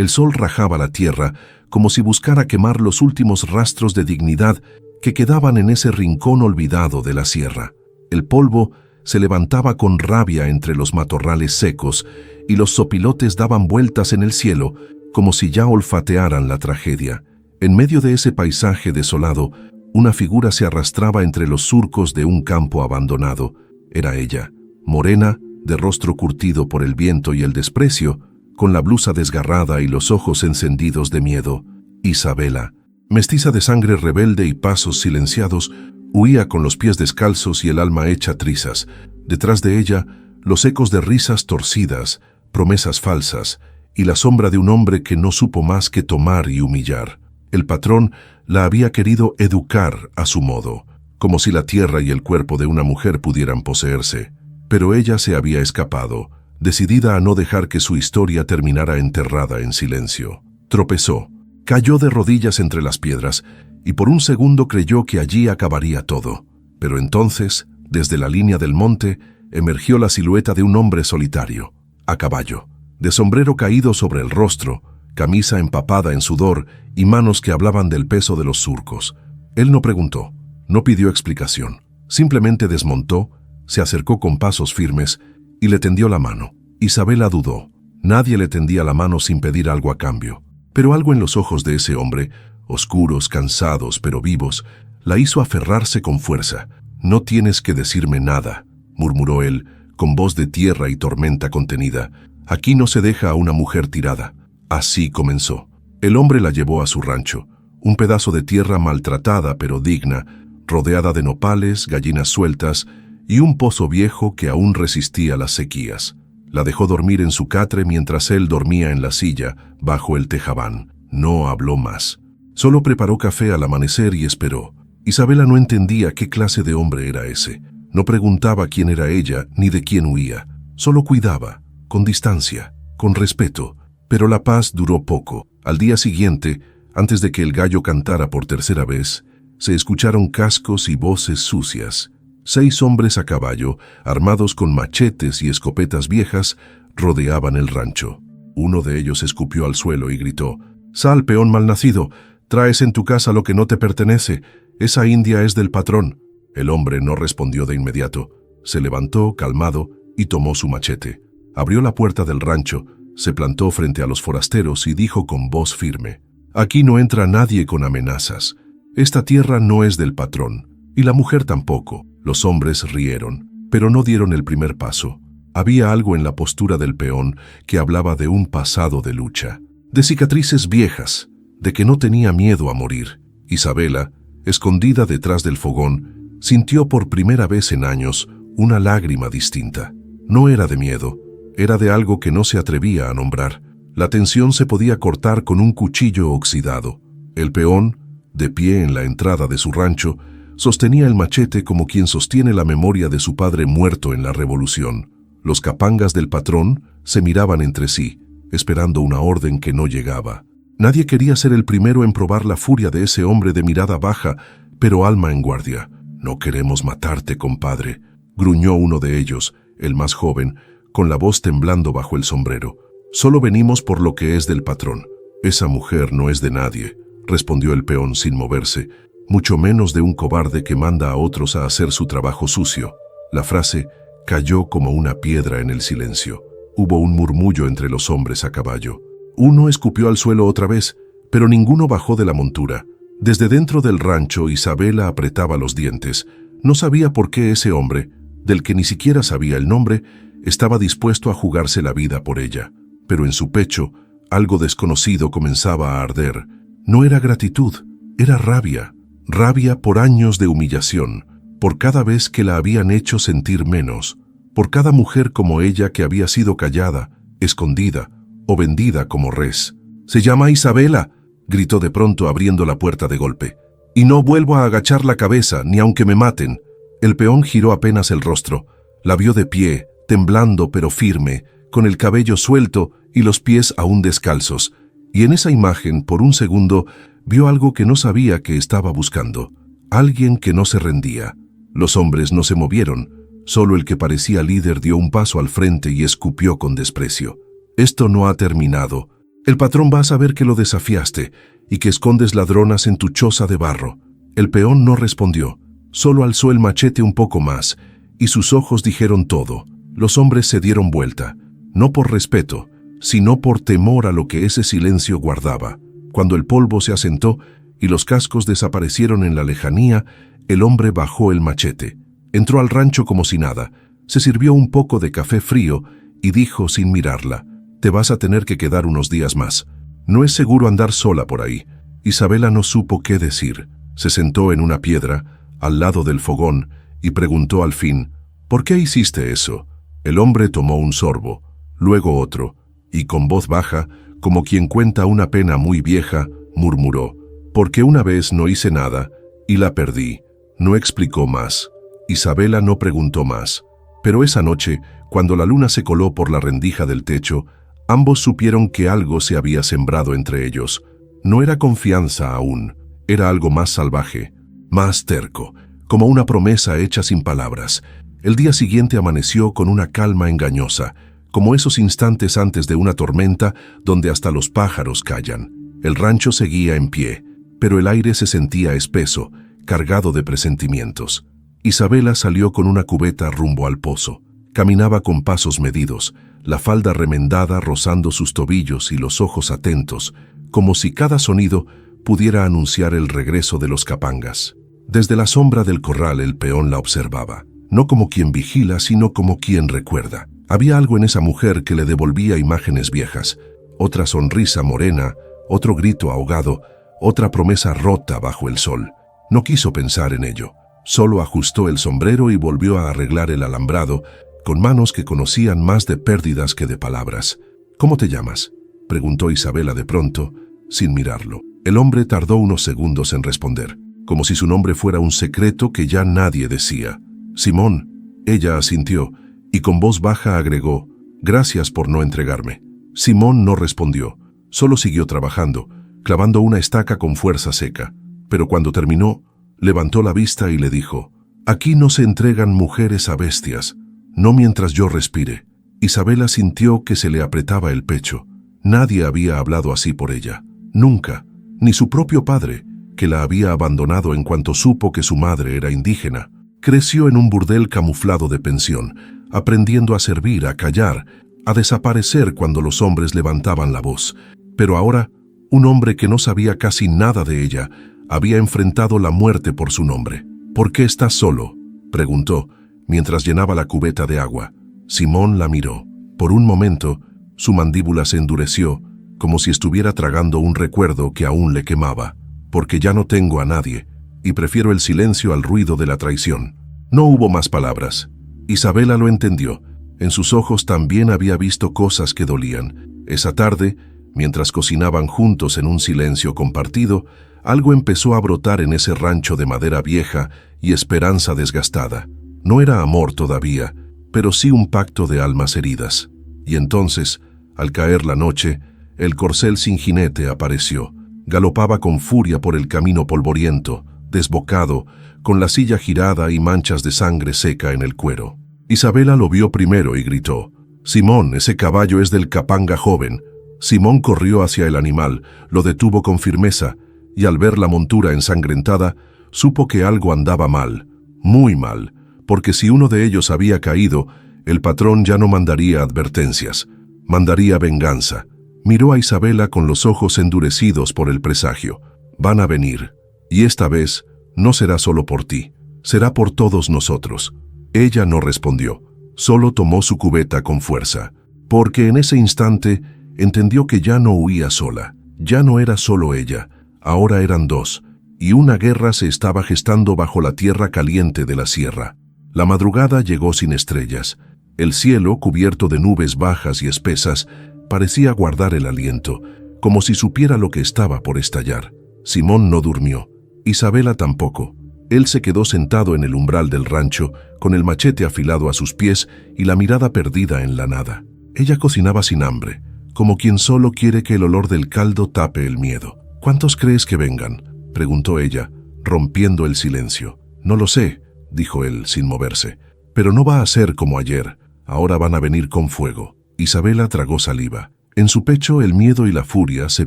El sol rajaba la tierra como si buscara quemar los últimos rastros de dignidad que quedaban en ese rincón olvidado de la sierra. El polvo se levantaba con rabia entre los matorrales secos y los zopilotes daban vueltas en el cielo como si ya olfatearan la tragedia. En medio de ese paisaje desolado, una figura se arrastraba entre los surcos de un campo abandonado. Era ella, morena, de rostro curtido por el viento y el desprecio, con la blusa desgarrada y los ojos encendidos de miedo. Isabela, mestiza de sangre rebelde y pasos silenciados, huía con los pies descalzos y el alma hecha trizas. Detrás de ella, los ecos de risas torcidas, promesas falsas, y la sombra de un hombre que no supo más que tomar y humillar. El patrón la había querido educar a su modo, como si la tierra y el cuerpo de una mujer pudieran poseerse. Pero ella se había escapado, decidida a no dejar que su historia terminara enterrada en silencio. Tropezó, cayó de rodillas entre las piedras, y por un segundo creyó que allí acabaría todo. Pero entonces, desde la línea del monte, emergió la silueta de un hombre solitario, a caballo, de sombrero caído sobre el rostro, camisa empapada en sudor y manos que hablaban del peso de los surcos. Él no preguntó, no pidió explicación, simplemente desmontó, se acercó con pasos firmes y le tendió la mano. Isabela dudó. Nadie le tendía la mano sin pedir algo a cambio. Pero algo en los ojos de ese hombre, oscuros, cansados, pero vivos, la hizo aferrarse con fuerza. «No tienes que decirme nada», murmuró él, con voz de tierra y tormenta contenida. «Aquí no se deja a una mujer tirada». Así comenzó. El hombre la llevó a su rancho, un pedazo de tierra maltratada pero digna, rodeada de nopales, gallinas sueltas y un pozo viejo que aún resistía las sequías. La dejó dormir en su catre mientras él dormía en la silla, bajo el tejabán. No habló más. Solo preparó café al amanecer y esperó. Isabela no entendía qué clase de hombre era ese. No preguntaba quién era ella ni de quién huía. Solo cuidaba, con distancia, con respeto. Pero la paz duró poco. Al día siguiente, antes de que el gallo cantara por tercera vez, se escucharon cascos y voces sucias. 6 hombres a caballo, armados con machetes y escopetas viejas, rodeaban el rancho. Uno de ellos escupió al suelo y gritó: «Sal, peón malnacido, traes en tu casa lo que no te pertenece. Esa india es del patrón». El hombre no respondió de inmediato. Se levantó, calmado, y tomó su machete. Abrió la puerta del rancho, se plantó frente a los forasteros y dijo con voz firme: «Aquí no entra nadie con amenazas. Esta tierra no es del patrón, y la mujer tampoco». Los hombres rieron, pero no dieron el primer paso. Había algo en la postura del peón que hablaba de un pasado de lucha, de cicatrices viejas, de que no tenía miedo a morir. Isabela, escondida detrás del fogón, sintió por primera vez en años una lágrima distinta. No era de miedo, era de algo que no se atrevía a nombrar. La tensión se podía cortar con un cuchillo oxidado. El peón, de pie en la entrada de su rancho, sostenía el machete como quien sostiene la memoria de su padre muerto en la revolución. Los capangas del patrón se miraban entre sí, esperando una orden que no llegaba. Nadie quería ser el primero en probar la furia de ese hombre de mirada baja, pero alma en guardia. «No queremos matarte, compadre», gruñó uno de ellos, el más joven, con la voz temblando bajo el sombrero. «Solo venimos por lo que es del patrón». «Esa mujer no es de nadie», respondió el peón sin moverse, «mucho menos de un cobarde que manda a otros a hacer su trabajo sucio». La frase cayó como una piedra en el silencio. Hubo un murmullo entre los hombres a caballo. Uno escupió al suelo otra vez, pero ninguno bajó de la montura. Desde dentro del rancho, Isabela apretaba los dientes. No sabía por qué ese hombre, del que ni siquiera sabía el nombre, estaba dispuesto a jugarse la vida por ella. Pero en su pecho, algo desconocido comenzaba a arder. No era gratitud, era rabia. Rabia por años de humillación, por cada vez que la habían hecho sentir menos, por cada mujer como ella que había sido callada, escondida o vendida como res. «Se llama Isabela», gritó de pronto abriendo la puerta de golpe. «Y no vuelvo a agachar la cabeza, ni aunque me maten». El peón giró apenas el rostro. La vio de pie, temblando pero firme, con el cabello suelto y los pies aún descalzos. Y en esa imagen, por un segundo, vio algo que no sabía que estaba buscando. Alguien que no se rendía. Los hombres no se movieron. Solo el que parecía líder dio un paso al frente y escupió con desprecio. «Esto no ha terminado». El patrón va a saber que lo desafiaste y que escondes ladronas en tu choza de barro. El peón no respondió, solo alzó el machete un poco más, y sus ojos dijeron todo. Los hombres se dieron vuelta, no por respeto, sino por temor a lo que ese silencio guardaba. Cuando el polvo se asentó y los cascos desaparecieron en la lejanía, el hombre bajó el machete. Entró al rancho como si nada, se sirvió un poco de café frío y dijo sin mirarla: «Te vas a tener que quedar unos días más. No es seguro andar sola por ahí». Isabela no supo qué decir. Se sentó en una piedra, al lado del fogón, y preguntó al fin: «¿Por qué hiciste eso?». El hombre tomó un sorbo, luego otro, y con voz baja, como quien cuenta una pena muy vieja, murmuró: «Porque una vez no hice nada y la perdí». No explicó más. Isabela no preguntó más. Pero esa noche, cuando la luna se coló por la rendija del techo, ambos supieron que algo se había sembrado entre ellos. No era confianza aún, era algo más salvaje, más terco, como una promesa hecha sin palabras. El día siguiente amaneció con una calma engañosa, como esos instantes antes de una tormenta donde hasta los pájaros callan. El rancho seguía en pie, pero el aire se sentía espeso, cargado de presentimientos. Isabela salió con una cubeta rumbo al pozo. Caminaba con pasos medidos, la falda remendada rozando sus tobillos y los ojos atentos, como si cada sonido pudiera anunciar el regreso de los capangas. Desde la sombra del corral el peón la observaba, no como quien vigila, sino como quien recuerda. Había algo en esa mujer que le devolvía imágenes viejas, otra sonrisa morena, otro grito ahogado, otra promesa rota bajo el sol. No quiso pensar en ello. Solo ajustó el sombrero y volvió a arreglar el alambrado, con manos que conocían más de pérdidas que de palabras. «¿Cómo te llamas?», preguntó Isabela de pronto, sin mirarlo. El hombre tardó unos segundos en responder, como si su nombre fuera un secreto que ya nadie decía. «Simón». Ella asintió, y con voz baja agregó: «Gracias por no entregarme». Simón no respondió, solo siguió trabajando, clavando una estaca con fuerza seca. Pero cuando terminó, levantó la vista y le dijo: «Aquí no se entregan mujeres a bestias, no mientras yo respire». Isabela sintió que se le apretaba el pecho. Nadie había hablado así por ella, nunca, ni su propio padre, que la había abandonado en cuanto supo que su madre era indígena. Creció en un burdel camuflado de pensión, aprendiendo a servir, a callar, a desaparecer cuando los hombres levantaban la voz. Pero ahora, un hombre que no sabía casi nada de ella, había enfrentado la muerte por su nombre. «¿Por qué estás solo?», preguntó, mientras llenaba la cubeta de agua. Simón la miró. Por un momento, su mandíbula se endureció, como si estuviera tragando un recuerdo que aún le quemaba. «Porque ya no tengo a nadie, y prefiero el silencio al ruido de la traición». No hubo más palabras. Isabela lo entendió. En sus ojos también había visto cosas que dolían. Esa tarde, mientras cocinaban juntos en un silencio compartido, algo empezó a brotar en ese rancho de madera vieja y esperanza desgastada. No era amor todavía, pero sí un pacto de almas heridas. Y entonces, al caer la noche, el corcel sin jinete apareció. Galopaba con furia por el camino polvoriento, desbocado, con la silla girada y manchas de sangre seca en el cuero. Isabela lo vio primero y gritó: «Simón, ese caballo es del capanga joven». Simón corrió hacia el animal, lo detuvo con firmeza, y al ver la montura ensangrentada, supo que algo andaba mal, muy mal, porque si uno de ellos había caído, el patrón ya no mandaría advertencias, mandaría venganza. Miró a Isabela con los ojos endurecidos por el presagio. «Van a venir, y esta vez no será solo por ti, será por todos nosotros». Ella no respondió, solo tomó su cubeta con fuerza, porque en ese instante entendió que ya no huía sola, ya no era solo ella, ahora eran dos, y una guerra se estaba gestando bajo la tierra caliente de la sierra. La madrugada llegó sin estrellas. El cielo, cubierto de nubes bajas y espesas, parecía guardar el aliento, como si supiera lo que estaba por estallar. Simón no durmió, Isabela tampoco. Él se quedó sentado en el umbral del rancho, con el machete afilado a sus pies y la mirada perdida en la nada. Ella cocinaba sin hambre, como quien solo quiere que el olor del caldo tape el miedo. «¿Cuántos crees que vengan?», preguntó ella, rompiendo el silencio. «No lo sé», dijo él, sin moverse. «Pero no va a ser como ayer. Ahora van a venir con fuego». Isabela tragó saliva. En su pecho el miedo y la furia se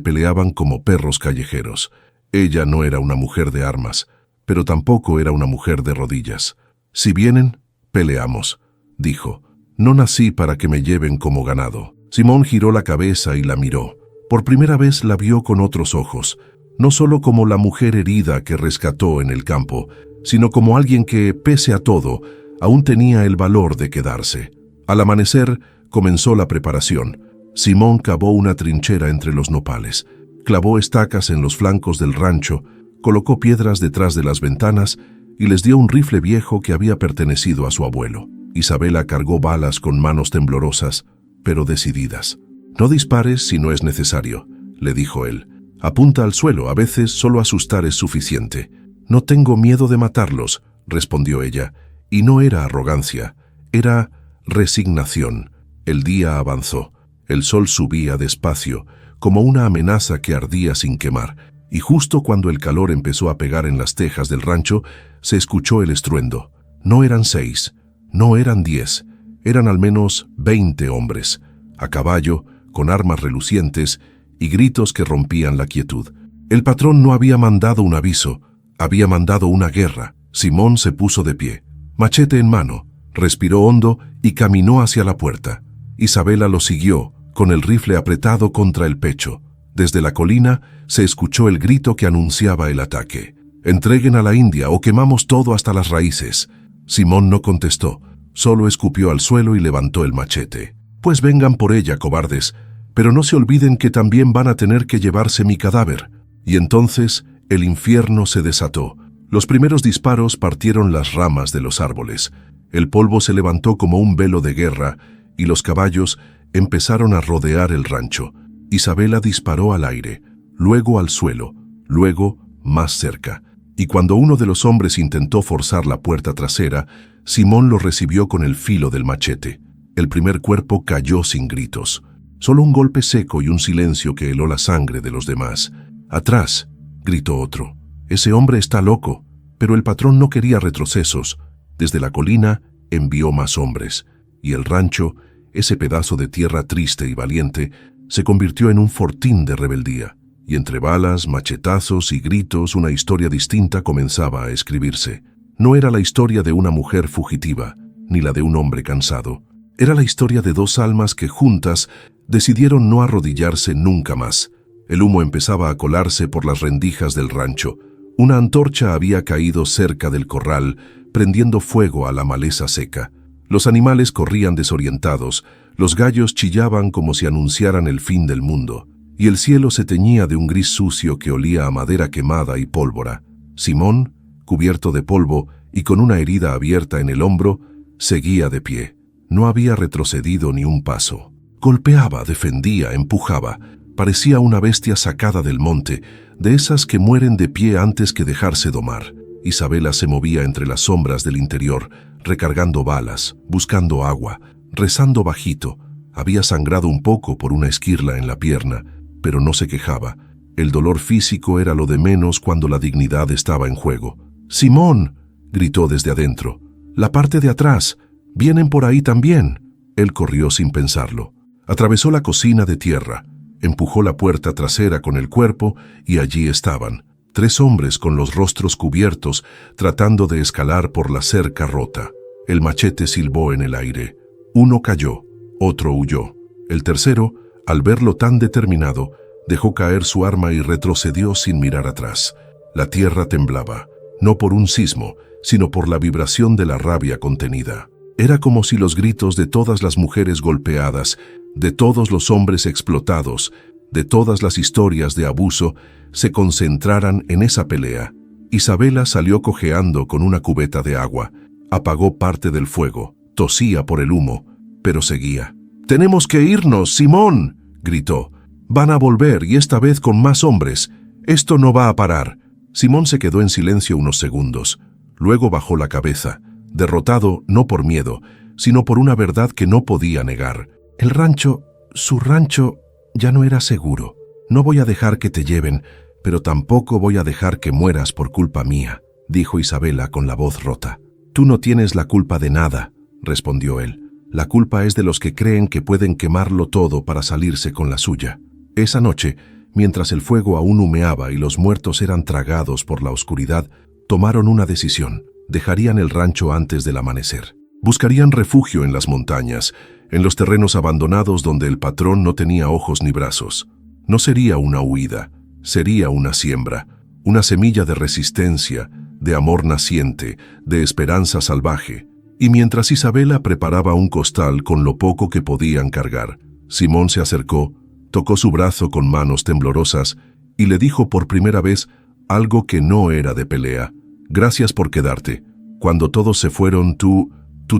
peleaban como perros callejeros. Ella no era una mujer de armas, pero tampoco era una mujer de rodillas. «Si vienen, peleamos», dijo. «No nací para que me lleven como ganado». Simón giró la cabeza y la miró. Por primera vez la vio con otros ojos, no solo como la mujer herida que rescató en el campo, sino como alguien que, pese a todo, aún tenía el valor de quedarse. Al amanecer, comenzó la preparación. Simón cavó una trinchera entre los nopales, clavó estacas en los flancos del rancho, colocó piedras detrás de las ventanas y les dio un rifle viejo que había pertenecido a su abuelo. Isabela cargó balas con manos temblorosas, pero decididas. «No dispares si no es necesario», le dijo él. «Apunta al suelo, a veces solo asustar es suficiente». «No tengo miedo de matarlos», respondió ella, y no era arrogancia, era resignación. El día avanzó. El sol subía despacio, como una amenaza que ardía sin quemar, y justo cuando el calor empezó a pegar en las tejas del rancho, se escuchó el estruendo. No eran 6, no eran 10, eran al menos 20 hombres, a caballo, con armas relucientes y gritos que rompían la quietud. El patrón no había mandado un aviso, había mandado una guerra. Simón se puso de pie, machete en mano, respiró hondo y caminó hacia la puerta. Isabela lo siguió, con el rifle apretado contra el pecho. Desde la colina se escuchó el grito que anunciaba el ataque. «Entreguen a la India o quemamos todo hasta las raíces». Simón no contestó, solo escupió al suelo y levantó el machete. «Pues vengan por ella, cobardes, pero no se olviden que también van a tener que llevarse mi cadáver». Y entonces el infierno se desató. Los primeros disparos partieron las ramas de los árboles. El polvo se levantó como un velo de guerra y los caballos empezaron a rodear el rancho. Isabela disparó al aire, luego al suelo, luego más cerca. Y cuando uno de los hombres intentó forzar la puerta trasera, Simón lo recibió con el filo del machete. El primer cuerpo cayó sin gritos. Solo un golpe seco y un silencio que heló la sangre de los demás. «Atrás», gritó otro. «Ese hombre está loco». Pero el patrón no quería retrocesos. Desde la colina envió más hombres, y el rancho, ese pedazo de tierra triste y valiente, se convirtió en un fortín de rebeldía. Y entre balas, machetazos y gritos, una historia distinta comenzaba a escribirse. No era la historia de una mujer fugitiva, ni la de un hombre cansado. Era la historia de dos almas que juntas decidieron no arrodillarse nunca más. El humo empezaba a colarse por las rendijas del rancho. Una antorcha había caído cerca del corral, prendiendo fuego a la maleza seca. Los animales corrían desorientados, los gallos chillaban como si anunciaran el fin del mundo, y el cielo se teñía de un gris sucio que olía a madera quemada y pólvora. Simón, cubierto de polvo y con una herida abierta en el hombro, seguía de pie. No había retrocedido ni un paso. Golpeaba, defendía, empujaba. Parecía una bestia sacada del monte, de esas que mueren de pie antes que dejarse domar. Isabela se movía entre las sombras del interior, recargando balas, buscando agua, rezando bajito. Había sangrado un poco por una esquirla en la pierna, pero no se quejaba. El dolor físico era lo de menos cuando la dignidad estaba en juego. «¡Simón!», gritó desde adentro. «La parte de atrás. Vienen por ahí también». Él corrió sin pensarlo. Atravesó la cocina de tierra. Empujó la puerta trasera con el cuerpo y allí estaban, 3 hombres con los rostros cubiertos tratando de escalar por la cerca rota. El machete silbó en el aire. Uno cayó, otro huyó. El tercero, al verlo tan determinado, dejó caer su arma y retrocedió sin mirar atrás. La tierra temblaba, no por un sismo, sino por la vibración de la rabia contenida. Era como si los gritos de todas las mujeres golpeadas, de todos los hombres explotados, de todas las historias de abuso, se concentraran en esa pelea. Isabela salió cojeando con una cubeta de agua, apagó parte del fuego, tosía por el humo, pero seguía. «¡Tenemos que irnos, Simón!», gritó. «Van a volver y esta vez con más hombres. Esto no va a parar». Simón se quedó en silencio unos segundos. Luego bajó la cabeza, derrotado no por miedo, sino por una verdad que no podía negar. «El rancho, su rancho, ya no era seguro. No voy a dejar que te lleven, pero tampoco voy a dejar que mueras por culpa mía», dijo Isabela con la voz rota. «Tú no tienes la culpa de nada», respondió él. La culpa es de los que creen que pueden quemarlo todo para salirse con la suya. Esa noche, mientras el fuego aún humeaba y los muertos eran tragados por la oscuridad, tomaron una decisión. Dejarían el rancho antes del amanecer. Buscarían refugio en las montañas, en los terrenos abandonados donde el patrón no tenía ojos ni brazos. No sería una huida, sería una siembra, una semilla de resistencia, de amor naciente, de esperanza salvaje. Y mientras Isabela preparaba un costal con lo poco que podían cargar, Simón se acercó, tocó su brazo con manos temblorosas y le dijo por primera vez algo que no era de pelea. «Gracias por quedarte. Cuando todos se fueron, tú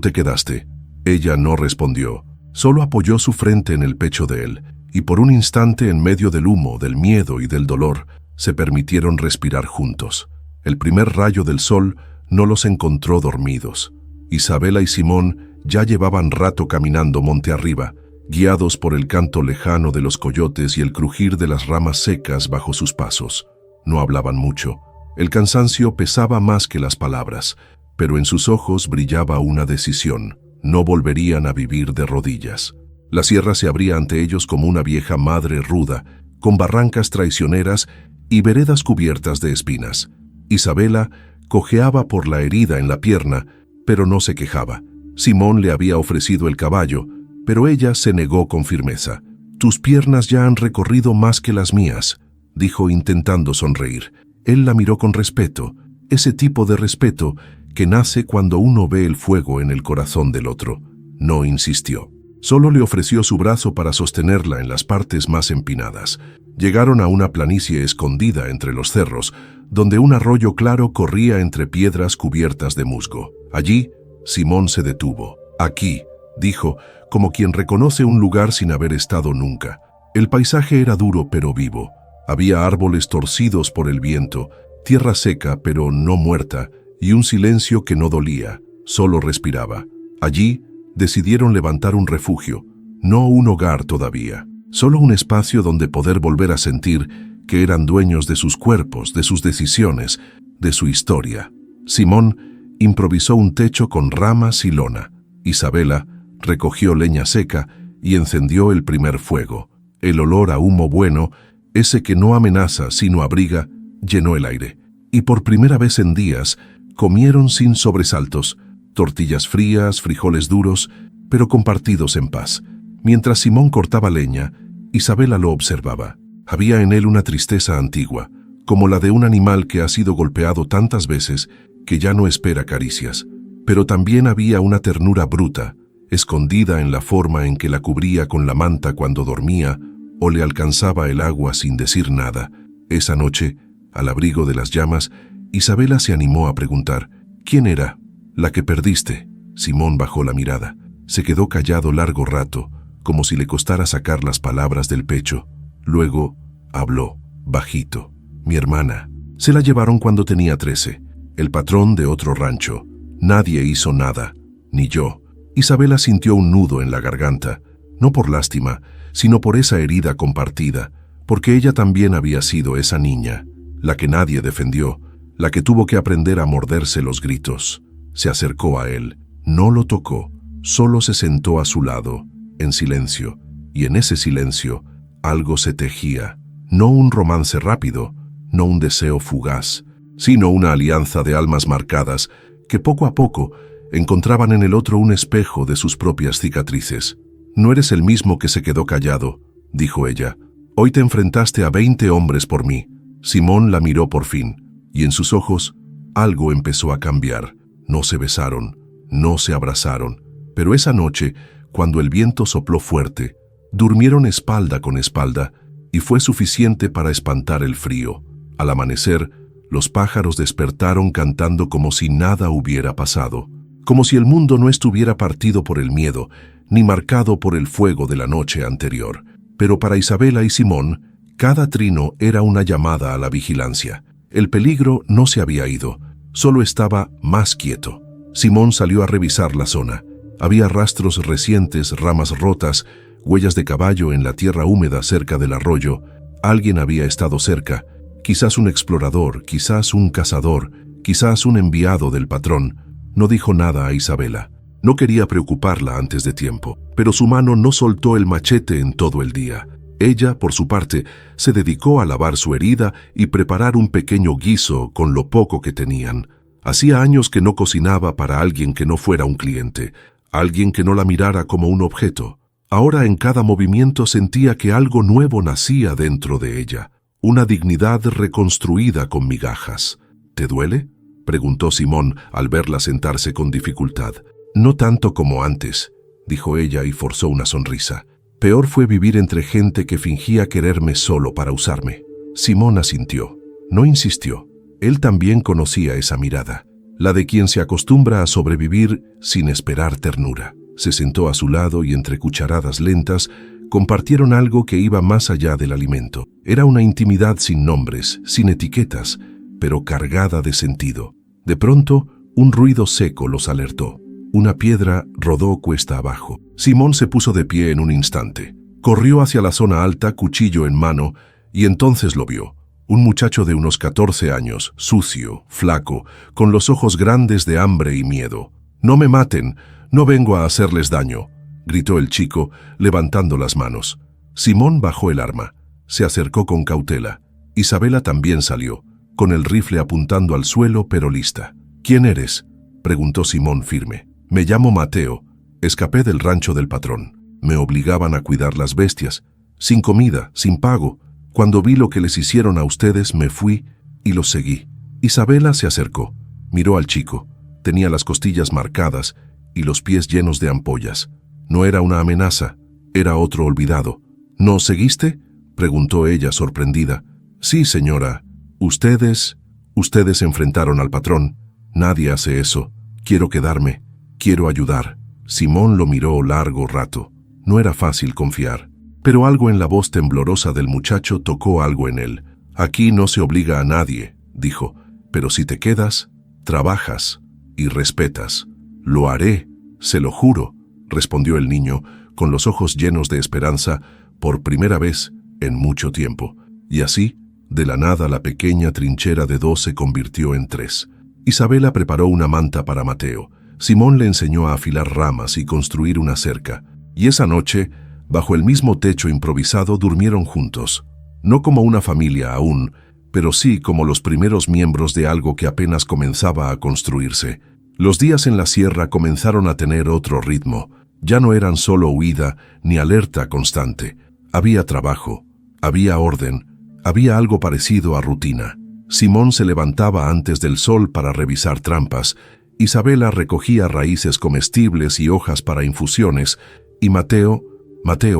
te quedaste». Ella no respondió, solo apoyó su frente en el pecho de él, y por un instante, en medio del humo, del miedo y del dolor, se permitieron respirar juntos. El primer rayo del sol no los encontró dormidos. Isabela y Simón ya llevaban rato caminando monte arriba, guiados por el canto lejano de los coyotes y el crujir de las ramas secas bajo sus pasos. No hablaban mucho. El cansancio pesaba más que las palabras, pero en sus ojos brillaba una decisión. No volverían a vivir de rodillas. La sierra se abría ante ellos como una vieja madre ruda, con barrancas traicioneras y veredas cubiertas de espinas. Isabela cojeaba por la herida en la pierna, pero no se quejaba. Simón le había ofrecido el caballo, pero ella se negó con firmeza. «Tus piernas ya han recorrido más que las mías», dijo intentando sonreír. Él la miró con respeto, ese tipo de respeto que nace cuando uno ve el fuego en el corazón del otro. No insistió. Solo le ofreció su brazo para sostenerla en las partes más empinadas. Llegaron a una planicie escondida entre los cerros, donde un arroyo claro corría entre piedras cubiertas de musgo. Allí, Simón se detuvo. «Aquí», dijo, como quien reconoce un lugar sin haber estado nunca. El paisaje era duro pero vivo. Había árboles torcidos por el viento, tierra seca pero no muerta, y un silencio que no dolía, solo respiraba. Allí decidieron levantar un refugio, no un hogar todavía, solo un espacio donde poder volver a sentir que eran dueños de sus cuerpos, de sus decisiones, de su historia. Simón improvisó un techo con ramas y lona. Isabela recogió leña seca y encendió el primer fuego. El olor a humo bueno, ese que no amenaza sino abriga, llenó el aire. Y por primera vez en días, comieron sin sobresaltos, tortillas frías, frijoles duros, pero compartidos en paz. Mientras Simón cortaba leña, Isabela lo observaba. Había en él una tristeza antigua, como la de un animal que ha sido golpeado tantas veces que ya no espera caricias. Pero también había una ternura bruta, escondida en la forma en que la cubría con la manta cuando dormía o le alcanzaba el agua sin decir nada. Esa noche, al abrigo de las llamas, Isabela se animó a preguntar: «¿Quién era? La que perdiste». Simón bajó la mirada. Se quedó callado largo rato, como si le costara sacar las palabras del pecho. Luego habló, bajito: «Mi hermana. Se la llevaron cuando tenía 13. El patrón de otro rancho. Nadie hizo nada, ni yo». Isabela sintió un nudo en la garganta, no por lástima, sino por esa herida compartida, porque ella también había sido esa niña, la que nadie defendió, la que tuvo que aprender a morderse los gritos. Se acercó a él, no lo tocó, solo se sentó a su lado, en silencio, y en ese silencio algo se tejía, no un romance rápido, no un deseo fugaz, sino una alianza de almas marcadas que poco a poco encontraban en el otro un espejo de sus propias cicatrices. «No eres el mismo que se quedó callado», dijo ella. «Hoy te enfrentaste a 20 hombres por mí». Simón la miró por fin, y en sus ojos algo empezó a cambiar. No se besaron, no se abrazaron, pero esa noche, cuando el viento sopló fuerte, durmieron espalda con espalda, y fue suficiente para espantar el frío. Al amanecer, los pájaros despertaron cantando como si nada hubiera pasado, como si el mundo no estuviera partido por el miedo, ni marcado por el fuego de la noche anterior. Pero para Isabela y Simón, cada trino era una llamada a la vigilancia. El peligro no se había ido, solo estaba más quieto. Simón salió a revisar la zona. Había rastros recientes, ramas rotas, huellas de caballo en la tierra húmeda cerca del arroyo. Alguien había estado cerca, quizás un explorador, quizás un cazador, quizás un enviado del patrón. No dijo nada a Isabela. No quería preocuparla antes de tiempo, pero su mano no soltó el machete en todo el día. Ella, por su parte, se dedicó a lavar su herida y preparar un pequeño guiso con lo poco que tenían. Hacía años que no cocinaba para alguien que no fuera un cliente, alguien que no la mirara como un objeto. Ahora en cada movimiento sentía que algo nuevo nacía dentro de ella, una dignidad reconstruida con migajas. ¿Te duele?, preguntó Simón al verla sentarse con dificultad. No tanto como antes, dijo ella y forzó una sonrisa. Peor fue vivir entre gente que fingía quererme solo para usarme. Simón asintió. No insistió. Él también conocía esa mirada, la de quien se acostumbra a sobrevivir sin esperar ternura. Se sentó a su lado y entre cucharadas lentas compartieron algo que iba más allá del alimento. Era una intimidad sin nombres, sin etiquetas, pero cargada de sentido. De pronto, un ruido seco los alertó. Una piedra rodó cuesta abajo. Simón se puso de pie en un instante. Corrió hacia la zona alta, cuchillo en mano, y entonces lo vio. Un muchacho de unos 14 años, sucio, flaco, con los ojos grandes de hambre y miedo. «No me maten, no vengo a hacerles daño», gritó el chico, levantando las manos. Simón bajó el arma. Se acercó con cautela. Isabela también salió, con el rifle apuntando al suelo, pero lista. «¿Quién eres?», preguntó Simón firme. «Me llamo Mateo. Escapé del rancho del patrón. Me obligaban a cuidar las bestias, sin comida, sin pago. Cuando vi lo que les hicieron a ustedes, me fui y los seguí». Isabela se acercó, miró al chico. Tenía las costillas marcadas y los pies llenos de ampollas. No era una amenaza, era otro olvidado. «¿No seguiste?», preguntó ella sorprendida. «Sí, señora. Ustedes enfrentaron al patrón. Nadie hace eso. Quiero quedarme. Quiero ayudar». Simón lo miró largo rato. No era fácil confiar, pero algo en la voz temblorosa del muchacho tocó algo en él. «Aquí no se obliga a nadie», dijo, «pero si te quedas, trabajas y respetas». «Lo haré, se lo juro», respondió el niño, con los ojos llenos de esperanza por primera vez en mucho tiempo. Y así, de la nada, la pequeña trinchera de 2 se convirtió en 3. Isabela preparó una manta para Mateo. Simón le enseñó a afilar ramas y construir una cerca. Y esa noche, bajo el mismo techo improvisado, durmieron juntos. No como una familia aún, pero sí como los primeros miembros de algo que apenas comenzaba a construirse. Los días en la sierra comenzaron a tener otro ritmo. Ya no eran solo huida ni alerta constante. Había trabajo, había orden, había algo parecido a rutina. Simón se levantaba antes del sol para revisar trampas, Isabela recogía raíces comestibles y hojas para infusiones, y Mateo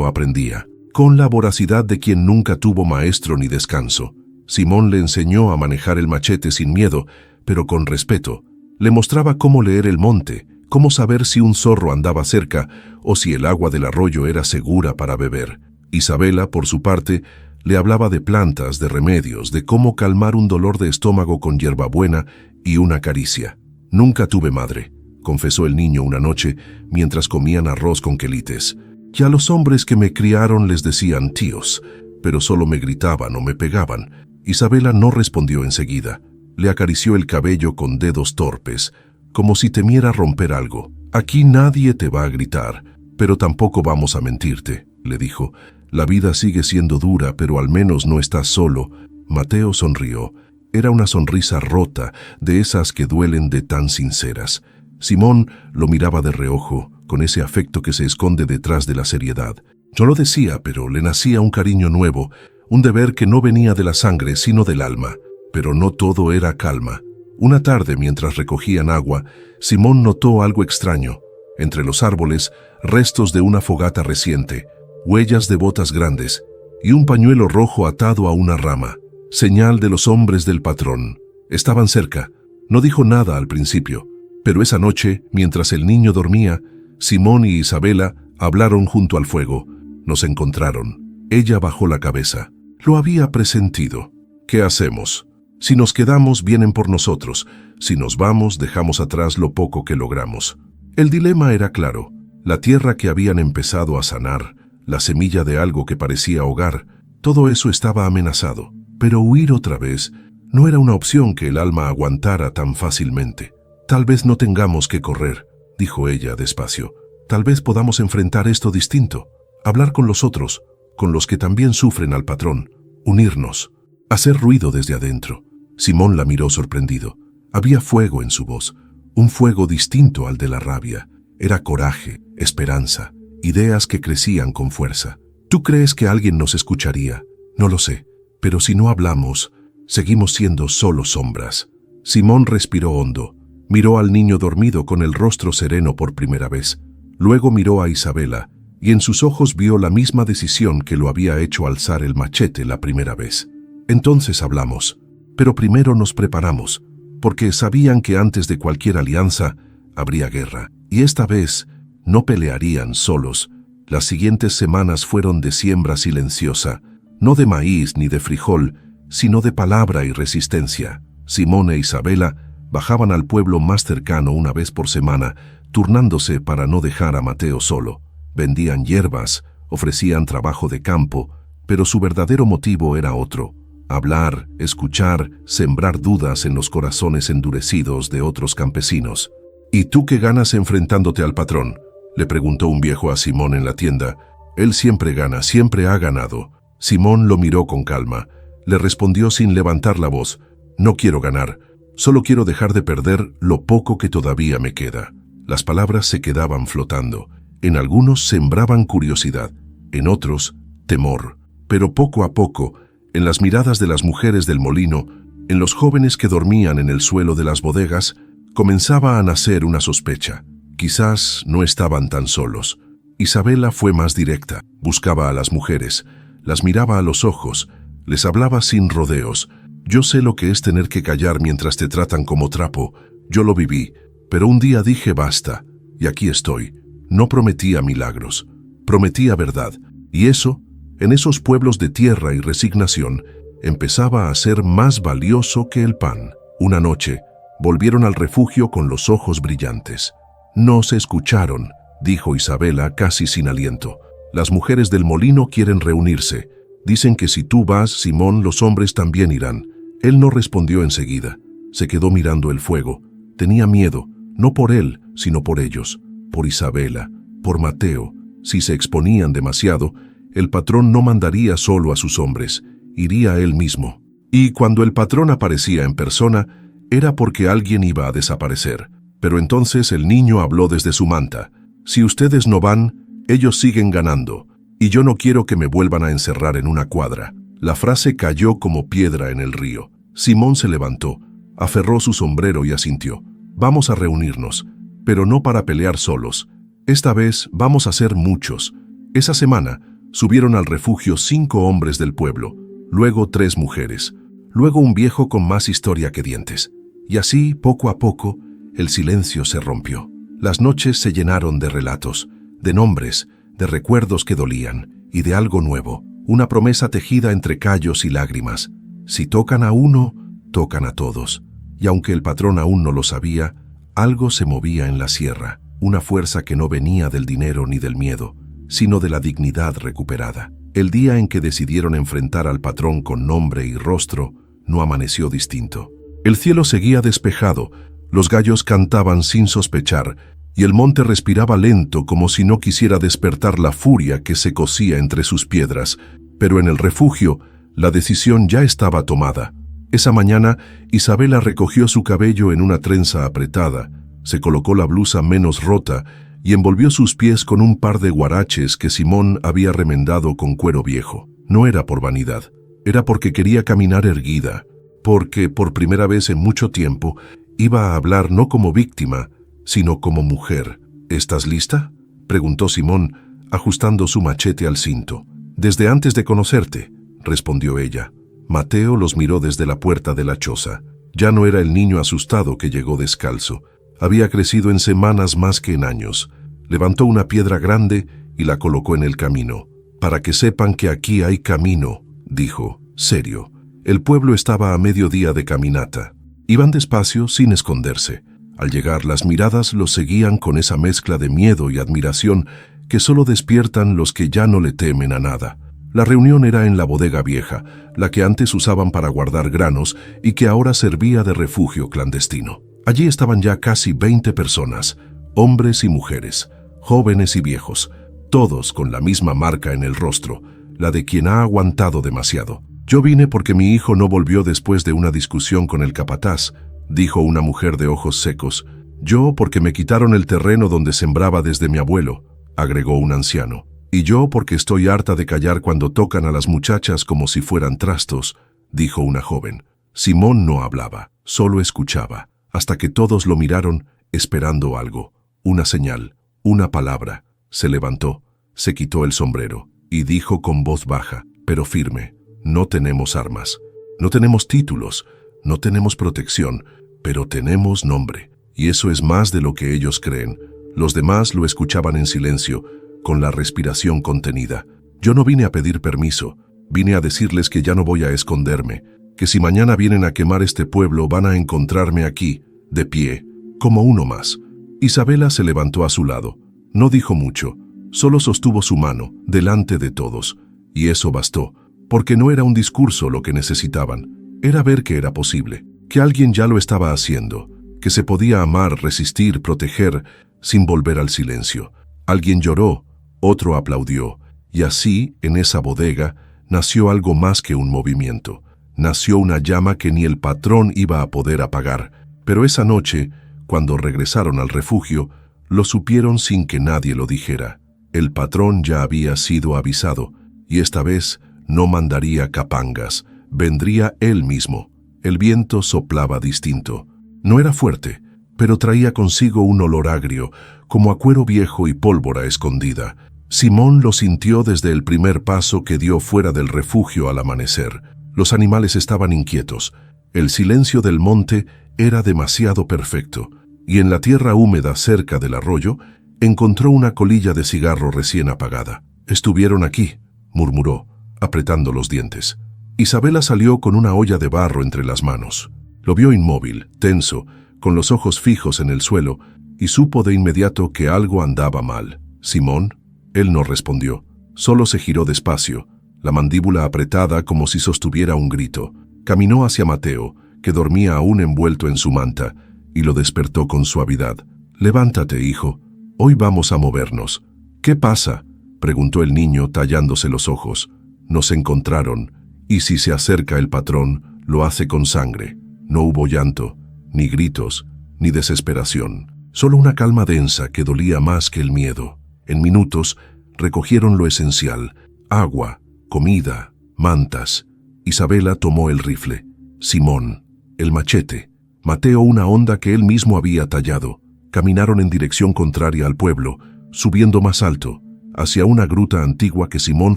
aprendía, con la voracidad de quien nunca tuvo maestro ni descanso. Simón le enseñó a manejar el machete sin miedo, pero con respeto. Le mostraba cómo leer el monte, cómo saber si un zorro andaba cerca o si el agua del arroyo era segura para beber. Isabela, por su parte, le hablaba de plantas, de remedios, de cómo calmar un dolor de estómago con hierbabuena y una caricia. «Nunca tuve madre», confesó el niño una noche mientras comían arroz con quelites. «Y a los hombres que me criaron les decían tíos, pero solo me gritaban o me pegaban». Isabela no respondió enseguida. Le acarició el cabello con dedos torpes, como si temiera romper algo. «Aquí nadie te va a gritar, pero tampoco vamos a mentirte», le dijo. «La vida sigue siendo dura, pero al menos no estás solo». Mateo sonrió. Era una sonrisa rota, de esas que duelen de tan sinceras. Simón lo miraba de reojo, con ese afecto que se esconde detrás de la seriedad. No lo decía, pero le nacía un cariño nuevo, un deber que no venía de la sangre, sino del alma. Pero no todo era calma. Una tarde, mientras recogían agua, Simón notó algo extraño. Entre los árboles, restos de una fogata reciente, huellas de botas grandes y un pañuelo rojo atado a una rama. Señal de los hombres del patrón. Estaban cerca. No dijo nada al principio, pero esa noche, mientras el niño dormía, Simón y Isabela hablaron junto al fuego. Nos encontraron. Ella bajó la cabeza. Lo había presentido. «¿Qué hacemos? Si nos quedamos, vienen por nosotros. Si nos vamos, dejamos atrás lo poco que logramos». El dilema era claro. La tierra que habían empezado a sanar, la semilla de algo que parecía hogar, todo eso estaba amenazado. Pero huir otra vez no era una opción que el alma aguantara tan fácilmente. «Tal vez no tengamos que correr», dijo ella despacio. Tal vez podamos enfrentar esto distinto. Hablar con los otros, con los que también sufren al patrón. Unirnos. Hacer ruido desde adentro. Simón la miró sorprendido. Había fuego en su voz. Un fuego distinto al de la rabia. Era coraje, esperanza, ideas que crecían con fuerza. ¿Tú crees que alguien nos escucharía? No lo sé. Pero si no hablamos, seguimos siendo solo sombras. Simón respiró hondo. Miró al niño dormido con el rostro sereno por primera vez. Luego miró a Isabela, y en sus ojos vio la misma decisión que lo había hecho alzar el machete la primera vez. Entonces hablamos, pero primero nos preparamos, porque sabían que antes de cualquier alianza habría guerra, y esta vez no pelearían solos. Las siguientes semanas fueron de siembra silenciosa, no de maíz ni de frijol, sino de palabra y resistencia. Simón e Isabela bajaban al pueblo más cercano una vez por semana, turnándose para no dejar a Mateo solo. Vendían hierbas, ofrecían trabajo de campo, pero su verdadero motivo era otro: hablar, escuchar, sembrar dudas en los corazones endurecidos de otros campesinos. ¿Y tú qué ganas enfrentándote al patrón?, le preguntó un viejo a Simón en la tienda. Él siempre gana, siempre ha ganado. Simón lo miró con calma. Le respondió sin levantar la voz: no quiero ganar, solo quiero dejar de perder lo poco que todavía me queda. Las palabras se quedaban flotando. En algunos sembraban curiosidad, en otros temor. Pero poco a poco, en las miradas de las mujeres del molino, en los jóvenes que dormían en el suelo de las bodegas, comenzaba a nacer una sospecha. Quizás no estaban tan solos. Isabela fue más directa. Buscaba a las mujeres, las miraba a los ojos, les hablaba sin rodeos. Yo sé lo que es tener que callar mientras te tratan como trapo. Yo lo viví, pero un día dije basta, y aquí estoy. No prometía milagros, prometía verdad, y eso, en esos pueblos de tierra y resignación, empezaba a ser más valioso que el pan. Una noche, volvieron al refugio con los ojos brillantes. No se escucharon, dijo Isabela casi sin aliento. Las mujeres del molino quieren reunirse. Dicen que si tú vas, Simón, los hombres también irán. Él no respondió enseguida. Se quedó mirando el fuego. Tenía miedo, no por él, sino por ellos, por Isabela, por Mateo. Si se exponían demasiado, el patrón no mandaría solo a sus hombres, iría él mismo. Y cuando el patrón aparecía en persona, era porque alguien iba a desaparecer. Pero entonces el niño habló desde su manta. Si ustedes no van, ellos siguen ganando, y yo no quiero que me vuelvan a encerrar en una cuadra. La frase cayó como piedra en el río. Simón se levantó, aferró su sombrero y asintió. Vamos a reunirnos, pero no para pelear solos. Esta vez vamos a ser muchos. Esa semana subieron al refugio 5 hombres del pueblo, luego 3 mujeres, luego un viejo con más historia que dientes. Y así, poco a poco, el silencio se rompió. Las noches se llenaron de relatos, de nombres, de recuerdos que dolían, y de algo nuevo, una promesa tejida entre callos y lágrimas. Si tocan a uno, tocan a todos. Y aunque el patrón aún no lo sabía, algo se movía en la sierra, una fuerza que no venía del dinero ni del miedo, sino de la dignidad recuperada. El día en que decidieron enfrentar al patrón con nombre y rostro, no amaneció distinto. El cielo seguía despejado, los gallos cantaban sin sospechar, y el monte respiraba lento como si no quisiera despertar la furia que se cosía entre sus piedras. Pero en el refugio, la decisión ya estaba tomada. Esa mañana, Isabela recogió su cabello en una trenza apretada, se colocó la blusa menos rota y envolvió sus pies con un par de guaraches que Simón había remendado con cuero viejo. No era por vanidad, era porque quería caminar erguida, porque por primera vez en mucho tiempo iba a hablar no como víctima, sino como mujer. ¿Estás lista?, preguntó Simón, ajustando su machete al cinto. Desde antes de conocerte, respondió ella. Mateo los miró desde la puerta de la choza. Ya no era el niño asustado que llegó descalzo. Había crecido en semanas más que en años. Levantó una piedra grande y la colocó en el camino. Para que sepan que aquí hay camino, dijo, serio. El pueblo estaba a mediodía de caminata. Iban despacio, sin esconderse. Al llegar, las miradas los seguían con esa mezcla de miedo y admiración que solo despiertan los que ya no le temen a nada. La reunión era en la bodega vieja, la que antes usaban para guardar granos y que ahora servía de refugio clandestino. Allí estaban ya casi 20 personas, hombres y mujeres, jóvenes y viejos, todos con la misma marca en el rostro, la de quien ha aguantado demasiado. «Yo vine porque mi hijo no volvió después de una discusión con el capataz», dijo una mujer de ojos secos. «Yo porque me quitaron el terreno donde sembraba desde mi abuelo», agregó un anciano. «Y yo porque estoy harta de callar cuando tocan a las muchachas como si fueran trastos», dijo una joven. Simón no hablaba, solo escuchaba, hasta que todos lo miraron esperando algo, una señal, una palabra. Se levantó, se quitó el sombrero y dijo con voz baja, pero firme: «No tenemos armas, no tenemos títulos, no tenemos protección, pero tenemos nombre, y eso es más de lo que ellos creen». Los demás lo escuchaban en silencio, con la respiración contenida. «Yo no vine a pedir permiso, vine a decirles que ya no voy a esconderme, que si mañana vienen a quemar este pueblo van a encontrarme aquí, de pie, como uno más». Isabela se levantó a su lado. No dijo mucho, solo sostuvo su mano, delante de todos, y eso bastó, porque no era un discurso lo que necesitaban, era ver que era posible, que alguien ya lo estaba haciendo, que se podía amar, resistir, proteger, sin volver al silencio. Alguien lloró, otro aplaudió, y así, en esa bodega, nació algo más que un movimiento. Nació una llama que ni el patrón iba a poder apagar, pero esa noche, cuando regresaron al refugio, lo supieron sin que nadie lo dijera. El patrón ya había sido avisado, y esta vez no mandaría capangas, vendría él mismo. El viento soplaba distinto. No era fuerte, pero traía consigo un olor agrio, como a cuero viejo y pólvora escondida. Simón lo sintió desde el primer paso que dio fuera del refugio al amanecer. Los animales estaban inquietos. El silencio del monte era demasiado perfecto, y en la tierra húmeda cerca del arroyo encontró una colilla de cigarro recién apagada. «Estuvieron aquí», murmuró, apretando los dientes. Isabela salió con una olla de barro entre las manos. Lo vio inmóvil, tenso, con los ojos fijos en el suelo, y supo de inmediato que algo andaba mal. «¿Simón?». Él no respondió, solo se giró despacio, la mandíbula apretada como si sostuviera un grito. Caminó hacia Mateo, que dormía aún envuelto en su manta, y lo despertó con suavidad. «Levántate, hijo, hoy vamos a movernos». «¿Qué pasa?», preguntó el niño tallándose los ojos. «Nos encontraron, y si se acerca el patrón, lo hace con sangre». No hubo llanto, ni gritos, ni desesperación, solo una calma densa que dolía más que el miedo. En minutos recogieron lo esencial: agua, comida, mantas. Isabela tomó el rifle, Simón el machete, Mateo una honda que él mismo había tallado. Caminaron en dirección contraria al pueblo, subiendo más alto, hacia una gruta antigua que Simón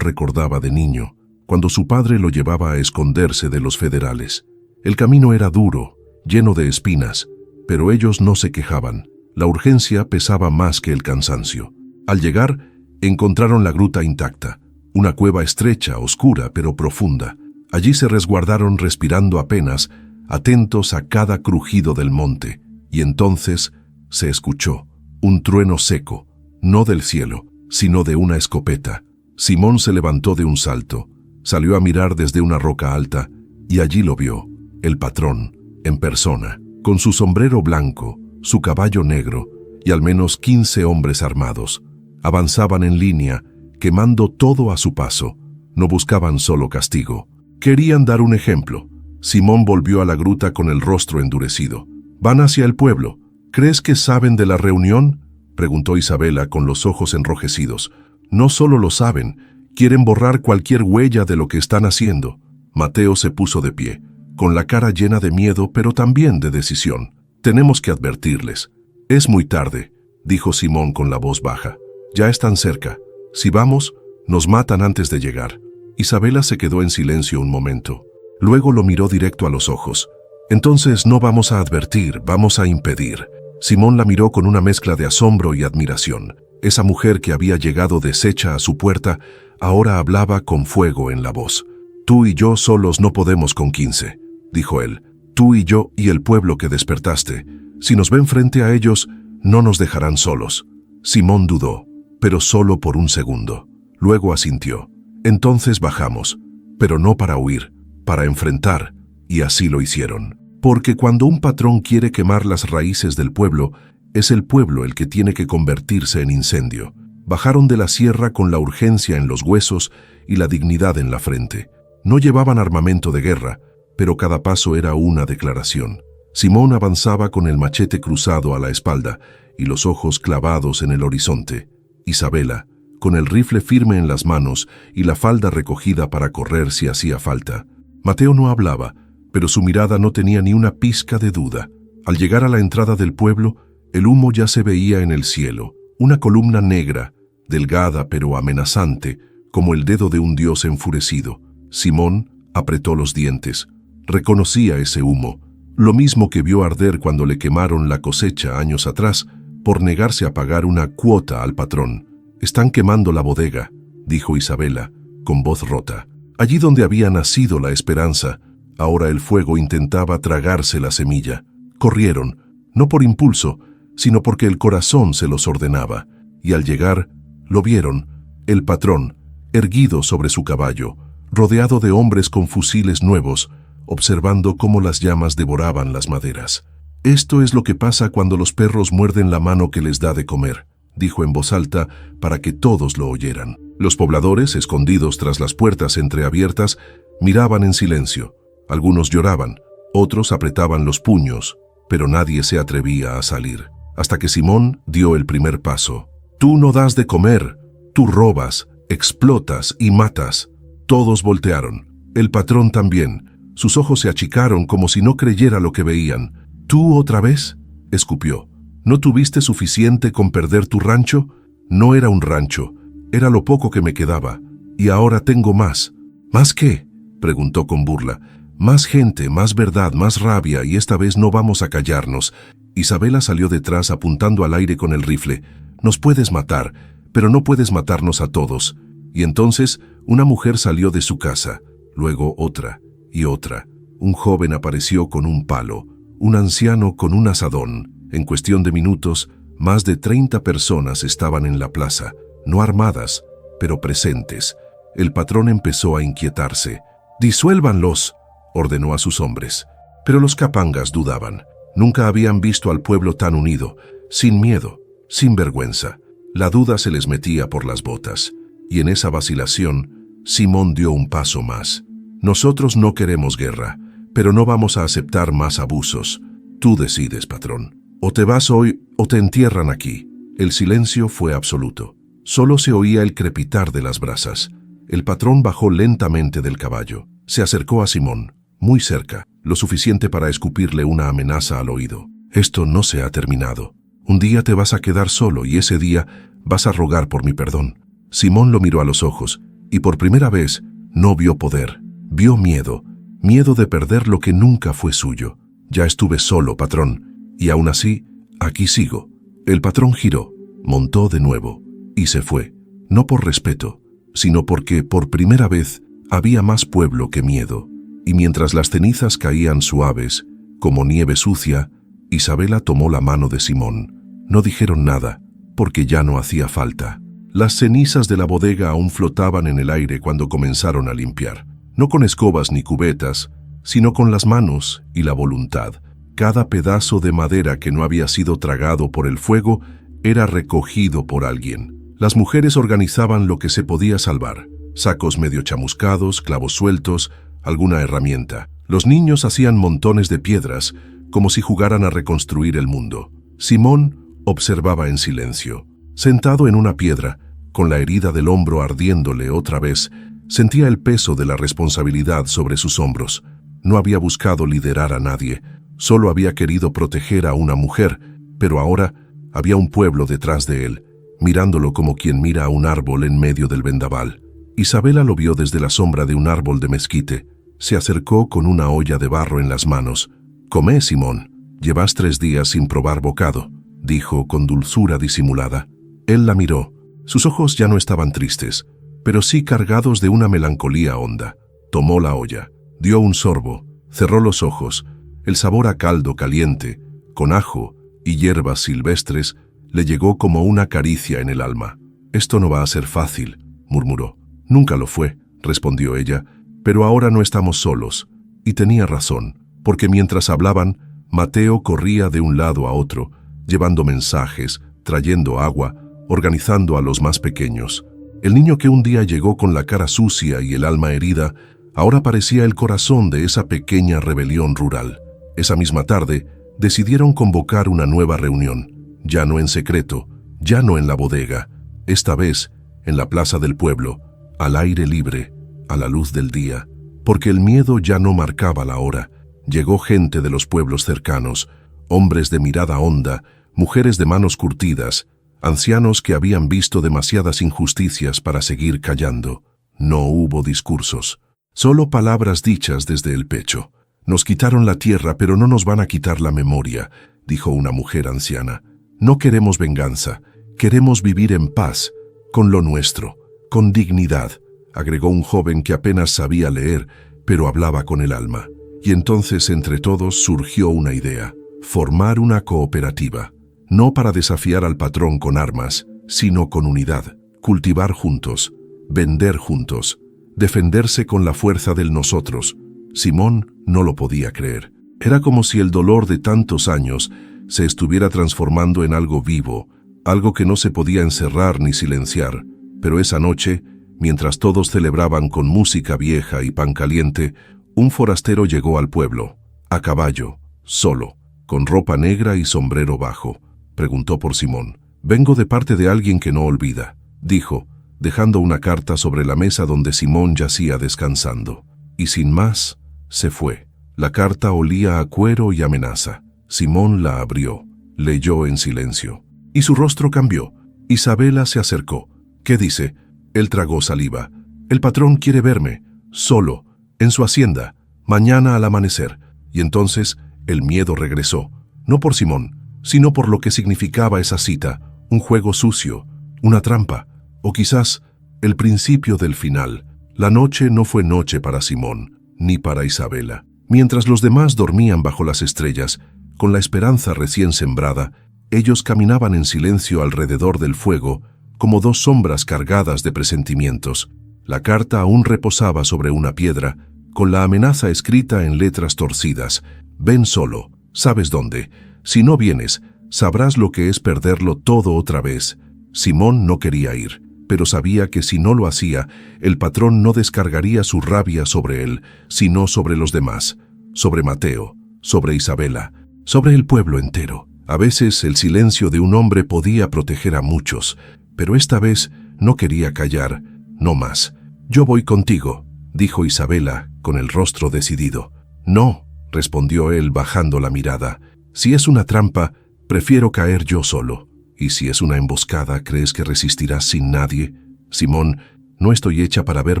recordaba de niño, cuando su padre lo llevaba a esconderse de los federales. El camino era duro, lleno de espinas, pero ellos no se quejaban. La urgencia pesaba más que el cansancio. Al llegar, encontraron la gruta intacta, una cueva estrecha, oscura, pero profunda. Allí se resguardaron respirando apenas, atentos a cada crujido del monte, y entonces se escuchó un trueno seco, no del cielo, sino de una escopeta. Simón se levantó de un salto, salió a mirar desde una roca alta, y allí lo vio, el patrón, en persona, con su sombrero blanco, su caballo negro, y al menos 15 hombres armados. Avanzaban en línea, quemando todo a su paso. No buscaban solo castigo. Querían dar un ejemplo. Simón volvió a la gruta con el rostro endurecido. «Van hacia el pueblo. ¿Crees que saben de la reunión?», preguntó Isabela con los ojos enrojecidos. «No solo lo saben, quieren borrar cualquier huella de lo que están haciendo». Mateo se puso de pie, con la cara llena de miedo, pero también de decisión. «Tenemos que advertirles». «Es muy tarde», dijo Simón con la voz baja. «Ya están cerca. Si vamos, nos matan antes de llegar». Isabela se quedó en silencio un momento. Luego lo miró directo a los ojos. «Entonces no vamos a advertir, vamos a impedir». Simón la miró con una mezcla de asombro y admiración. Esa mujer que había llegado deshecha a su puerta, ahora hablaba con fuego en la voz. «Tú y yo solos no podemos con 15», dijo él. «Tú y yo y el pueblo que despertaste. Si nos ven frente a ellos, no nos dejarán solos». Simón dudó, pero solo por un segundo. Luego asintió. «Entonces bajamos, pero no para huir, para enfrentar», y así lo hicieron. Porque cuando un patrón quiere quemar las raíces del pueblo, Es el pueblo el que tiene que convertirse en incendio. Bajaron de la sierra con la urgencia en los huesos y la dignidad en la frente. No llevaban armamento de guerra, pero cada paso era una declaración. Simón avanzaba con el machete cruzado a la espalda y los ojos clavados en el horizonte. Isabela, con el rifle firme en las manos y la falda recogida para correr si hacía falta. Mateo no hablaba, pero su mirada no tenía ni una pizca de duda. Al llegar a la entrada del pueblo, el humo ya se veía en el cielo, una columna negra, delgada pero amenazante, como el dedo de un dios enfurecido. Simón apretó los dientes. Reconocía ese humo, lo mismo que vio arder cuando le quemaron la cosecha años atrás por negarse a pagar una cuota al patrón. «Están quemando la bodega», dijo Isabela, con voz rota. Allí donde había nacido la esperanza, ahora el fuego intentaba tragarse la semilla. Corrieron, no por impulso, sino porque el corazón se los ordenaba, y al llegar, lo vieron, el patrón, erguido sobre su caballo, rodeado de hombres con fusiles nuevos, observando cómo las llamas devoraban las maderas. «Esto es lo que pasa cuando los perros muerden la mano que les da de comer», dijo en voz alta para que todos lo oyeran. Los pobladores, escondidos tras las puertas entreabiertas, miraban en silencio. Algunos lloraban, otros apretaban los puños, pero nadie se atrevía a salir. Hasta que Simón dio el primer paso. «Tú no das de comer, tú robas, explotas y matas». Todos voltearon. El patrón también. Sus ojos se achicaron como si no creyera lo que veían. «¿Tú otra vez?», escupió. «¿No tuviste suficiente con perder tu rancho?». «No era un rancho, era lo poco que me quedaba. Y ahora tengo más». «¿Más qué?», preguntó con burla. «Más gente, más verdad, más rabia, y esta vez no vamos a callarnos». Isabela salió detrás apuntando al aire con el rifle. «Nos puedes matar, pero no puedes matarnos a todos». Y entonces una mujer salió de su casa, luego otra y otra. Un joven apareció con un palo, un anciano con un azadón. En cuestión de minutos, más de 30 personas estaban en la plaza, no armadas, pero presentes. El patrón empezó a inquietarse. «Disuélvanlos», ordenó a sus hombres. Pero los capangas dudaban. Nunca habían visto al pueblo tan unido, sin miedo, sin vergüenza. La duda se les metía por las botas. Y en esa vacilación, Simón dio un paso más. «Nosotros no queremos guerra, pero no vamos a aceptar más abusos. Tú decides, patrón. O te vas hoy o te entierran aquí». El silencio fue absoluto. Solo se oía el crepitar de las brasas. El patrón bajó lentamente del caballo. Se acercó a Simón, muy cerca, lo suficiente para escupirle una amenaza al oído. «Esto no se ha terminado. Un día te vas a quedar solo y ese día vas a rogar por mi perdón». Simón lo miró a los ojos y por primera vez no vio poder, vio miedo, miedo de perder lo que nunca fue suyo. «Ya estuve solo, patrón, y aún así, aquí sigo». El patrón giró, montó de nuevo y se fue, no por respeto, sino porque por primera vez había más pueblo que miedo. Y mientras las cenizas caían suaves, como nieve sucia, Isabela tomó la mano de Simón. No dijeron nada, porque ya no hacía falta. Las cenizas de la bodega aún flotaban en el aire cuando comenzaron a limpiar. No con escobas ni cubetas, sino con las manos y la voluntad. Cada pedazo de madera que no había sido tragado por el fuego era recogido por alguien. Las mujeres organizaban lo que se podía salvar. Sacos medio chamuscados, clavos sueltos, alguna herramienta. Los niños hacían montones de piedras, como si jugaran a reconstruir el mundo. Simón observaba en silencio. Sentado en una piedra, con la herida del hombro ardiéndole otra vez, sentía el peso de la responsabilidad sobre sus hombros. No había buscado liderar a nadie, solo había querido proteger a una mujer, pero ahora había un pueblo detrás de él, mirándolo como quien mira a un árbol en medio del vendaval. Isabela lo vio desde la sombra de un árbol de mezquite. Se acercó con una olla de barro en las manos. «Come, Simón, llevas 3 días sin probar bocado», dijo con dulzura disimulada. Él la miró. Sus ojos ya no estaban tristes, pero sí cargados de una melancolía honda. Tomó la olla, dio un sorbo, cerró los ojos. El sabor a caldo caliente, con ajo y hierbas silvestres, le llegó como una caricia en el alma. «Esto no va a ser fácil», murmuró. «Nunca lo fue», respondió ella, «pero ahora no estamos solos». Y tenía razón, porque mientras hablaban, Mateo corría de un lado a otro, llevando mensajes, trayendo agua, organizando a los más pequeños. El niño que un día llegó con la cara sucia y el alma herida, ahora parecía el corazón de esa pequeña rebelión rural. Esa misma tarde, decidieron convocar una nueva reunión, ya no en secreto, ya no en la bodega, esta vez en la plaza del pueblo, al aire libre, a la luz del día, porque el miedo ya no marcaba la hora. Llegó gente de los pueblos cercanos, hombres de mirada honda, mujeres de manos curtidas, ancianos que habían visto demasiadas injusticias para seguir callando. No hubo discursos, solo palabras dichas desde el pecho. Nos quitaron la tierra, pero no nos van a quitar la memoria, dijo una mujer anciana. No queremos venganza, queremos vivir en paz, con lo nuestro, con dignidad, agregó un joven que apenas sabía leer, pero hablaba con el alma. Y entonces entre todos surgió una idea: formar una cooperativa, no para desafiar al patrón con armas, sino con unidad, cultivar juntos, vender juntos, defenderse con la fuerza del nosotros. Simón no lo podía creer. Era como si el dolor de tantos años se estuviera transformando en algo vivo, algo que no se podía encerrar ni silenciar. Pero esa noche, mientras todos celebraban con música vieja y pan caliente, un forastero llegó al pueblo, a caballo, solo, con ropa negra y sombrero bajo. Preguntó por Simón. «Vengo de parte de alguien que no olvida», dijo, dejando una carta sobre la mesa donde Simón yacía descansando. Y sin más, se fue. La carta olía a cuero y amenaza. Simón la abrió, leyó en silencio. Y su rostro cambió. Isabela se acercó. «¿Qué dice?» Él tragó saliva. «El patrón quiere verme, solo, en su hacienda, mañana al amanecer». Y entonces el miedo regresó, no por Simón, sino por lo que significaba esa cita, un juego sucio, una trampa, o quizás el principio del final. La noche no fue noche para Simón, ni para Isabela. Mientras los demás dormían bajo las estrellas, con la esperanza recién sembrada, ellos caminaban en silencio alrededor del fuego, como dos sombras cargadas de presentimientos. La carta aún reposaba sobre una piedra, con la amenaza escrita en letras torcidas. «Ven solo, ¿sabes dónde? Si no vienes, sabrás lo que es perderlo todo otra vez». Simón no quería ir, pero sabía que si no lo hacía, el patrón no descargaría su rabia sobre él, sino sobre los demás, sobre Mateo, sobre Isabela, sobre el pueblo entero. A veces el silencio de un hombre podía proteger a muchos, pero esta vez no quería callar, no más. «Yo voy contigo», dijo Isabela, con el rostro decidido. «No», respondió él bajando la mirada. «Si es una trampa, prefiero caer yo solo. Y si es una emboscada, ¿crees que resistirás sin nadie? Simón, no estoy hecha para ver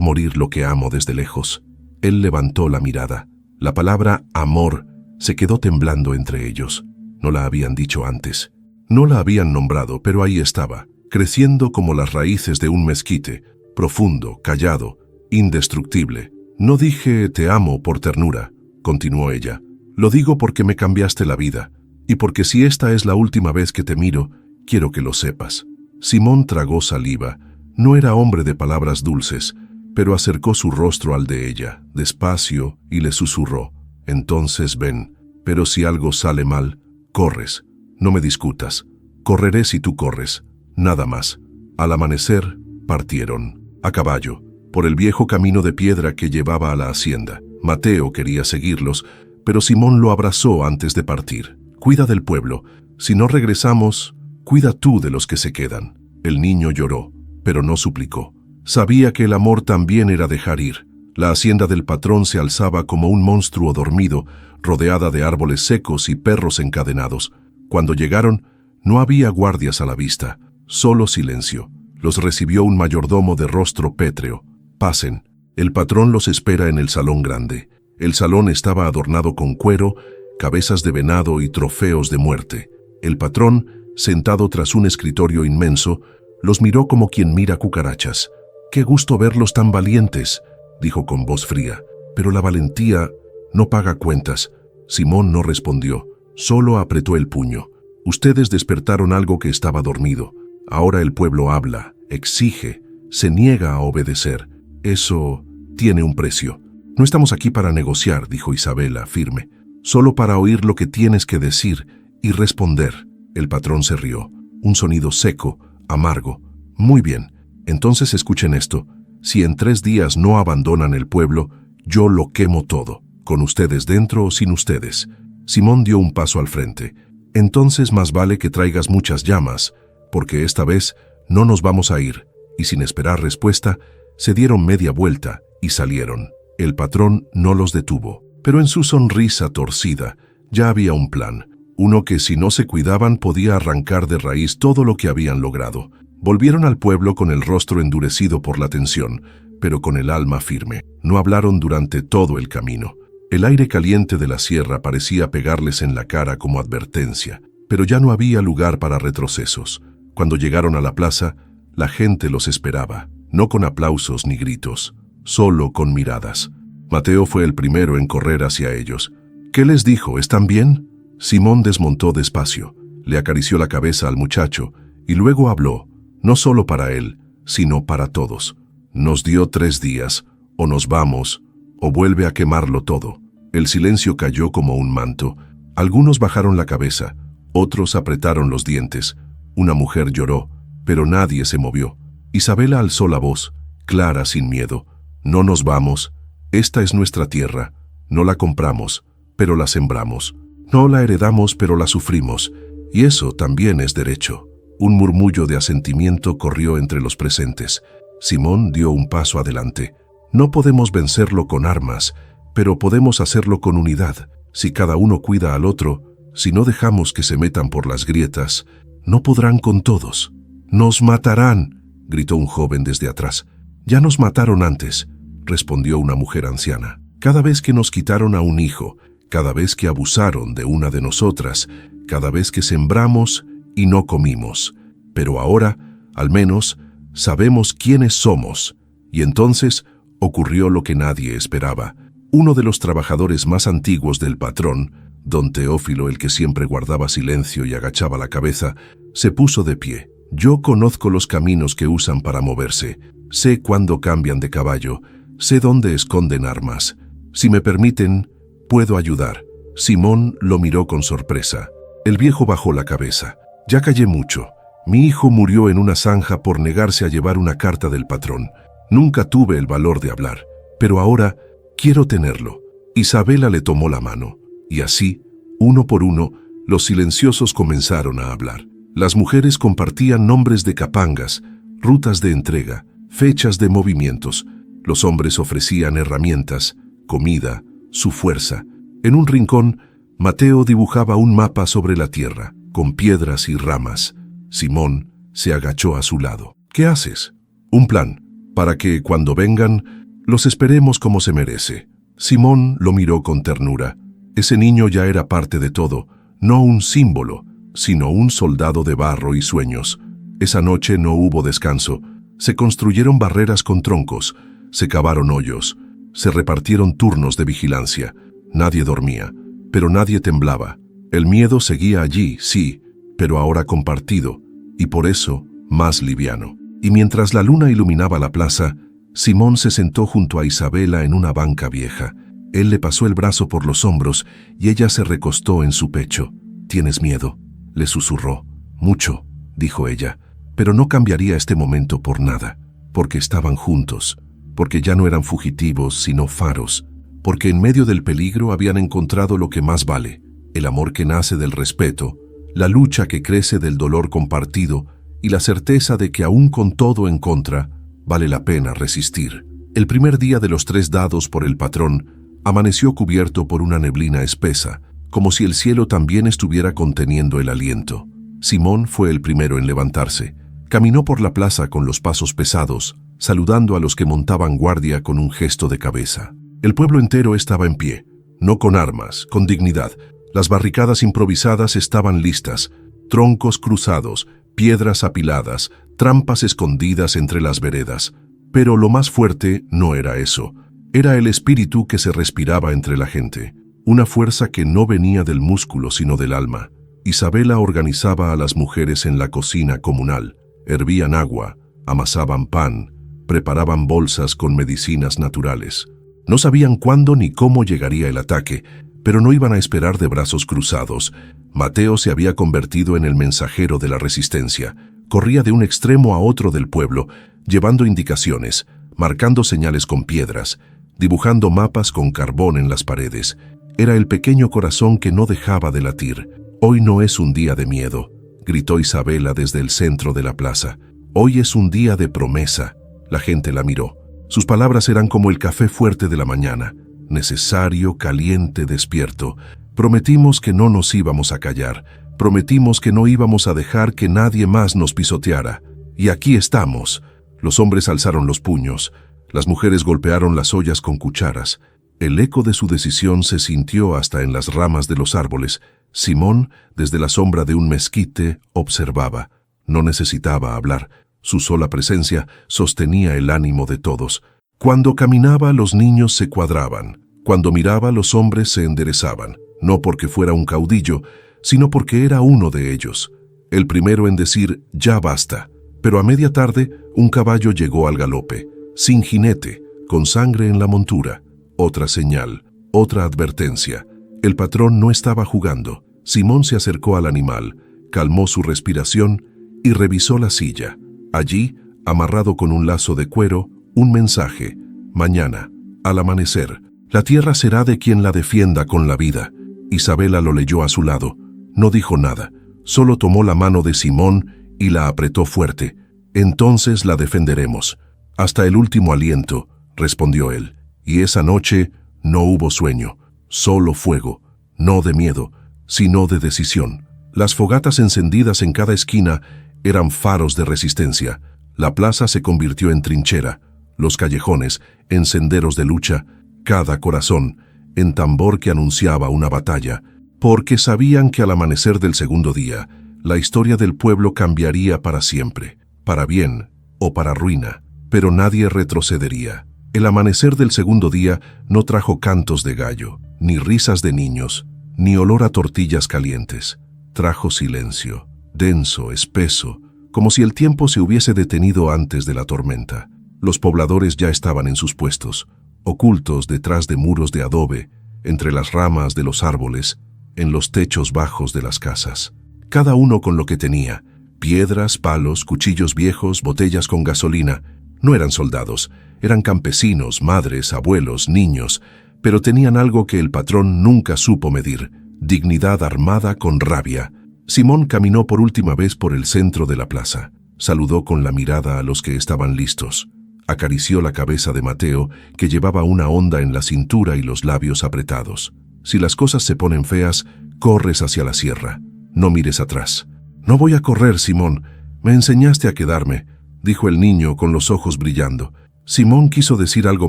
morir lo que amo desde lejos». Él levantó la mirada. La palabra amor se quedó temblando entre ellos. No la habían dicho antes. No la habían nombrado, pero ahí estaba, creciendo como las raíces de un mezquite, profundo, callado, indestructible. «No dije te amo por ternura», continuó ella. «Lo digo porque me cambiaste la vida, y porque si esta es la última vez que te miro, quiero que lo sepas». Simón tragó saliva. No era hombre de palabras dulces, pero acercó su rostro al de ella, despacio, y le susurró: «Entonces ven, pero si algo sale mal, corres. No me discutas. Correré si tú corres. Nada más». Al amanecer, partieron, a caballo, por el viejo camino de piedra que llevaba a la hacienda. Mateo quería seguirlos, pero Simón lo abrazó antes de partir. «Cuida del pueblo. Si no regresamos, cuida tú de los que se quedan». El niño lloró, pero no suplicó. Sabía que el amor también era dejar ir. La hacienda del patrón se alzaba como un monstruo dormido, rodeada de árboles secos y perros encadenados. Cuando llegaron, no había guardias a la vista, solo silencio. Los recibió un mayordomo de rostro pétreo. «Pasen. El patrón los espera en el salón grande». El salón estaba adornado con cuero, cabezas de venado y trofeos de muerte. El patrón, sentado tras un escritorio inmenso, los miró como quien mira cucarachas. «Qué gusto verlos tan valientes», dijo con voz fría. «Pero la valentía no paga cuentas». Simón no respondió, solo apretó el puño. «Ustedes despertaron algo que estaba dormido. Ahora el pueblo habla, exige, se niega a obedecer. Eso tiene un precio». «No estamos aquí para negociar», dijo Isabela, firme. «Solo para oír lo que tienes que decir y responder». El patrón se rió. Un sonido seco, amargo. Muy bien, entonces escuchen esto. Si en 3 días no abandonan el pueblo, yo lo quemo todo, con ustedes dentro o sin ustedes. Simón dio un paso al frente. Entonces más vale que traigas muchas llamas, porque esta vez no nos vamos a ir. Y sin esperar respuesta, se dieron media vuelta y salieron. El patrón no los detuvo, pero en su sonrisa torcida ya había un plan. Uno que si no se cuidaban podía arrancar de raíz todo lo que habían logrado. Volvieron al pueblo con el rostro endurecido por la tensión, pero con el alma firme. No hablaron durante todo el camino. El aire caliente de la sierra parecía pegarles en la cara como advertencia, pero ya no había lugar para retrocesos. Cuando llegaron a la plaza, la gente los esperaba, no con aplausos ni gritos, solo con miradas. Mateo fue el primero en correr hacia ellos. ¿Qué les dijo? ¿Están bien? Simón desmontó despacio, le acarició la cabeza al muchacho y luego habló, no solo para él, sino para todos. Nos dio 3 días, o nos vamos, o vuelve a quemarlo todo. El silencio cayó como un manto. Algunos bajaron la cabeza, otros apretaron los dientes. Una mujer lloró, pero nadie se movió. Isabela alzó la voz, clara sin miedo. No nos vamos, esta es nuestra tierra. No la compramos, pero la sembramos. No la heredamos, pero la sufrimos. Y eso también es derecho. Un murmullo de asentimiento corrió entre los presentes. Simón dio un paso adelante. No podemos vencerlo con armas, pero podemos hacerlo con unidad. Si cada uno cuida al otro, si no dejamos que se metan por las grietas, no podrán con todos. ¡Nos matarán!, gritó un joven desde atrás. Ya nos mataron antes, respondió una mujer anciana. Cada vez que nos quitaron a un hijo, cada vez que abusaron de una de nosotras, cada vez que sembramos y no comimos. Pero ahora, al menos, sabemos quiénes somos. Y entonces ocurrió lo que nadie esperaba. Uno de los trabajadores más antiguos del patrón, don Teófilo, el que siempre guardaba silencio y agachaba la cabeza, se puso de pie. Yo conozco los caminos que usan para moverse. Sé cuándo cambian de caballo. Sé dónde esconden armas. Si me permiten, puedo ayudar. Simón lo miró con sorpresa. El viejo bajó la cabeza. Ya callé mucho. Mi hijo murió en una zanja por negarse a llevar una carta del patrón. Nunca tuve el valor de hablar, pero ahora quiero tenerlo. Isabela le tomó la mano, y así, uno por uno, los silenciosos comenzaron a hablar. Las mujeres compartían nombres de capangas, rutas de entrega, fechas de movimientos. Los hombres ofrecían herramientas, comida, su fuerza. En un rincón, Mateo dibujaba un mapa sobre la tierra, con piedras y ramas. Simón se agachó a su lado. ¿Qué haces? Un plan, para que, cuando vengan, los esperemos como se merece. Simón lo miró con ternura. Ese niño ya era parte de todo, no un símbolo, sino un soldado de barro y sueños. Esa noche no hubo descanso. Se construyeron barreras con troncos, se cavaron hoyos, se repartieron turnos de vigilancia. Nadie dormía, pero nadie temblaba. El miedo seguía allí, sí, pero ahora compartido, y por eso más liviano. Y mientras la luna iluminaba la plaza, Simón se sentó junto a Isabela en una banca vieja. Él le pasó el brazo por los hombros y ella se recostó en su pecho. «¿Tienes miedo?», le susurró. «Mucho», dijo ella, pero no cambiaría este momento por nada, porque estaban juntos, porque ya no eran fugitivos, sino faros, porque en medio del peligro habían encontrado lo que más vale, el amor que nace del respeto, la lucha que crece del dolor compartido y la certeza de que aún con todo en contra, vale la pena resistir. El primer día de los 3 dados por el patrón amaneció cubierto por una neblina espesa, como si el cielo también estuviera conteniendo el aliento. Simón fue el primero en levantarse. Caminó por la plaza con los pasos pesados, saludando a los que montaban guardia con un gesto de cabeza. El pueblo entero estaba en pie, no con armas, con dignidad. Las barricadas improvisadas estaban listas, troncos cruzados, piedras apiladas, trampas escondidas entre las veredas. Pero lo más fuerte no era eso. Era el espíritu que se respiraba entre la gente, una fuerza que no venía del músculo sino del alma. Isabela organizaba a las mujeres en la cocina comunal, hervían agua, amasaban pan, preparaban bolsas con medicinas naturales. No sabían cuándo ni cómo llegaría el ataque, Pero no iban a esperar de brazos cruzados. Mateo se había convertido en el mensajero de la resistencia. Corría de un extremo a otro del pueblo, llevando indicaciones, marcando señales con piedras, dibujando mapas con carbón en las paredes. Era el pequeño corazón que no dejaba de latir. «Hoy no es un día de miedo», gritó Isabela desde el centro de la plaza. «Hoy es un día de promesa». La gente la miró. Sus palabras eran como el café fuerte de la mañana. Necesario, caliente, despierto. Prometimos que no nos íbamos a callar. Prometimos que no íbamos a dejar que nadie más nos pisoteara. Y aquí estamos. Los hombres alzaron los puños. Las mujeres golpearon las ollas con cucharas. El eco de su decisión se sintió hasta en las ramas de los árboles. Simón, desde la sombra de un mezquite, observaba. No necesitaba hablar. Su sola presencia sostenía el ánimo de todos. Cuando caminaba, los niños se cuadraban. Cuando miraba, los hombres se enderezaban. No porque fuera un caudillo, sino porque era uno de ellos. El primero en decir, «ya basta». Pero a media tarde, un caballo llegó al galope, sin jinete, con sangre en la montura. Otra señal, otra advertencia. El patrón no estaba jugando. Simón se acercó al animal, calmó su respiración y revisó la silla. Allí, amarrado con un lazo de cuero, un mensaje. «Mañana, al amanecer, la tierra será de quien la defienda con la vida». Isabela lo leyó a su lado. No dijo nada, solo tomó la mano de Simón y la apretó fuerte. «Entonces la defenderemos. Hasta el último aliento», respondió él. Y esa noche no hubo sueño, solo fuego, no de miedo, sino de decisión. Las fogatas encendidas en cada esquina eran faros de resistencia. La plaza se convirtió en trinchera, los callejones en senderos de lucha, cada corazón en tambor que anunciaba una batalla, porque sabían que al amanecer del segundo día, la historia del pueblo cambiaría para siempre, para bien o para ruina, pero nadie retrocedería. El amanecer del segundo día no trajo cantos de gallo, ni risas de niños, ni olor a tortillas calientes. Trajo silencio, denso, espeso, como si el tiempo se hubiese detenido antes de la tormenta. Los pobladores ya estaban en sus puestos, ocultos detrás de muros de adobe, entre las ramas de los árboles, en los techos bajos de las casas. Cada uno con lo que tenía, piedras, palos, cuchillos viejos, botellas con gasolina. No eran soldados, eran campesinos, madres, abuelos, niños, pero tenían algo que el patrón nunca supo medir: dignidad armada con rabia. Simón caminó por última vez por el centro de la plaza. Saludó con la mirada a los que estaban listos. Acarició la cabeza de Mateo, que llevaba una honda en la cintura y los labios apretados. Si las cosas se ponen feas, corres hacia la sierra. No mires atrás. «No voy a correr, Simón. Me enseñaste a quedarme», dijo el niño con los ojos brillando. Simón quiso decir algo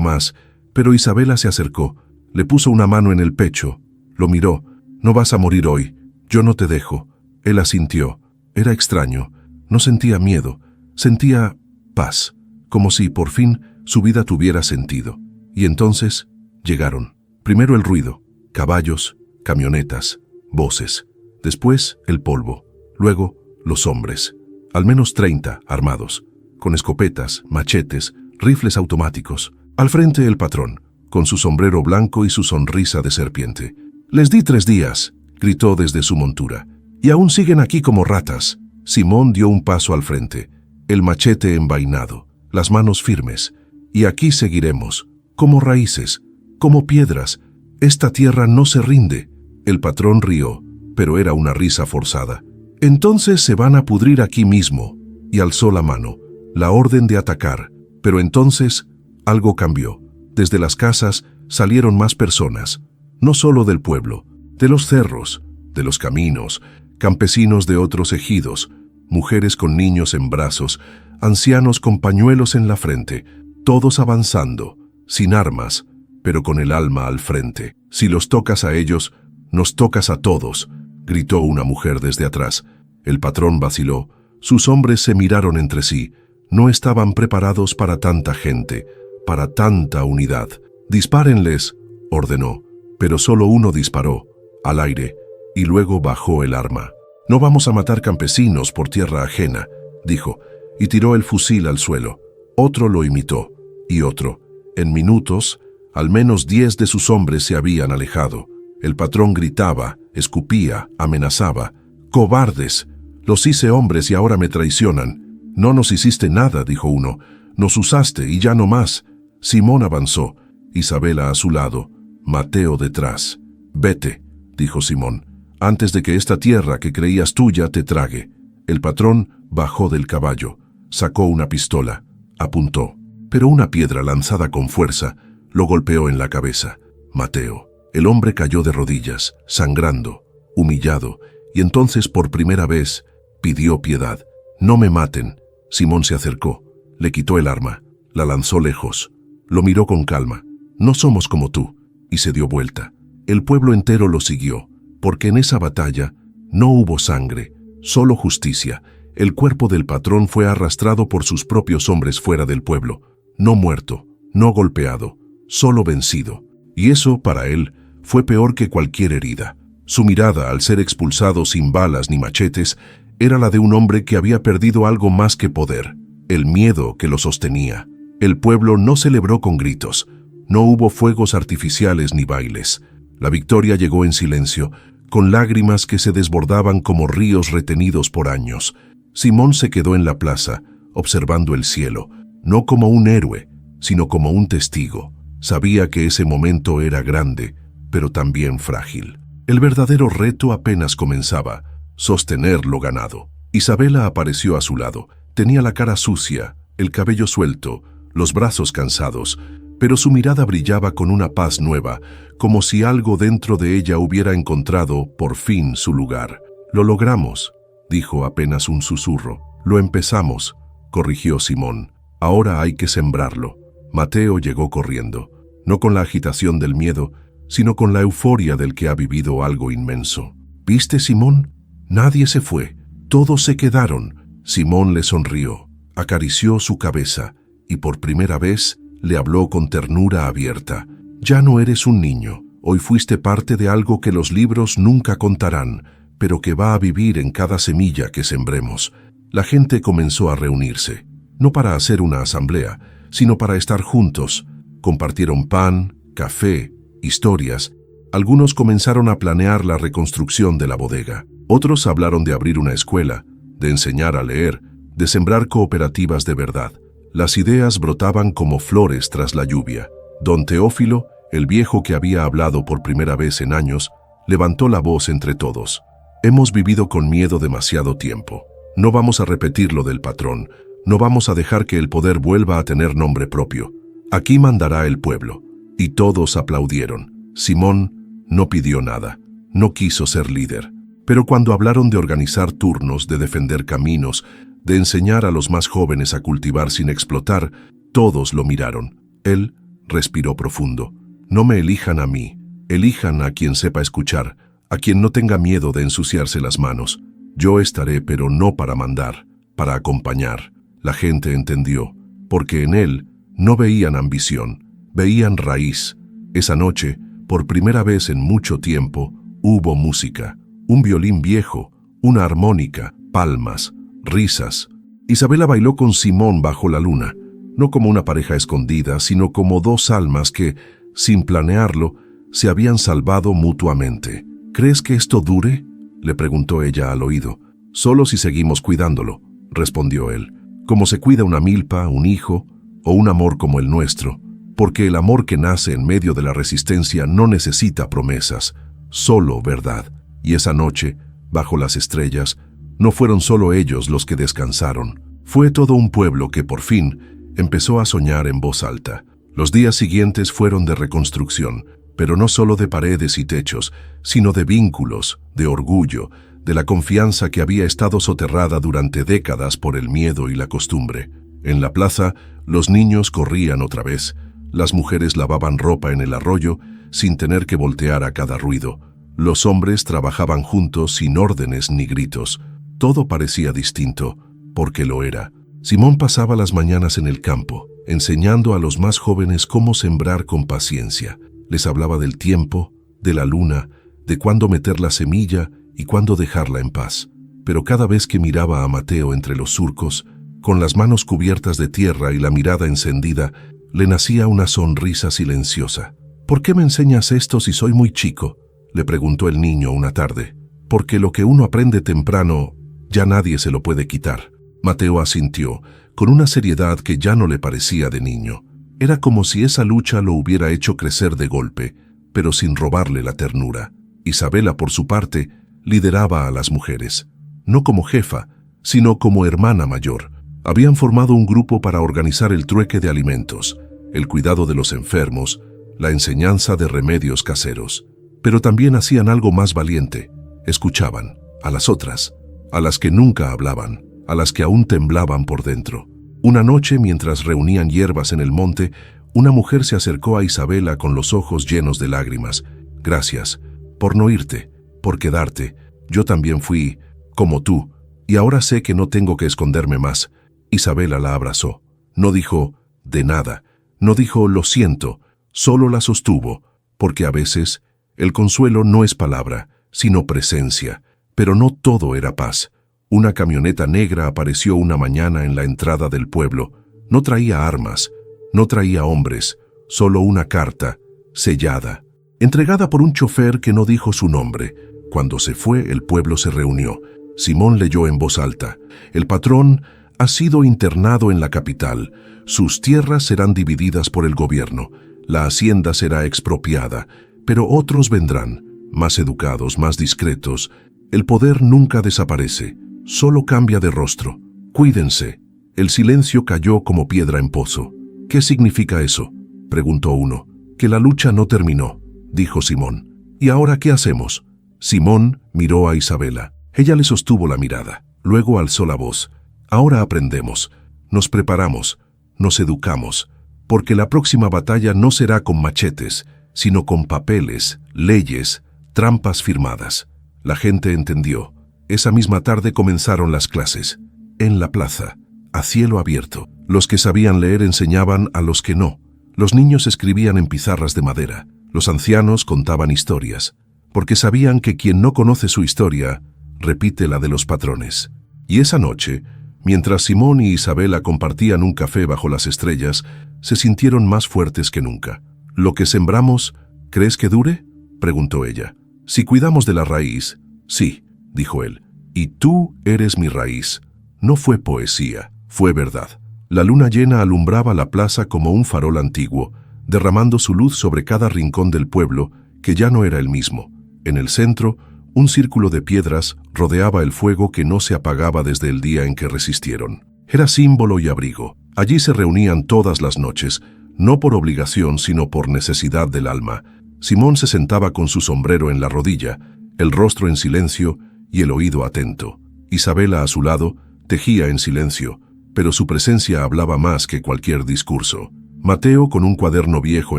más, pero Isabela se acercó, le puso una mano en el pecho, lo miró. «No vas a morir hoy. Yo no te dejo». Él asintió. Era extraño. No sentía miedo. Sentía paz. Como si, por fin, su vida tuviera sentido. Y entonces llegaron. Primero el ruido, caballos, camionetas, voces. Después el polvo. Luego los hombres. Al menos 30 armados, con escopetas, machetes, rifles automáticos. Al frente el patrón, con su sombrero blanco y su sonrisa de serpiente. «Les di 3 días», gritó desde su montura. «Y aún siguen aquí como ratas». Simón dio un paso al frente, el machete envainado, las manos firmes. «Y aquí seguiremos, como raíces, como piedras. Esta tierra no se rinde». El patrón rió, pero era una risa forzada. «Entonces se van a pudrir aquí mismo», y alzó la mano, la orden de atacar. Pero entonces algo cambió. Desde las casas salieron más personas, no solo del pueblo, de los cerros, de los caminos, campesinos de otros ejidos, mujeres con niños en brazos, ancianos con pañuelos en la frente, todos avanzando, sin armas, pero con el alma al frente. «Si los tocas a ellos, nos tocas a todos», gritó una mujer desde atrás. El patrón vaciló. Sus hombres se miraron entre sí. No estaban preparados para tanta gente, para tanta unidad. «Dispárenles», ordenó, pero solo uno disparó, al aire, y luego bajó el arma. «No vamos a matar campesinos por tierra ajena», dijo, y tiró el fusil al suelo. Otro lo imitó, y otro. En minutos, al menos 10 de sus hombres se habían alejado. El patrón gritaba, escupía, amenazaba. «¡Cobardes! Los hice hombres y ahora me traicionan». «No nos hiciste nada», dijo uno. «Nos usaste y ya no más». Simón avanzó, Isabela a su lado, Mateo detrás. «Vete», dijo Simón, «antes de que esta tierra que creías tuya te trague». El patrón bajó del caballo, sacó una pistola, apuntó, pero una piedra lanzada con fuerza lo golpeó en la cabeza. Mateo. El hombre cayó de rodillas, sangrando, humillado, y entonces por primera vez pidió piedad. «No me maten». Simón se acercó, le quitó el arma, la lanzó lejos, lo miró con calma. «No somos como tú», y se dio vuelta. El pueblo entero lo siguió, porque en esa batalla no hubo sangre, solo justicia. El cuerpo del patrón fue arrastrado por sus propios hombres fuera del pueblo, no muerto, no golpeado, solo vencido. Y eso, para él, fue peor que cualquier herida. Su mirada, al ser expulsado sin balas ni machetes, era la de un hombre que había perdido algo más que poder, el miedo que lo sostenía. El pueblo no celebró con gritos, no hubo fuegos artificiales ni bailes. La victoria llegó en silencio, con lágrimas que se desbordaban como ríos retenidos por años. Simón se quedó en la plaza, observando el cielo, no como un héroe, sino como un testigo. Sabía que ese momento era grande, pero también frágil. El verdadero reto apenas comenzaba, sostener lo ganado. Isabela apareció a su lado. Tenía la cara sucia, el cabello suelto, los brazos cansados, pero su mirada brillaba con una paz nueva, como si algo dentro de ella hubiera encontrado, por fin, su lugar. «Lo logramos», dijo apenas un susurro. «Lo empezamos», corrigió Simón. «Ahora hay que sembrarlo». Mateo llegó corriendo, no con la agitación del miedo, sino con la euforia del que ha vivido algo inmenso. «¿Viste, Simón? Nadie se fue, todos se quedaron». Simón le sonrió, acarició su cabeza y por primera vez le habló con ternura abierta. «Ya no eres un niño, hoy fuiste parte de algo que los libros nunca contarán, pero que va a vivir en cada semilla que sembremos». La gente comenzó a reunirse, no para hacer una asamblea, sino para estar juntos. Compartieron pan, café, historias. Algunos comenzaron a planear la reconstrucción de la bodega. Otros hablaron de abrir una escuela, de enseñar a leer, de sembrar cooperativas de verdad. Las ideas brotaban como flores tras la lluvia. Don Teófilo, el viejo que había hablado por primera vez en años, levantó la voz entre todos. «Hemos vivido con miedo demasiado tiempo. No vamos a repetir lo del patrón. No vamos a dejar que el poder vuelva a tener nombre propio. Aquí mandará el pueblo». Y todos aplaudieron. Simón no pidió nada, no quiso ser líder. Pero cuando hablaron de organizar turnos, de defender caminos, de enseñar a los más jóvenes a cultivar sin explotar, todos lo miraron. Él respiró profundo. «No me elijan a mí, elijan a quien sepa escuchar, a quien no tenga miedo de ensuciarse las manos. Yo estaré, pero no para mandar, para acompañar». La gente entendió, porque en él no veían ambición, veían raíz. Esa noche, por primera vez en mucho tiempo, hubo música, un violín viejo, una armónica, palmas, risas. Isabela bailó con Simón bajo la luna, no como una pareja escondida, sino como dos almas que, sin planearlo, se habían salvado mutuamente. «¿Crees que esto dure?», le preguntó ella al oído. «Solo si seguimos cuidándolo», respondió él, «como se cuida una milpa, un hijo o un amor como el nuestro, porque el amor que nace en medio de la resistencia no necesita promesas, solo verdad». Y esa noche, bajo las estrellas, no fueron solo ellos los que descansaron. Fue todo un pueblo que por fin empezó a soñar en voz alta. Los días siguientes fueron de reconstrucción, pero no solo de paredes y techos, sino de vínculos, de orgullo, de la confianza que había estado soterrada durante décadas por el miedo y la costumbre. En la plaza, los niños corrían otra vez, las mujeres lavaban ropa en el arroyo sin tener que voltear a cada ruido. Los hombres trabajaban juntos sin órdenes ni gritos. Todo parecía distinto, porque lo era. Simón pasaba las mañanas en el campo, enseñando a los más jóvenes cómo sembrar con paciencia. Les hablaba del tiempo, de la luna, de cuándo meter la semilla y cuándo dejarla en paz. Pero cada vez que miraba a Mateo entre los surcos, con las manos cubiertas de tierra y la mirada encendida, le nacía una sonrisa silenciosa. «¿Por qué me enseñas esto si soy muy chico?», le preguntó el niño una tarde. Porque lo que uno aprende temprano, ya nadie se lo puede quitar. Mateo asintió, con una seriedad que ya no le parecía de niño. Era como si esa lucha lo hubiera hecho crecer de golpe, pero sin robarle la ternura. Isabela, por su parte, lideraba a las mujeres. No como jefa, sino como hermana mayor. Habían formado un grupo para organizar el trueque de alimentos, el cuidado de los enfermos, la enseñanza de remedios caseros. Pero también hacían algo más valiente. Escuchaban a las otras, a las que nunca hablaban, a las que aún temblaban por dentro. Una noche, mientras reunían hierbas en el monte, una mujer se acercó a Isabela con los ojos llenos de lágrimas. Gracias, por no irte, por quedarte. Yo también fui, como tú, y ahora sé que no tengo que esconderme más. Isabela la abrazó. No dijo, de nada. No dijo, lo siento. Solo la sostuvo, porque a veces el consuelo no es palabra, sino presencia. Pero no todo era paz. Una camioneta negra apareció una mañana en la entrada del pueblo. No traía armas, no traía hombres, solo una carta, sellada, entregada por un chofer que no dijo su nombre. Cuando se fue, el pueblo se reunió. Simón leyó en voz alta: el patrón ha sido internado en la capital. Sus tierras serán divididas por el gobierno. La hacienda será expropiada, pero otros vendrán, más educados, más discretos. El poder nunca desaparece, solo cambia de rostro. Cuídense. El silencio cayó como piedra en pozo. ¿Qué significa eso?, preguntó uno. Que la lucha no terminó, dijo Simón. ¿Y ahora qué hacemos? Simón miró a Isabela. Ella le sostuvo la mirada. Luego alzó la voz. Ahora aprendemos, nos preparamos, nos educamos, porque la próxima batalla no será con machetes, sino con papeles, leyes, trampas firmadas. La gente entendió. Esa misma tarde comenzaron las clases. En la plaza, a cielo abierto. Los que sabían leer enseñaban a los que no. Los niños escribían en pizarras de madera. Los ancianos contaban historias, porque sabían que quien no conoce su historia, repite la de los patrones. Y esa noche, mientras Simón y Isabela compartían un café bajo las estrellas, se sintieron más fuertes que nunca. ¿Lo que sembramos, crees que dure?, preguntó ella. Si cuidamos de la raíz, sí, dijo él. Y tú eres mi raíz. No fue poesía, fue verdad. La luna llena alumbraba la plaza como un farol antiguo, derramando su luz sobre cada rincón del pueblo, que ya no era el mismo. En el centro, un círculo de piedras rodeaba el fuego que no se apagaba desde el día en que resistieron. Era símbolo y abrigo. Allí se reunían todas las noches, no por obligación, sino por necesidad del alma. Simón se sentaba con su sombrero en la rodilla, el rostro en silencio y el oído atento. Isabela, a su lado, tejía en silencio, pero su presencia hablaba más que cualquier discurso. Mateo, con un cuaderno viejo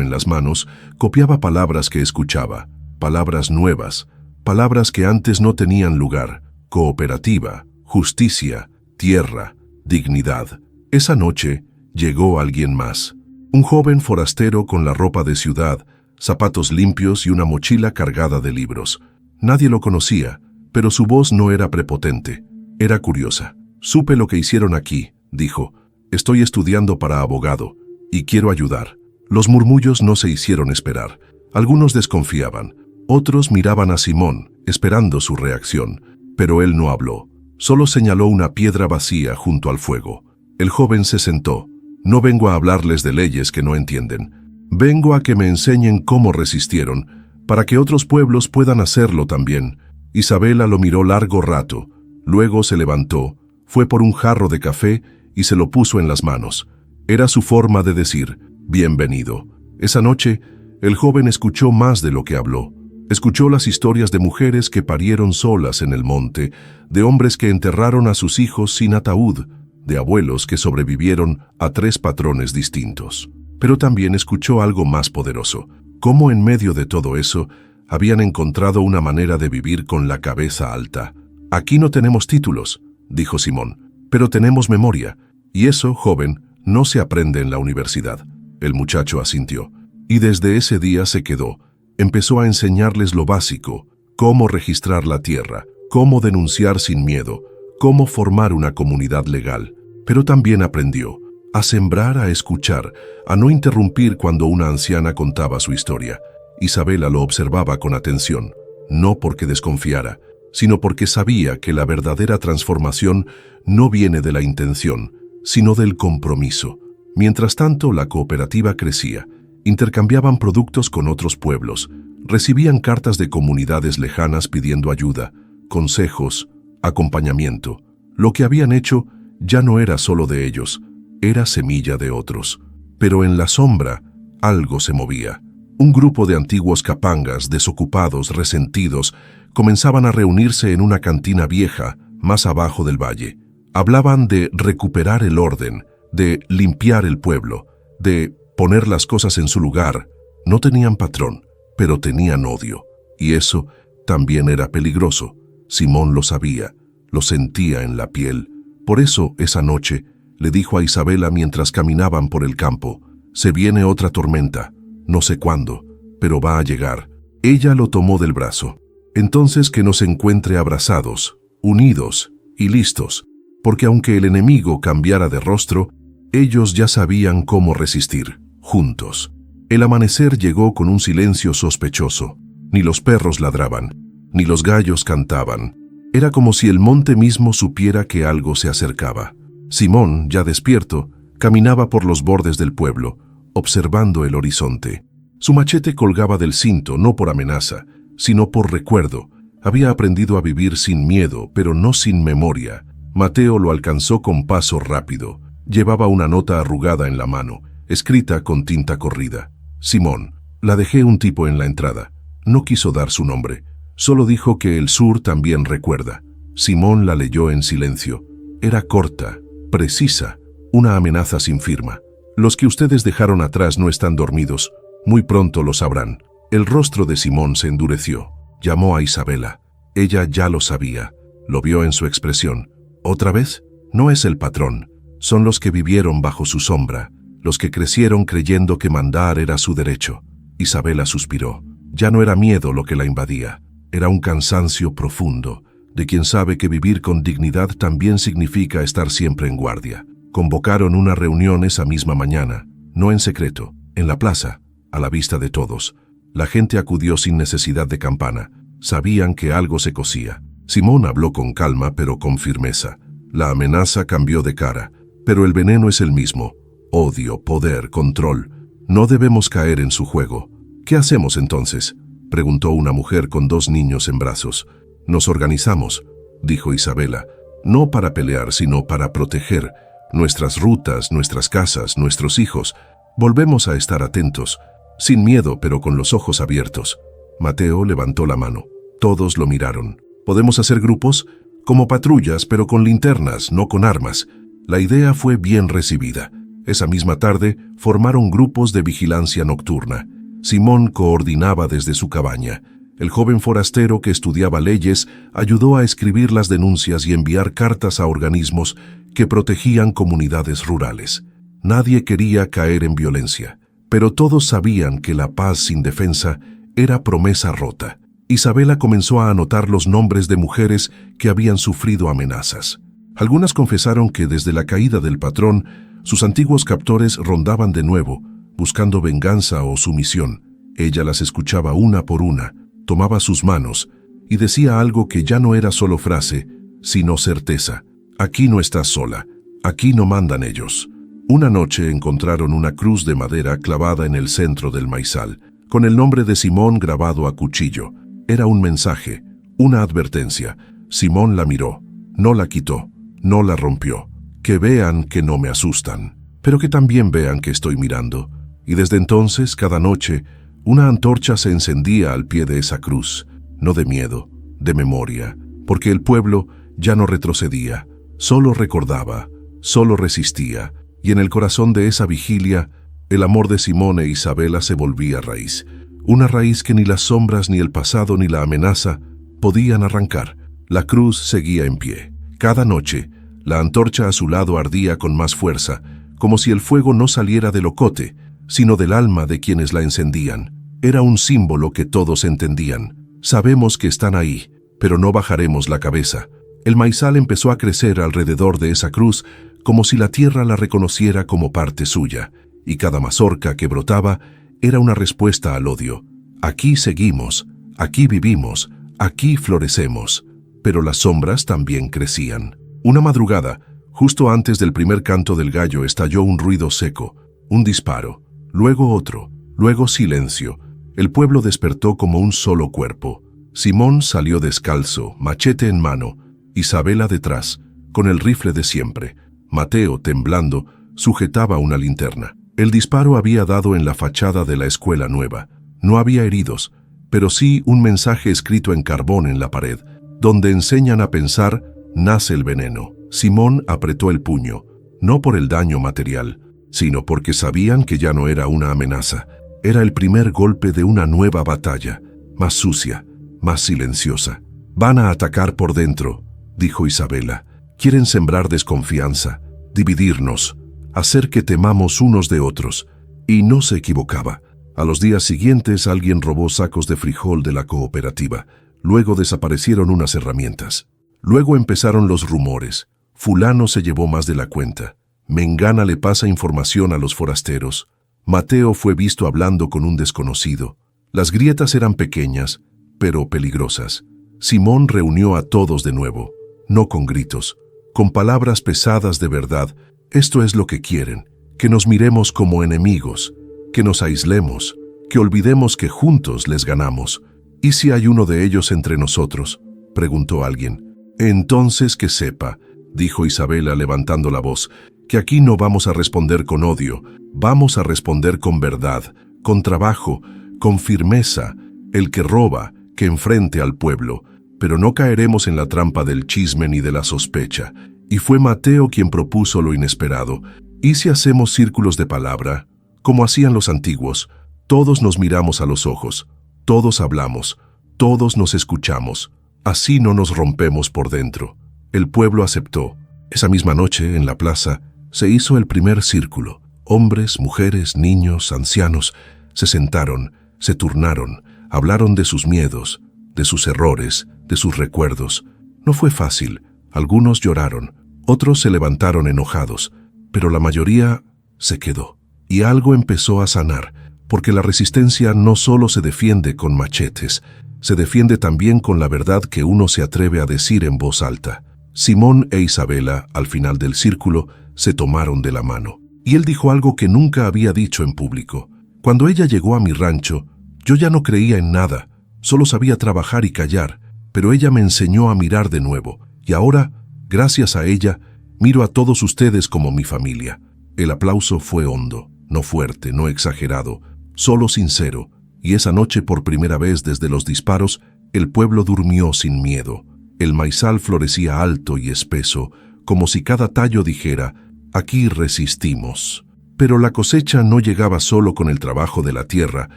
en las manos, copiaba palabras que escuchaba, palabras nuevas, palabras que antes no tenían lugar: cooperativa, justicia, tierra, dignidad. Esa noche llegó alguien más. Un joven forastero con la ropa de ciudad, zapatos limpios y una mochila cargada de libros. Nadie lo conocía, pero su voz no era prepotente, era curiosa. Supe lo que hicieron aquí, dijo. Estoy estudiando para abogado y quiero ayudar. Los murmullos no se hicieron esperar. Algunos desconfiaban, otros miraban a Simón, esperando su reacción, pero él no habló. Solo señaló una piedra vacía junto al fuego. El joven se sentó. No vengo a hablarles de leyes que no entienden. Vengo a que me enseñen cómo resistieron, para que otros pueblos puedan hacerlo también. Isabela lo miró largo rato. Luego se levantó, fue por un jarro de café y se lo puso en las manos. Era su forma de decir, bienvenido. Esa noche, el joven escuchó más de lo que habló. Escuchó las historias de mujeres que parieron solas en el monte, de hombres que enterraron a sus hijos sin ataúd, de abuelos que sobrevivieron a 3 patrones distintos. Pero también escuchó algo más poderoso: cómo en medio de todo eso habían encontrado una manera de vivir con la cabeza alta. Aquí no tenemos títulos, dijo Simón, pero tenemos memoria, y eso, joven, no se aprende en la universidad. El muchacho asintió, y desde ese día se quedó. Empezó a enseñarles lo básico: cómo registrar la tierra, cómo denunciar sin miedo, cómo formar una comunidad legal. Pero también aprendió a sembrar, a escuchar, a no interrumpir cuando una anciana contaba su historia. Isabela lo observaba con atención. no porque desconfiara, sino porque sabía que la verdadera transformación no viene de la intención, sino del compromiso. Mientras tanto, la cooperativa crecía. Intercambiaban productos con otros pueblos, recibían cartas de comunidades lejanas pidiendo ayuda, consejos, acompañamiento. Lo que habían hecho ya no era solo de ellos, era semilla de otros. Pero en la sombra, algo se movía. Un grupo de antiguos capangas, desocupados, resentidos, comenzaban a reunirse en una cantina vieja, más abajo del valle. Hablaban de recuperar el orden, de limpiar el pueblo, de poner las cosas en su lugar. No tenían patrón, pero tenían odio. Y eso también era peligroso. Simón lo sabía, lo sentía en la piel. Por eso, esa noche, le dijo a Isabela mientras caminaban por el campo: «Se viene otra tormenta, no sé cuándo, pero va a llegar». Ella lo tomó del brazo. «Entonces que nos encuentre abrazados, unidos y listos, porque aunque el enemigo cambiara de rostro, ellos ya sabían cómo resistir, juntos». El amanecer llegó con un silencio sospechoso. Ni los perros ladraban, ni los gallos cantaban. Era como si el monte mismo supiera que algo se acercaba. Simón, ya despierto, caminaba por los bordes del pueblo, observando el horizonte. Su machete colgaba del cinto, no por amenaza, sino por recuerdo. Había aprendido a vivir sin miedo, pero no sin memoria. Mateo lo alcanzó con paso rápido. Llevaba una nota arrugada en la mano, escrita con tinta corrida. «Simón, la dejé un tipo en la entrada». No quiso dar su nombre, solo dijo que el sur también recuerda. Simón la leyó en silencio. Era corta, precisa, una amenaza sin firma. «Los que ustedes dejaron atrás no están dormidos, muy pronto lo sabrán». El rostro de Simón se endureció. Llamó a Isabela. Ella ya lo sabía, lo vio en su expresión. «¿Otra vez? No es el patrón, son los que vivieron bajo su sombra, los que crecieron creyendo que mandar era su derecho». Isabela suspiró. Ya no era miedo lo que la invadía, era un cansancio profundo, de quien sabe que vivir con dignidad también significa estar siempre en guardia. Convocaron una reunión esa misma mañana, no en secreto, en la plaza, a la vista de todos. La gente acudió sin necesidad de campana. Sabían que algo se cosía. Simón habló con calma, pero con firmeza. La amenaza cambió de cara, pero el veneno es el mismo. Odio, poder, control. No debemos caer en su juego. «¿Qué hacemos entonces?», preguntó una mujer con 2 niños en brazos. «Nos organizamos», dijo Isabela, «no para pelear, sino para proteger nuestras rutas, nuestras casas, nuestros hijos. Volvemos a estar atentos, sin miedo, pero con los ojos abiertos». Mateo levantó la mano. Todos lo miraron. «¿Podemos hacer grupos? Como patrullas, pero con linternas, no con armas». La idea fue bien recibida. Esa misma tarde formaron grupos de vigilancia nocturna. Simón coordinaba desde su cabaña. El joven forastero que estudiaba leyes ayudó a escribir las denuncias y enviar cartas a organismos que protegían comunidades rurales. Nadie quería caer en violencia, pero todos sabían que la paz sin defensa era promesa rota. Isabela comenzó a anotar los nombres de mujeres que habían sufrido amenazas. Algunas confesaron que desde la caída del patrón, sus antiguos captores rondaban de nuevo, buscando venganza o sumisión. Ella las escuchaba una por una, tomaba sus manos y decía algo que ya no era solo frase, sino certeza. «Aquí no estás sola, aquí no mandan ellos». Una noche encontraron una cruz de madera clavada en el centro del maizal, con el nombre de Simón grabado a cuchillo. Era un mensaje, una advertencia. Simón la miró, no la quitó, no la rompió. «Que vean que no me asustan, pero que también vean que estoy mirando». Y desde entonces, cada noche, una antorcha se encendía al pie de esa cruz, no de miedo, de memoria, porque el pueblo ya no retrocedía, solo recordaba, solo resistía, y en el corazón de esa vigilia, el amor de Simón e Isabela se volvía raíz, una raíz que ni las sombras, ni el pasado, ni la amenaza podían arrancar. La cruz seguía en pie. Cada noche, la antorcha a su lado ardía con más fuerza, como si el fuego no saliera del ocote, sino del alma de quienes la encendían. Era un símbolo que todos entendían. Sabemos que están ahí, pero no bajaremos la cabeza. El maizal empezó a crecer alrededor de esa cruz, como si la tierra la reconociera como parte suya, y cada mazorca que brotaba era una respuesta al odio. Aquí seguimos, aquí vivimos, aquí florecemos. Pero las sombras también crecían. Una madrugada, justo antes del primer canto del gallo, estalló un ruido seco, un disparo, luego otro, luego silencio. El pueblo despertó como un solo cuerpo. Simón salió descalzo, machete en mano, Isabela detrás, con el rifle de siempre. Mateo, temblando, sujetaba una linterna. El disparo había dado en la fachada de la escuela nueva. No había heridos, pero sí un mensaje escrito en carbón en la pared, donde enseñan a pensar, nace el veneno. Simón apretó el puño, no por el daño material, sino porque sabían que ya no era una amenaza. Era el primer golpe de una nueva batalla, más sucia, más silenciosa. Van a atacar por dentro, dijo Isabela. Quieren sembrar desconfianza, dividirnos, hacer que temamos unos de otros. Y no se equivocaba. A los días siguientes alguien robó sacos de frijol de la cooperativa. Luego desaparecieron unas herramientas. Luego empezaron los rumores. Fulano se llevó más de la cuenta. Mengana le pasa información a los forasteros. Mateo fue visto hablando con un desconocido. Las grietas eran pequeñas, pero peligrosas. Simón reunió a todos de nuevo, no con gritos, con palabras pesadas de verdad. Esto es lo que quieren, que nos miremos como enemigos, que nos aislemos, que olvidemos que juntos les ganamos. ¿Y si hay uno de ellos entre nosotros?, preguntó alguien. Entonces que sepa, dijo Isabela levantando la voz, que aquí no vamos a responder con odio, vamos a responder con verdad, con trabajo, con firmeza. El que roba, que enfrente al pueblo, pero no caeremos en la trampa del chisme ni de la sospecha. Y fue Mateo quien propuso lo inesperado. ¿Y si hacemos círculos de palabra, como hacían los antiguos? Todos nos miramos a los ojos, todos hablamos, todos nos escuchamos. Así no nos rompemos por dentro. El pueblo aceptó. Esa misma noche, en la plaza, se hizo el primer círculo. Hombres, mujeres, niños, ancianos, se sentaron, se turnaron, hablaron de sus miedos, de sus errores, de sus recuerdos. No fue fácil. Algunos lloraron, otros se levantaron enojados, pero la mayoría se quedó. Y algo empezó a sanar, porque la resistencia no solo se defiende con machetes, se defiende también con la verdad que uno se atreve a decir en voz alta. Simón e Isabela, al final del círculo, se tomaron de la mano. Y él dijo algo que nunca había dicho en público. Cuando ella llegó a mi rancho, yo ya no creía en nada, solo sabía trabajar y callar, pero ella me enseñó a mirar de nuevo, y ahora, gracias a ella, miro a todos ustedes como mi familia. El aplauso fue hondo, no fuerte, no exagerado, solo sincero, y esa noche, por primera vez desde los disparos, el pueblo durmió sin miedo. El maizal florecía alto y espeso, como si cada tallo dijera, aquí resistimos. Pero la cosecha no llegaba solo con el trabajo de la tierra,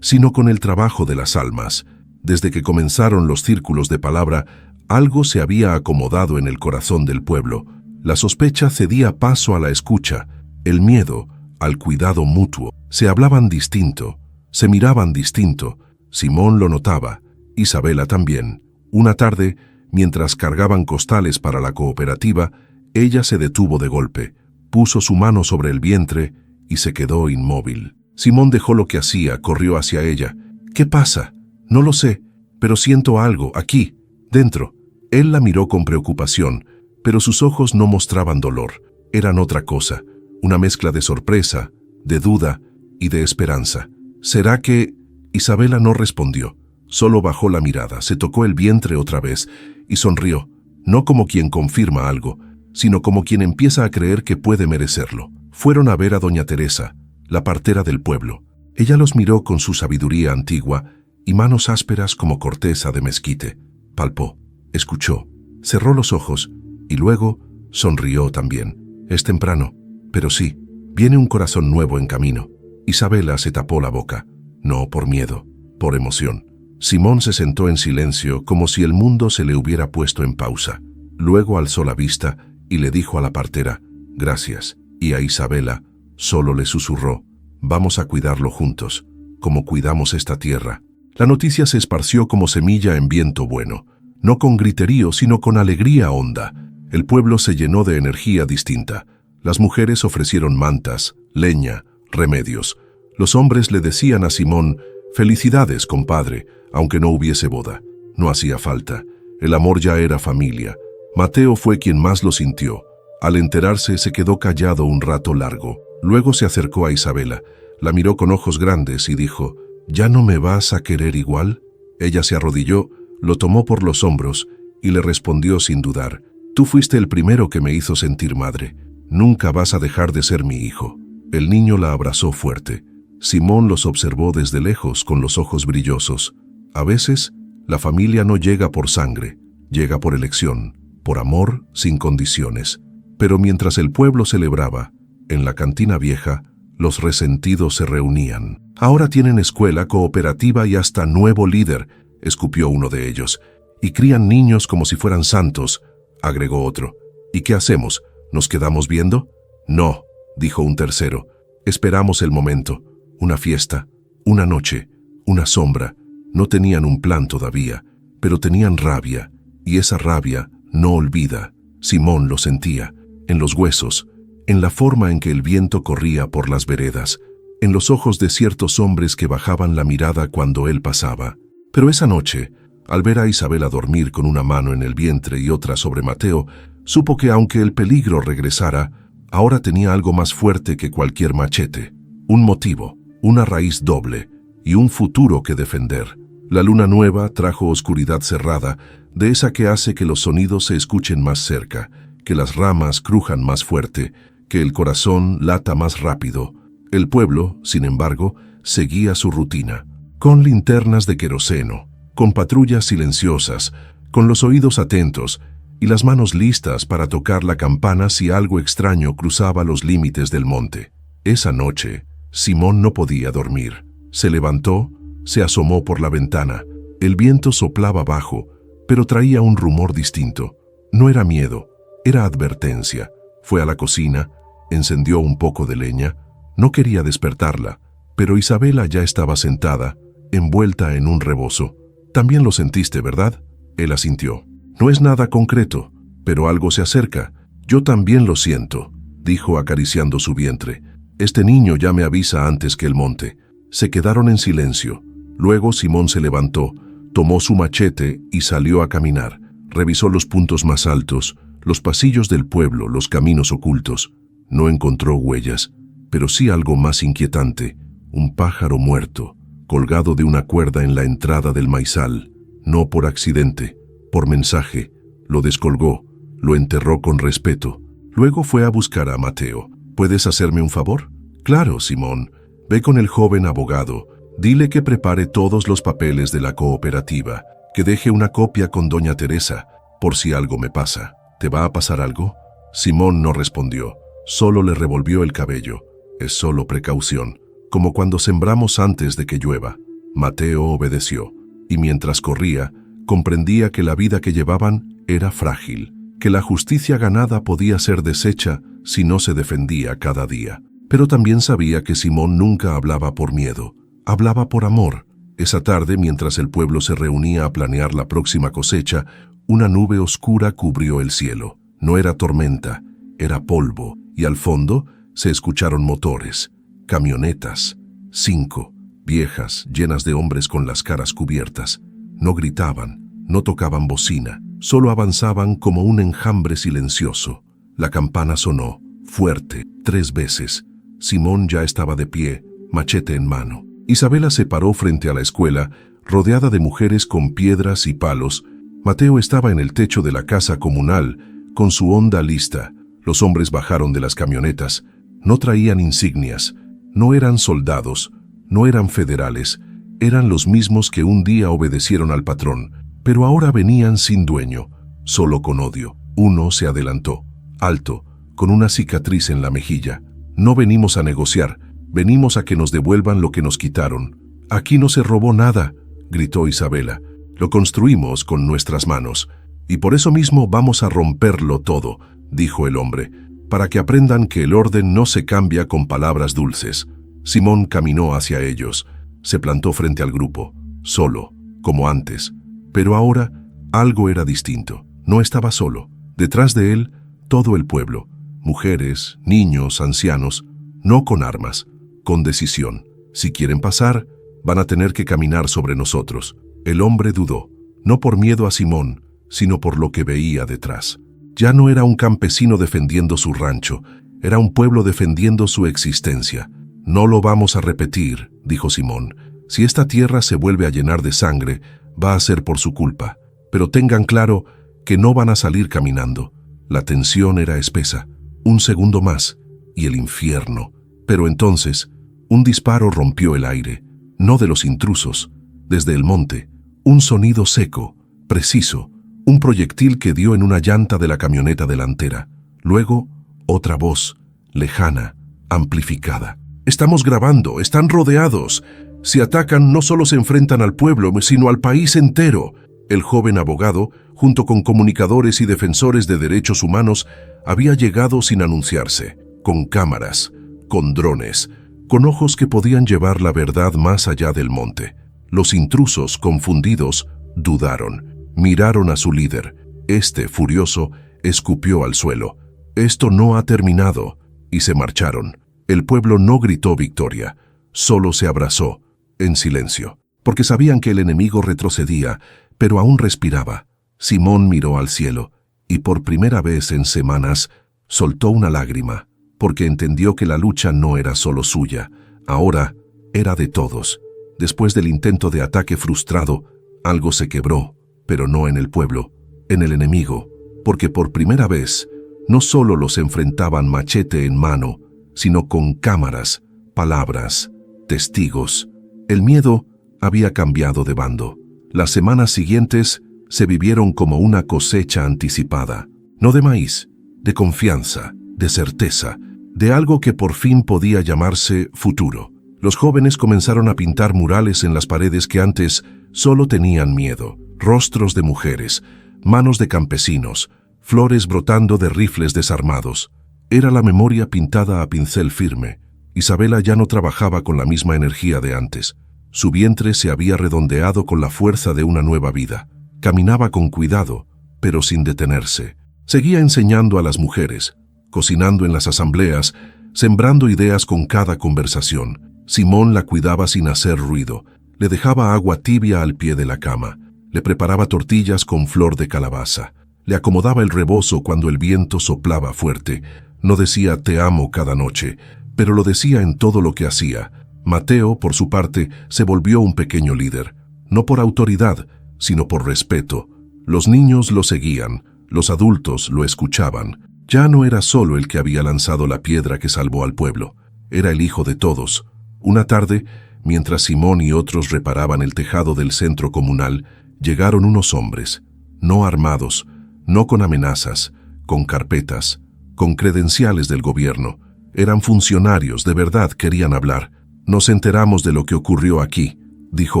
sino con el trabajo de las almas. Desde que comenzaron los círculos de palabra, algo se había acomodado en el corazón del pueblo. La sospecha cedía paso a la escucha, el miedo al cuidado mutuo. Se hablaban distinto, se miraban distinto. Simón lo notaba, Isabela también. Una tarde, mientras cargaban costales para la cooperativa, ella se detuvo de golpe, puso su mano sobre el vientre y se quedó inmóvil. Simón dejó lo que hacía, corrió hacia ella. ¿Qué pasa? No lo sé, pero siento algo, aquí, dentro. Él la miró con preocupación, pero sus ojos no mostraban dolor. Eran otra cosa, una mezcla de sorpresa, de duda y de esperanza. ¿Será que...? Isabela no respondió, solo bajó la mirada, se tocó el vientre otra vez y sonrió, no como quien confirma algo, sino como quien empieza a creer que puede merecerlo. Fueron a ver a doña Teresa, la partera del pueblo. Ella los miró con su sabiduría antigua y manos ásperas como corteza de mezquite. Palpó, escuchó, cerró los ojos y luego sonrió también. Es temprano, pero sí, viene un corazón nuevo en camino. Isabela se tapó la boca, no por miedo, por emoción. Simón se sentó en silencio como si el mundo se le hubiera puesto en pausa. Luego alzó la vista y le dijo a la partera, gracias, y a Isabela solo le susurró, vamos a cuidarlo juntos, como cuidamos esta tierra. La noticia se esparció como semilla en viento bueno, no con griterío, sino con alegría honda. El pueblo se llenó de energía distinta. Las mujeres ofrecieron mantas, leña, remedios. Los hombres le decían a Simón, felicidades, compadre, aunque no hubiese boda. No hacía falta. El amor ya era familia. Mateo fue quien más lo sintió. Al enterarse, se quedó callado un rato largo. Luego se acercó a Isabela, la miró con ojos grandes y dijo: ¿Ya no me vas a querer igual? Ella se arrodilló, lo tomó por los hombros y le respondió sin dudar: Tú fuiste el primero que me hizo sentir madre. Nunca vas a dejar de ser mi hijo. El niño la abrazó fuerte. Simón los observó desde lejos con los ojos brillosos. A veces, la familia no llega por sangre, llega por elección, por amor sin condiciones. Pero mientras el pueblo celebraba, en la cantina vieja, los resentidos se reunían. Ahora tienen escuela, cooperativa y hasta nuevo líder, escupió uno de ellos. Y crían niños como si fueran santos, agregó otro. ¿Y qué hacemos? ¿Nos quedamos viendo? No, dijo un tercero. Esperamos el momento. Una fiesta, una noche, una sombra. No tenían un plan todavía, pero tenían rabia, y esa rabia no olvida. Simón lo sentía, en los huesos, en la forma en que el viento corría por las veredas, en los ojos de ciertos hombres que bajaban la mirada cuando él pasaba. Pero esa noche, al ver a Isabela dormir con una mano en el vientre y otra sobre Mateo, supo que aunque el peligro regresara, ahora tenía algo más fuerte que cualquier machete, un motivo, una raíz doble y un futuro que defender. La luna nueva trajo oscuridad cerrada, de esa que hace que los sonidos se escuchen más cerca, que las ramas crujan más fuerte, que el corazón lata más rápido. El pueblo, sin embargo, seguía su rutina, con linternas de queroseno, con patrullas silenciosas, con los oídos atentos y las manos listas para tocar la campana si algo extraño cruzaba los límites del monte. Esa noche, Simón no podía dormir. Se levantó, se asomó por la ventana. El viento soplaba bajo, pero traía un rumor distinto. No era miedo, era advertencia. Fue a la cocina, encendió un poco de leña. No quería despertarla, pero Isabela ya estaba sentada, envuelta en un rebozo. «También lo sentiste, ¿verdad?», él asintió. «No es nada concreto, pero algo se acerca. Yo también lo siento», dijo acariciando su vientre. «Este niño ya me avisa antes que el monte». Se quedaron en silencio. Luego Simón se levantó, tomó su machete y salió a caminar. Revisó los puntos más altos, los pasillos del pueblo, los caminos ocultos. No encontró huellas, pero sí algo más inquietante: un pájaro muerto, colgado de una cuerda en la entrada del maizal. No por accidente, por mensaje. Lo descolgó, lo enterró con respeto. Luego fue a buscar a Mateo. «¿Puedes hacerme un favor?» «Claro, Simón. Ve con el joven abogado. Dile que prepare todos los papeles de la cooperativa, que deje una copia con doña Teresa, por si algo me pasa». «¿Te va a pasar algo?» Simón no respondió, solo le revolvió el cabello. «Es solo precaución, como cuando sembramos antes de que llueva». Mateo obedeció, y mientras corría, comprendía que la vida que llevaban era frágil, que la justicia ganada podía ser deshecha si no se defendía cada día. Pero también sabía que Simón nunca hablaba por miedo, hablaba por amor. Esa tarde, mientras el pueblo se reunía a planear la próxima cosecha, una nube oscura cubrió el cielo. No era tormenta, era polvo, y al fondo se escucharon motores, camionetas, 5, viejas, llenas de hombres con las caras cubiertas. No gritaban, no tocaban bocina, solo avanzaban como un enjambre silencioso. La campana sonó, fuerte, 3 veces. Simón ya estaba de pie, machete en mano. Isabela se paró frente a la escuela, rodeada de mujeres con piedras y palos. Mateo estaba en el techo de la casa comunal, con su honda lista. Los hombres bajaron de las camionetas. No traían insignias, no eran soldados, no eran federales, eran los mismos que un día obedecieron al patrón, pero ahora venían sin dueño, solo con odio. Uno se adelantó, alto, con una cicatriz en la mejilla. «No venimos a negociar, venimos a que nos devuelvan lo que nos quitaron». «Aquí no se robó nada», gritó Isabela. «Lo construimos con nuestras manos, y por eso mismo vamos a romperlo todo», dijo el hombre, «para que aprendan que el orden no se cambia con palabras dulces». Simón caminó hacia ellos, se plantó frente al grupo, solo, como antes. Pero ahora algo era distinto. No estaba solo. Detrás de él, todo el pueblo. Mujeres, niños, ancianos, no con armas, con decisión. Si quieren pasar, van a tener que caminar sobre nosotros. El hombre dudó. no por miedo a Simón, sino por lo que veía detrás. Ya no era un campesino defendiendo su rancho, era un pueblo defendiendo su existencia. «No lo vamos a repetir», dijo Simón. «Si esta tierra se vuelve a llenar de sangre, va a ser por su culpa. Pero tengan claro que no van a salir caminando». La tensión era espesa. Un segundo más, y el infierno. Pero entonces, un disparo rompió el aire, no de los intrusos, desde el monte. Un sonido seco, preciso, un proyectil que dio en una llanta de la camioneta delantera. Luego, otra voz, lejana, amplificada. «Estamos grabando, están rodeados. Si atacan, no solo se enfrentan al pueblo, sino al país entero». El joven abogado, junto con comunicadores y defensores de derechos humanos, había llegado sin anunciarse, con cámaras, con drones, con ojos que podían llevar la verdad más allá del monte. Los intrusos, confundidos, dudaron, miraron a su líder. Este, furioso, escupió al suelo. «Esto no ha terminado», y se marcharon. El pueblo no gritó victoria, solo se abrazó, en silencio, porque sabían que el enemigo retrocedía, pero aún respiraba. Simón miró al cielo, y por primera vez en semanas soltó una lágrima, porque entendió que la lucha no era solo suya, ahora era de todos. Después del intento de ataque frustrado, algo se quebró, pero no en el pueblo, en el enemigo, porque por primera vez no solo los enfrentaban machete en mano, sino con cámaras, palabras, testigos. El miedo había cambiado de bando. Las semanas siguientes se vivieron como una cosecha anticipada, no de maíz, de confianza, de certeza, de algo que por fin podía llamarse futuro. Los jóvenes comenzaron a pintar murales en las paredes que antes solo tenían miedo, rostros de mujeres, manos de campesinos, flores brotando de rifles desarmados. Era la memoria pintada a pincel firme. Isabela ya no trabajaba con la misma energía de antes. Su vientre se había redondeado con la fuerza de una nueva vida. Caminaba con cuidado, pero sin detenerse. Seguía enseñando a las mujeres, cocinando en las asambleas, sembrando ideas con cada conversación. Simón la cuidaba sin hacer ruido. Le dejaba agua tibia al pie de la cama. Le preparaba tortillas con flor de calabaza. Le acomodaba el rebozo cuando el viento soplaba fuerte. No decía «te amo» cada noche, pero lo decía en todo lo que hacía. Mateo, por su parte, se volvió un pequeño líder, no por autoridad, sino por respeto. Los niños lo seguían, los adultos lo escuchaban. Ya no era solo el que había lanzado la piedra que salvó al pueblo, era el hijo de todos. Una tarde, mientras Simón y otros reparaban el tejado del centro comunal, llegaron unos hombres, no armados, no con amenazas, con carpetas, con credenciales del gobierno. Eran funcionarios, de verdad querían hablar. «Nos enteramos de lo que ocurrió aquí», dijo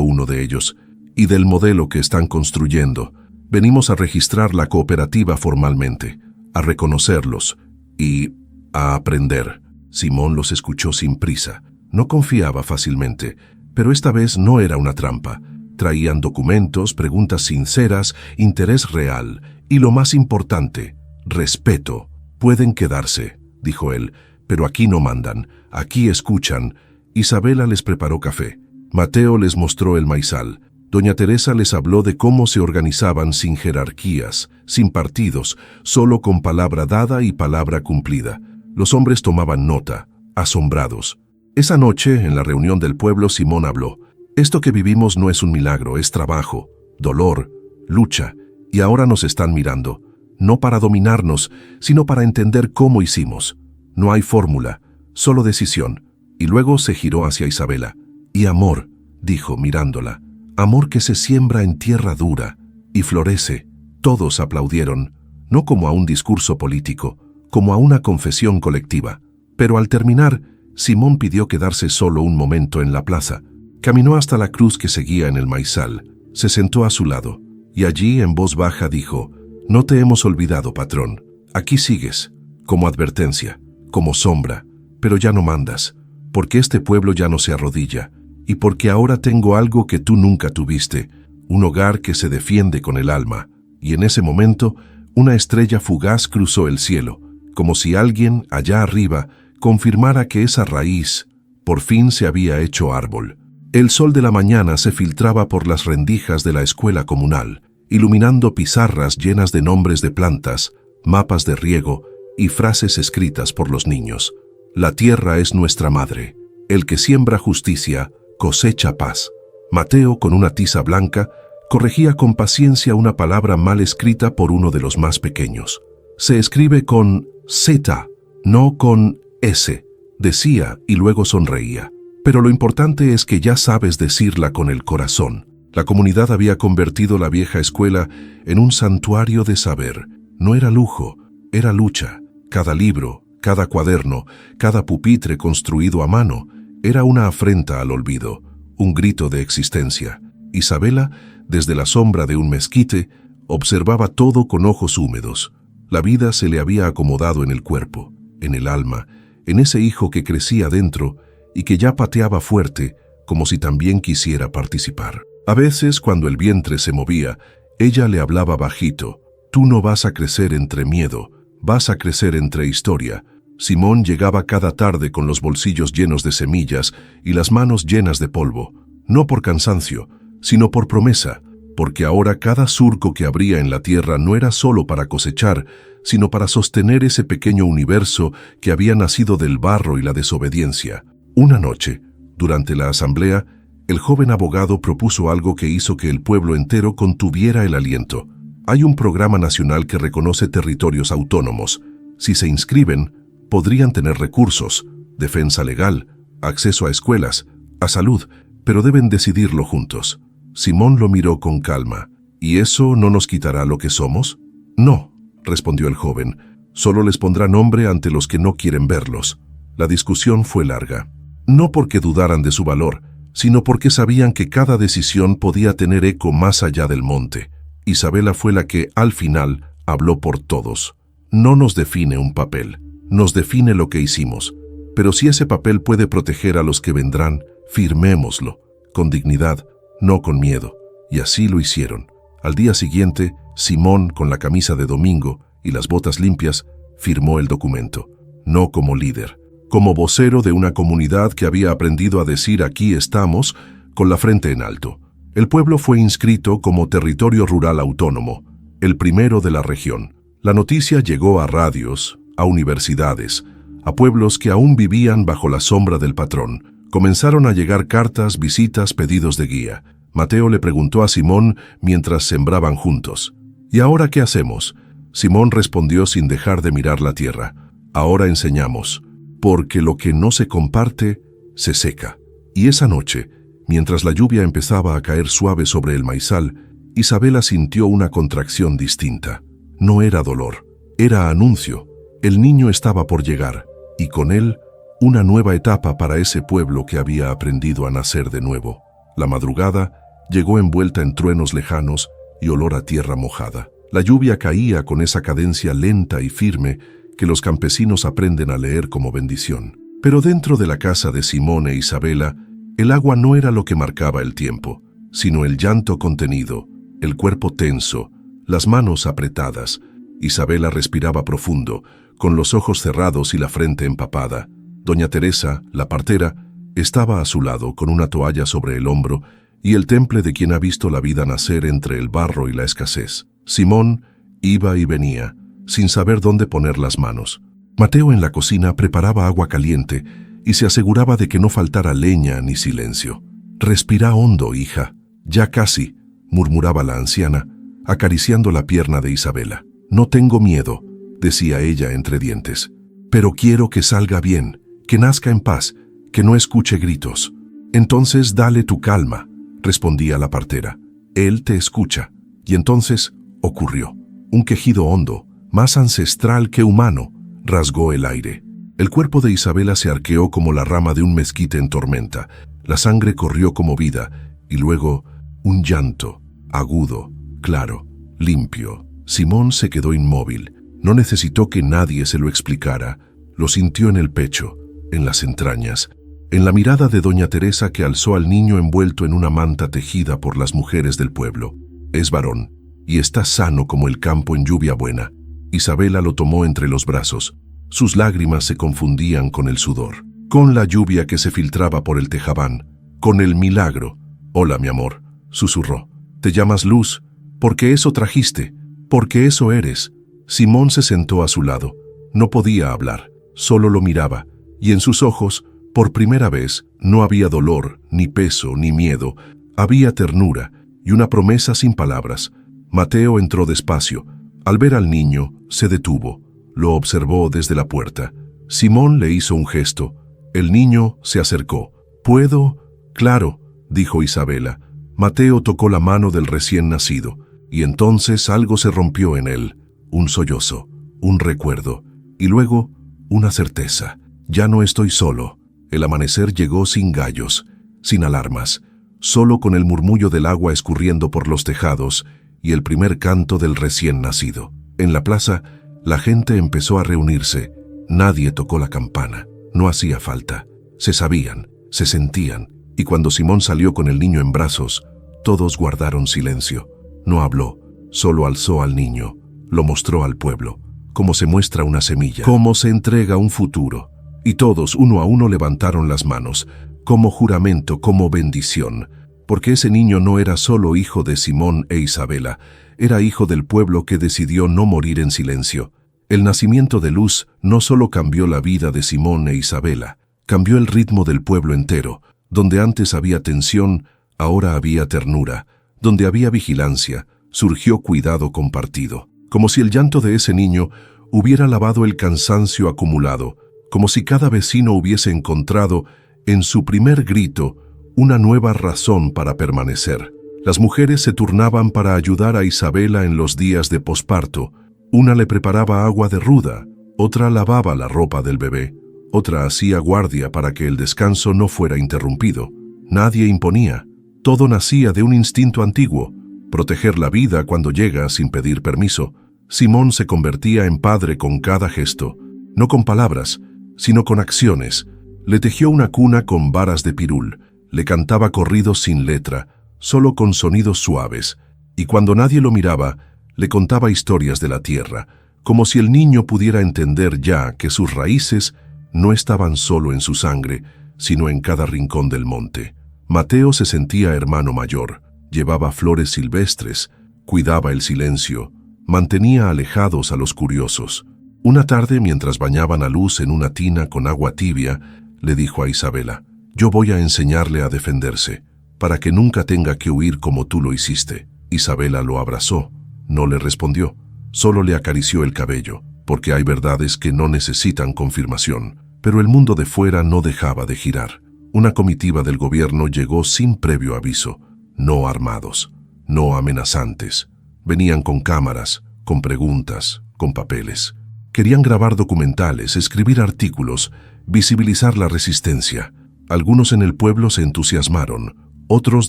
uno de ellos, «y del modelo que están construyendo. Venimos a registrar la cooperativa formalmente, a reconocerlos y a aprender». Simón los escuchó sin prisa. No confiaba fácilmente, pero esta vez no era una trampa. Traían documentos, preguntas sinceras, interés real y, lo más importante, respeto. «Pueden quedarse», dijo él, «pero aquí no mandan, aquí escuchan». Isabela les preparó café. Mateo les mostró el maizal. Doña Teresa les habló de cómo se organizaban sin jerarquías, sin partidos, solo con palabra dada y palabra cumplida. Los hombres tomaban nota, asombrados. Esa noche, en la reunión del pueblo, Simón habló. «Esto que vivimos no es un milagro, es trabajo, dolor, lucha, y ahora nos están mirando, no para dominarnos, sino para entender cómo hicimos. No hay fórmula, solo decisión». Y luego se giró hacia Isabela. «Y amor», dijo mirándola, «amor que se siembra en tierra dura y florece». Todos aplaudieron, no como a un discurso político, como a una confesión colectiva. Pero al terminar, Simón pidió quedarse solo un momento en la plaza. Caminó hasta la cruz que seguía en el maizal, se sentó a su lado, y allí en voz baja dijo: «No te hemos olvidado, patrón. Aquí sigues, como advertencia, como sombra, pero ya no mandas, porque este pueblo ya no se arrodilla, y porque ahora tengo algo que tú nunca tuviste, un hogar que se defiende con el alma». Y en ese momento, una estrella fugaz cruzó el cielo, como si alguien, allá arriba, confirmara que esa raíz por fin se había hecho árbol. El sol de la mañana se filtraba por las rendijas de la escuela comunal, iluminando pizarras llenas de nombres de plantas, mapas de riego y frases escritas por los niños. La tierra es nuestra madre. El que siembra justicia, cosecha paz. Mateo, con una tiza blanca, corregía con paciencia una palabra mal escrita por uno de los más pequeños. Se escribe con Z, no con S, decía y luego sonreía. Pero lo importante es que ya sabes decirla con el corazón. La comunidad había convertido la vieja escuela en un santuario de saber. No era lujo, era lucha. Cada libro, cada cuaderno, cada pupitre construido a mano, era una afrenta al olvido, un grito de existencia. Isabela, desde la sombra de un mezquite, observaba todo con ojos húmedos. La vida se le había acomodado en el cuerpo, en el alma, en ese hijo que crecía dentro y que ya pateaba fuerte, como si también quisiera participar. A veces, cuando el vientre se movía, ella le hablaba bajito: «Tú no vas a crecer entre miedo, vas a crecer entre historia». Simón llegaba cada tarde con los bolsillos llenos de semillas y las manos llenas de polvo, no por cansancio, sino por promesa, porque ahora cada surco que abría en la tierra no era solo para cosechar, sino para sostener ese pequeño universo que había nacido del barro y la desobediencia. Una noche, durante la asamblea, el joven abogado propuso algo que hizo que el pueblo entero contuviera el aliento. Hay un programa nacional que reconoce territorios autónomos. Si se inscriben, podrían tener recursos, defensa legal, acceso a escuelas, a salud, pero deben decidirlo juntos. Simón lo miró con calma. ¿Y eso no nos quitará lo que somos? No, respondió el joven, solo les pondrá nombre ante los que no quieren verlos. La discusión fue larga. No porque dudaran de su valor, sino porque sabían que cada decisión podía tener eco más allá del monte. Isabela fue la que, al final, habló por todos. No nos define un papel, nos define lo que hicimos. Pero si ese papel puede proteger a los que vendrán, firmémoslo, con dignidad, no con miedo. Y así lo hicieron. Al día siguiente, Simón, con la camisa de domingo y las botas limpias, firmó el documento. No como líder, como vocero de una comunidad que había aprendido a decir «aquí estamos» con la frente en alto. El pueblo fue inscrito como territorio rural autónomo, el primero de la región. La noticia llegó a radios, a universidades, a pueblos que aún vivían bajo la sombra del patrón. Comenzaron a llegar cartas, visitas, pedidos de guía. Mateo le preguntó a Simón mientras sembraban juntos: «¿Y ahora qué hacemos?». Simón respondió sin dejar de mirar la tierra: «Ahora enseñamos, porque lo que no se comparte, se seca». Y esa noche, mientras la lluvia empezaba a caer suave sobre el maizal, Isabela sintió una contracción distinta. No era dolor, era anuncio. El niño estaba por llegar, y con él, una nueva etapa para ese pueblo que había aprendido a nacer de nuevo. La madrugada llegó envuelta en truenos lejanos y olor a tierra mojada. La lluvia caía con esa cadencia lenta y firme que los campesinos aprenden a leer como bendición. Pero dentro de la casa de Simón e Isabela, el agua no era lo que marcaba el tiempo, sino el llanto contenido, el cuerpo tenso, las manos apretadas. Isabela respiraba profundo, con los ojos cerrados y la frente empapada. Doña Teresa, la partera, estaba a su lado con una toalla sobre el hombro y el temple de quien ha visto la vida nacer entre el barro y la escasez. Simón iba y venía, sin saber dónde poner las manos. Mateo en la cocina preparaba agua caliente y se aseguraba de que no faltara leña ni silencio. «Respira hondo, hija. Ya casi», murmuraba la anciana, acariciando la pierna de Isabela. «No tengo miedo», decía ella entre dientes, «pero quiero que salga bien, que nazca en paz, que no escuche gritos». «Entonces dale tu calma», respondía la partera. «Él te escucha». Y entonces ocurrió. Un quejido hondo, más ancestral que humano, rasgó el aire. El cuerpo de Isabela se arqueó como la rama de un mezquite en tormenta. La sangre corrió como vida, y luego un llanto, agudo, claro, limpio. Simón se quedó inmóvil. No necesitó que nadie se lo explicara. Lo sintió en el pecho, en las entrañas, en la mirada de doña Teresa que alzó al niño envuelto en una manta tejida por las mujeres del pueblo. Es varón, y está sano como el campo en lluvia buena. Isabela lo tomó entre los brazos. Sus lágrimas se confundían con el sudor, con la lluvia que se filtraba por el tejabán, con el milagro. «Hola, mi amor», susurró. «Te llamas Luz, porque eso trajiste, porque eso eres». Simón se sentó a su lado. No podía hablar, solo lo miraba, y en sus ojos, por primera vez, no había dolor, ni peso, ni miedo. Había ternura y una promesa sin palabras. Mateo entró despacio. Al ver al niño, se detuvo. Lo observó desde la puerta. Simón le hizo un gesto. El niño se acercó. «¿Puedo?» «Claro», dijo Isabela. Mateo tocó la mano del recién nacido, y entonces algo se rompió en él. Un sollozo, un recuerdo, y luego una certeza. «Ya no estoy solo». El amanecer llegó sin gallos, sin alarmas, solo con el murmullo del agua escurriendo por los tejados y el primer canto del recién nacido. En la plaza, la gente empezó a reunirse. Nadie tocó la campana. No hacía falta. Se sabían, se sentían, y cuando Simón salió con el niño en brazos, todos guardaron silencio. No habló, solo alzó al niño, lo mostró al pueblo, como se muestra una semilla, como se entrega un futuro. Y todos, uno a uno, levantaron las manos, como juramento, como bendición, porque ese niño no era solo hijo de Simón e Isabela, era hijo del pueblo que decidió no morir en silencio. El nacimiento de Luz no solo cambió la vida de Simón e Isabela, cambió el ritmo del pueblo entero. Donde antes había tensión, ahora había ternura. Donde había vigilancia, surgió cuidado compartido. Como si el llanto de ese niño hubiera lavado el cansancio acumulado, como si cada vecino hubiese encontrado, en su primer grito, una nueva razón para permanecer. Las mujeres se turnaban para ayudar a Isabela en los días de posparto. Una le preparaba agua de ruda, otra lavaba la ropa del bebé, otra hacía guardia para que el descanso no fuera interrumpido. Nadie imponía, todo nacía de un instinto antiguo, proteger la vida cuando llega sin pedir permiso. Simón se convertía en padre con cada gesto, no con palabras, sino con acciones. Le tejió una cuna con varas de pirul, le cantaba corridos sin letra, solo con sonidos suaves, y cuando nadie lo miraba, le contaba historias de la tierra, como si el niño pudiera entender ya que sus raíces no estaban solo en su sangre, sino en cada rincón del monte. Mateo se sentía hermano mayor, llevaba flores silvestres, cuidaba el silencio, mantenía alejados a los curiosos. Una tarde, mientras bañaban a Luz en una tina con agua tibia, le dijo a Isabela: «Yo voy a enseñarle a defenderse, para que nunca tenga que huir como tú lo hiciste». Isabela lo abrazó, no le respondió, solo le acarició el cabello, porque hay verdades que no necesitan confirmación. Pero el mundo de fuera no dejaba de girar. Una comitiva del gobierno llegó sin previo aviso, no armados, no amenazantes. Venían con cámaras, con preguntas, con papeles. Querían grabar documentales, escribir artículos, visibilizar la resistencia. Algunos en el pueblo se entusiasmaron, otros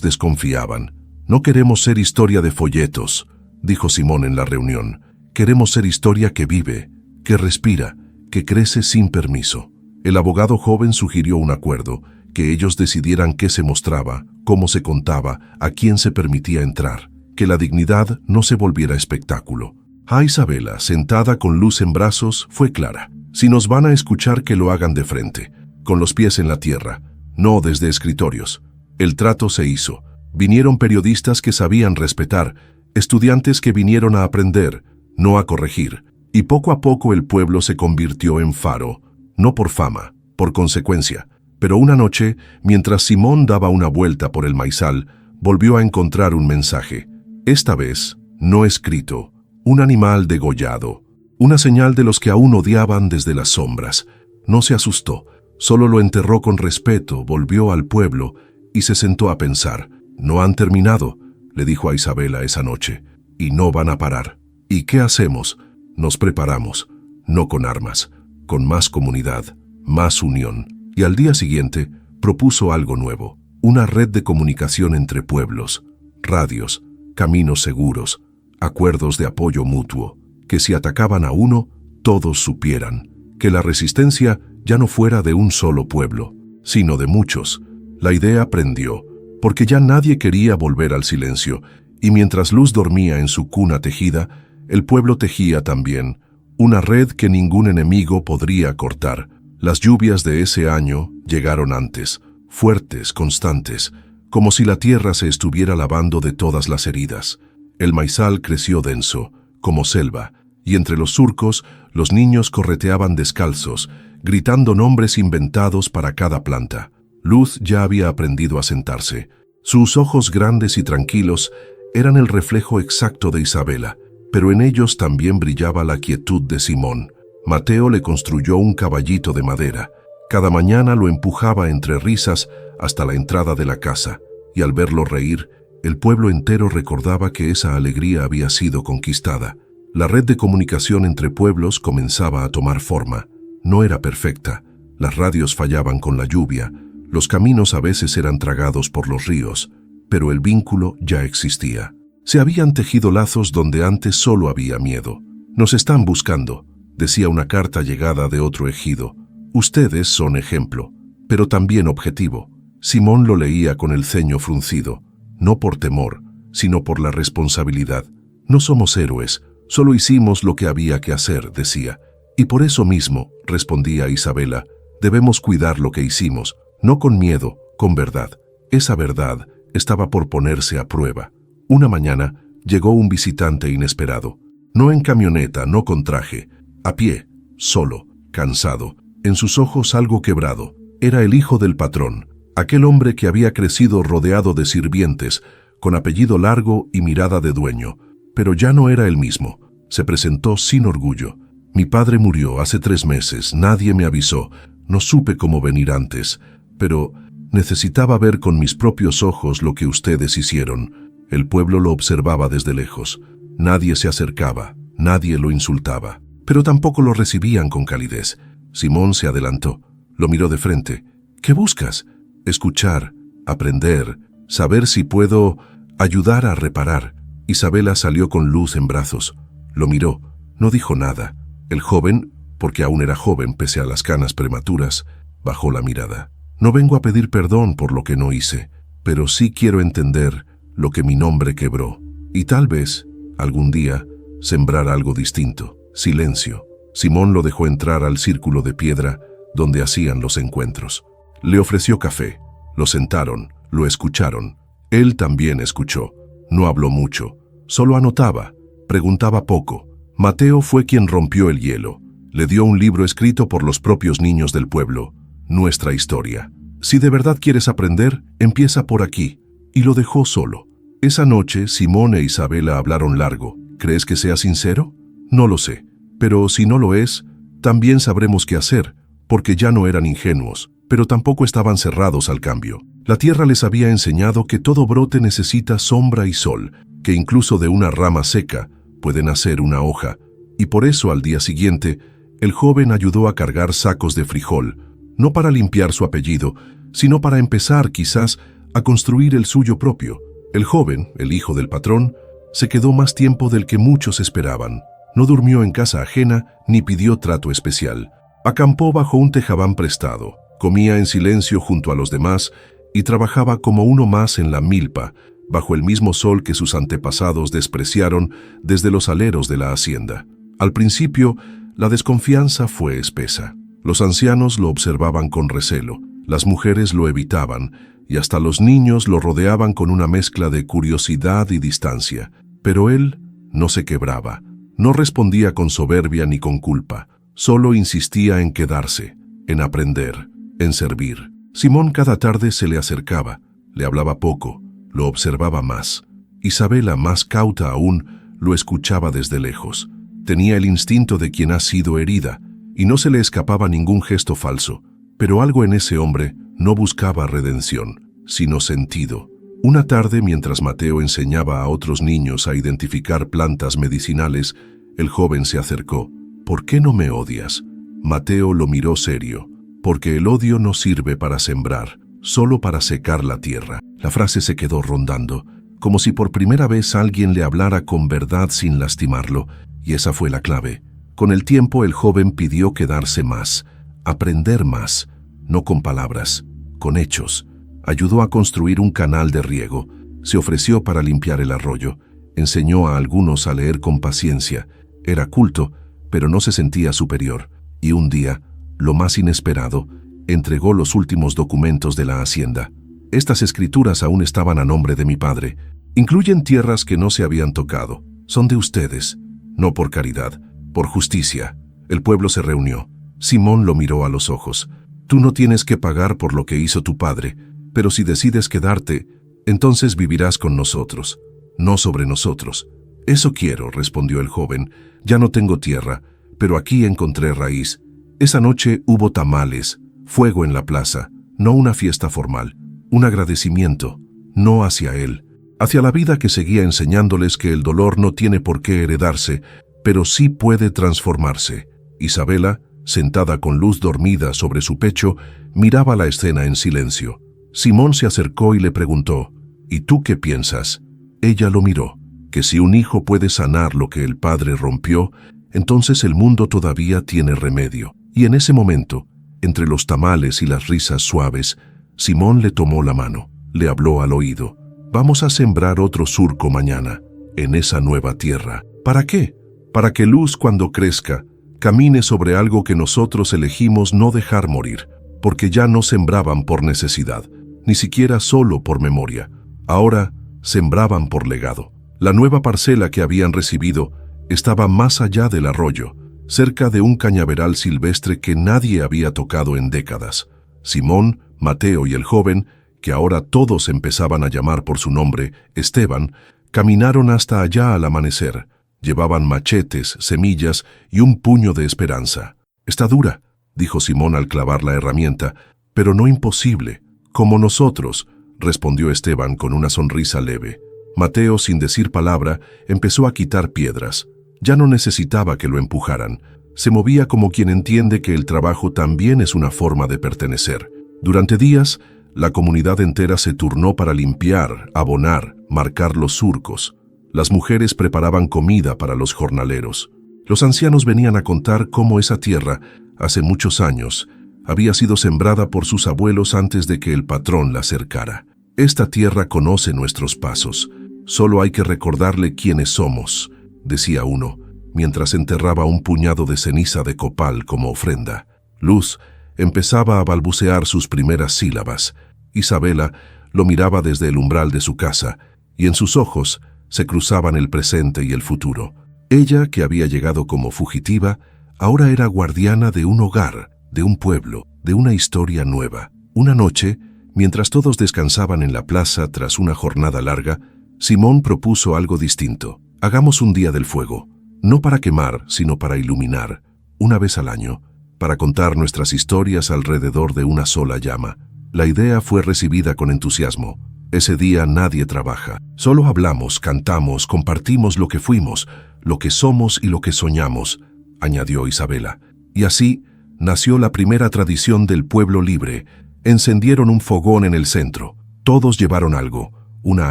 desconfiaban. «No queremos ser historia de folletos», dijo Simón en la reunión. «Queremos ser historia que vive, que respira, que crece sin permiso». El abogado joven sugirió un acuerdo, que ellos decidieran qué se mostraba, cómo se contaba, a quién se permitía entrar, que la dignidad no se volviera espectáculo. A Isabela, sentada con Luz en brazos, fue clara: si nos van a escuchar, que lo hagan de frente, con los pies en la tierra, no desde escritorios. El trato se hizo. Vinieron periodistas que sabían respetar, estudiantes que vinieron a aprender, no a corregir, y poco a poco el pueblo se convirtió en faro, no por fama, por consecuencia. Pero una noche, mientras Simón daba una vuelta por el maizal, volvió a encontrar un mensaje. Esta vez, no escrito, un animal degollado, una señal de los que aún odiaban desde las sombras. No se asustó, solo lo enterró con respeto, volvió al pueblo y se sentó a pensar. «No han terminado», le dijo a Isabela esa noche, «y no van a parar. ¿Y qué hacemos? Nos preparamos, no con armas, con más comunidad, más unión». Y al día siguiente propuso algo nuevo, una red de comunicación entre pueblos, radios, caminos seguros, acuerdos de apoyo mutuo, que si atacaban a uno, todos supieran, que la resistencia ya no fuera de un solo pueblo, sino de muchos. La idea prendió, porque ya nadie quería volver al silencio, y mientras Luz dormía en su cuna tejida, el pueblo tejía también, una red que ningún enemigo podría cortar. Las lluvias de ese año llegaron antes, fuertes, constantes, como si la tierra se estuviera lavando de todas las heridas. El maizal creció denso, como selva, y entre los surcos los niños correteaban descalzos, gritando nombres inventados para cada planta. Luz ya había aprendido a sentarse. Sus ojos grandes y tranquilos eran el reflejo exacto de Isabela, pero en ellos también brillaba la quietud de Simón. Mateo le construyó un caballito de madera. Cada mañana lo empujaba entre risas hasta la entrada de la casa, y al verlo reír, el pueblo entero recordaba que esa alegría había sido conquistada. La red de comunicación entre pueblos comenzaba a tomar forma. No era perfecta. Las radios fallaban con la lluvia, los caminos a veces eran tragados por los ríos, pero el vínculo ya existía. Se habían tejido lazos donde antes solo había miedo. «Nos están buscando», decía una carta llegada de otro ejido. «Ustedes son ejemplo, pero también objetivo». Simón lo leía con el ceño fruncido, no por temor, sino por la responsabilidad. «No somos héroes, solo hicimos lo que había que hacer», decía. «Y por eso mismo», respondía Isabela, «debemos cuidar lo que hicimos, no con miedo, con verdad». Esa verdad estaba por ponerse a prueba. Una mañana llegó un visitante inesperado. No en camioneta, no con traje, a pie, solo, cansado, en sus ojos algo quebrado. Era el hijo del patrón, aquel hombre que había crecido rodeado de sirvientes, con apellido largo y mirada de dueño, pero ya no era el mismo. Se presentó sin orgullo. «Mi padre murió hace 3 meses, nadie me avisó, no supe cómo venir antes, pero necesitaba ver con mis propios ojos lo que ustedes hicieron». El pueblo lo observaba desde lejos. Nadie se acercaba, nadie lo insultaba, pero tampoco lo recibían con calidez. Simón se adelantó, lo miró de frente. «¿Qué buscas?» «Escuchar, aprender, saber si puedo ayudar a reparar». Isabela salió con Luz en brazos. Lo miró, no dijo nada. El joven, porque aún era joven pese a las canas prematuras, bajó la mirada. «No vengo a pedir perdón por lo que no hice, pero sí quiero entender lo que mi nombre quebró. Y tal vez, algún día, sembrar algo distinto». Silencio. Simón lo dejó entrar al círculo de piedra donde hacían los encuentros. Le ofreció café. Lo sentaron, lo escucharon. Él también escuchó. No habló mucho, solo anotaba, preguntaba poco. Mateo fue quien rompió el hielo. Le dio un libro escrito por los propios niños del pueblo. Nuestra historia. «Si de verdad quieres aprender, empieza por aquí». Y lo dejó solo. Esa noche, Simón e Isabela hablaron largo. «¿Crees que sea sincero?» «No lo sé. Pero si no lo es, también sabremos qué hacer», porque ya no eran ingenuos, pero tampoco estaban cerrados al cambio. La tierra les había enseñado que todo brote necesita sombra y sol, que incluso de una rama seca puede nacer una hoja, y por eso al día siguiente, el joven ayudó a cargar sacos de frijol, no para limpiar su apellido, sino para empezar, quizás, a construir el suyo propio. El joven, el hijo del patrón, se quedó más tiempo del que muchos esperaban. No durmió en casa ajena ni pidió trato especial. Acampó bajo un tejabán prestado, comía en silencio junto a los demás y trabajaba como uno más en la milpa, bajo el mismo sol que sus antepasados despreciaron desde los aleros de la hacienda. Al principio, la desconfianza fue espesa. Los ancianos lo observaban con recelo, las mujeres lo evitaban y hasta los niños lo rodeaban con una mezcla de curiosidad y distancia. Pero él no se quebraba, no respondía con soberbia ni con culpa, solo insistía en quedarse, en aprender, en servir. Simón cada tarde se le acercaba, le hablaba poco, lo observaba más. Isabela, más cauta aún, lo escuchaba desde lejos. Tenía el instinto de quien ha sido herida, y no se le escapaba ningún gesto falso, pero algo en ese hombre no buscaba redención, sino sentido. Una tarde, mientras Mateo enseñaba a otros niños a identificar plantas medicinales, el joven se acercó. «¿Por qué no me odias?» Mateo lo miró serio. «Porque el odio no sirve para sembrar, solo para secar la tierra». La frase se quedó rondando, como si por primera vez alguien le hablara con verdad sin lastimarlo, y esa fue la clave. Con el tiempo el joven pidió quedarse más, aprender más, no con palabras, con hechos. Ayudó a construir un canal de riego, se ofreció para limpiar el arroyo, enseñó a algunos a leer con paciencia. Era culto, pero no se sentía superior. Y un día, lo más inesperado, entregó los últimos documentos de la hacienda. Estas escrituras aún estaban a nombre de mi padre. Incluyen tierras que no se habían tocado. Son de ustedes, no por caridad, por justicia. El pueblo se reunió. Simón lo miró a los ojos. Tú no tienes que pagar por lo que hizo tu padre, pero si decides quedarte, entonces vivirás con nosotros, no sobre nosotros. Eso quiero, respondió el joven. Ya no tengo tierra, pero aquí encontré raíz. Esa noche hubo tamales, fuego en la plaza, no una fiesta formal, un agradecimiento, no hacia él, hacia la vida que seguía enseñándoles que el dolor no tiene por qué heredarse, pero sí puede transformarse. Isabela, sentada con Luz dormida sobre su pecho, miraba la escena en silencio. Simón se acercó y le preguntó, ¿y tú qué piensas? Ella lo miró, que si un hijo puede sanar lo que el padre rompió, entonces el mundo todavía tiene remedio. Y en ese momento, entre los tamales y las risas suaves, Simón le tomó la mano, le habló al oído. Vamos a sembrar otro surco mañana, en esa nueva tierra. ¿Para qué? Para que Luz, cuando crezca, camine sobre algo que nosotros elegimos no dejar morir, porque ya no sembraban por necesidad, ni siquiera solo por memoria. Ahora sembraban por legado. La nueva parcela que habían recibido estaba más allá del arroyo, cerca de un cañaveral silvestre que nadie había tocado en décadas. Simón, Mateo y el joven, que ahora todos empezaban a llamar por su nombre, Esteban, caminaron hasta allá al amanecer. Llevaban machetes, semillas y un puño de esperanza. «Está dura», dijo Simón al clavar la herramienta, «pero no imposible, como nosotros», respondió Esteban con una sonrisa leve. Mateo, sin decir palabra, empezó a quitar piedras. Ya no necesitaba que lo empujaran. Se movía como quien entiende que el trabajo también es una forma de pertenecer. Durante días, la comunidad entera se turnó para limpiar, abonar, marcar los surcos. Las mujeres preparaban comida para los jornaleros. Los ancianos venían a contar cómo esa tierra, hace muchos años, había sido sembrada por sus abuelos antes de que el patrón la cercara. Esta tierra conoce nuestros pasos. Solo hay que recordarle quiénes somos, decía uno, mientras enterraba un puñado de ceniza de copal como ofrenda. Luz empezaba a balbucear sus primeras sílabas. Isabela lo miraba desde el umbral de su casa, y en sus ojos se cruzaban el presente y el futuro. Ella, que había llegado como fugitiva, ahora era guardiana de un hogar, de un pueblo, de una historia nueva. Una noche, mientras todos descansaban en la plaza tras una jornada larga, Simón propuso algo distinto. Hagamos un día del fuego, no para quemar, sino para iluminar, una vez al año, para contar nuestras historias alrededor de una sola llama. La idea fue recibida con entusiasmo. Ese día nadie trabaja. Solo hablamos, cantamos, compartimos lo que fuimos, lo que somos y lo que soñamos, añadió Isabela. Y así nació la primera tradición del pueblo libre. Encendieron un fogón en el centro. Todos llevaron algo, una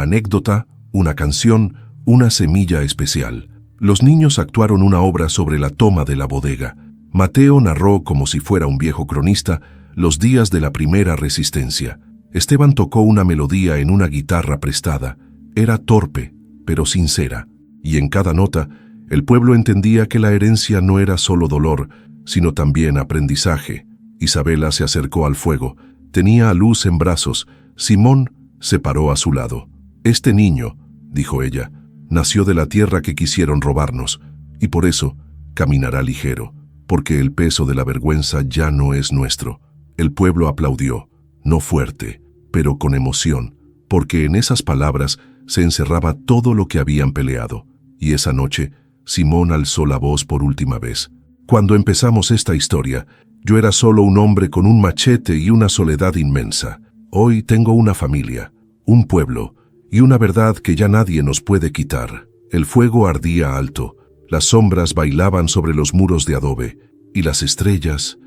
anécdota, una canción, una semilla especial. Los niños actuaron una obra sobre la toma de la bodega. Mateo narró, como si fuera un viejo cronista, los días de la primera resistencia. Esteban tocó una melodía en una guitarra prestada. Era torpe, pero sincera. Y en cada nota, el pueblo entendía que la herencia no era solo dolor, sino también aprendizaje. Isabela se acercó al fuego. Tenía a Luz en brazos. Simón se paró a su lado. «Este niño», dijo ella, «nació de la tierra que quisieron robarnos, y por eso caminará ligero, porque el peso de la vergüenza ya no es nuestro». El pueblo aplaudió, no fuerte, pero con emoción, porque en esas palabras se encerraba todo lo que habían peleado. Y esa noche, Simón alzó la voz por última vez. «Cuando empezamos esta historia, yo era solo un hombre con un machete y una soledad inmensa. Hoy tengo una familia, un pueblo, y una verdad que ya nadie nos puede quitar». El fuego ardía alto, las sombras bailaban sobre los muros de adobe, y las estrellas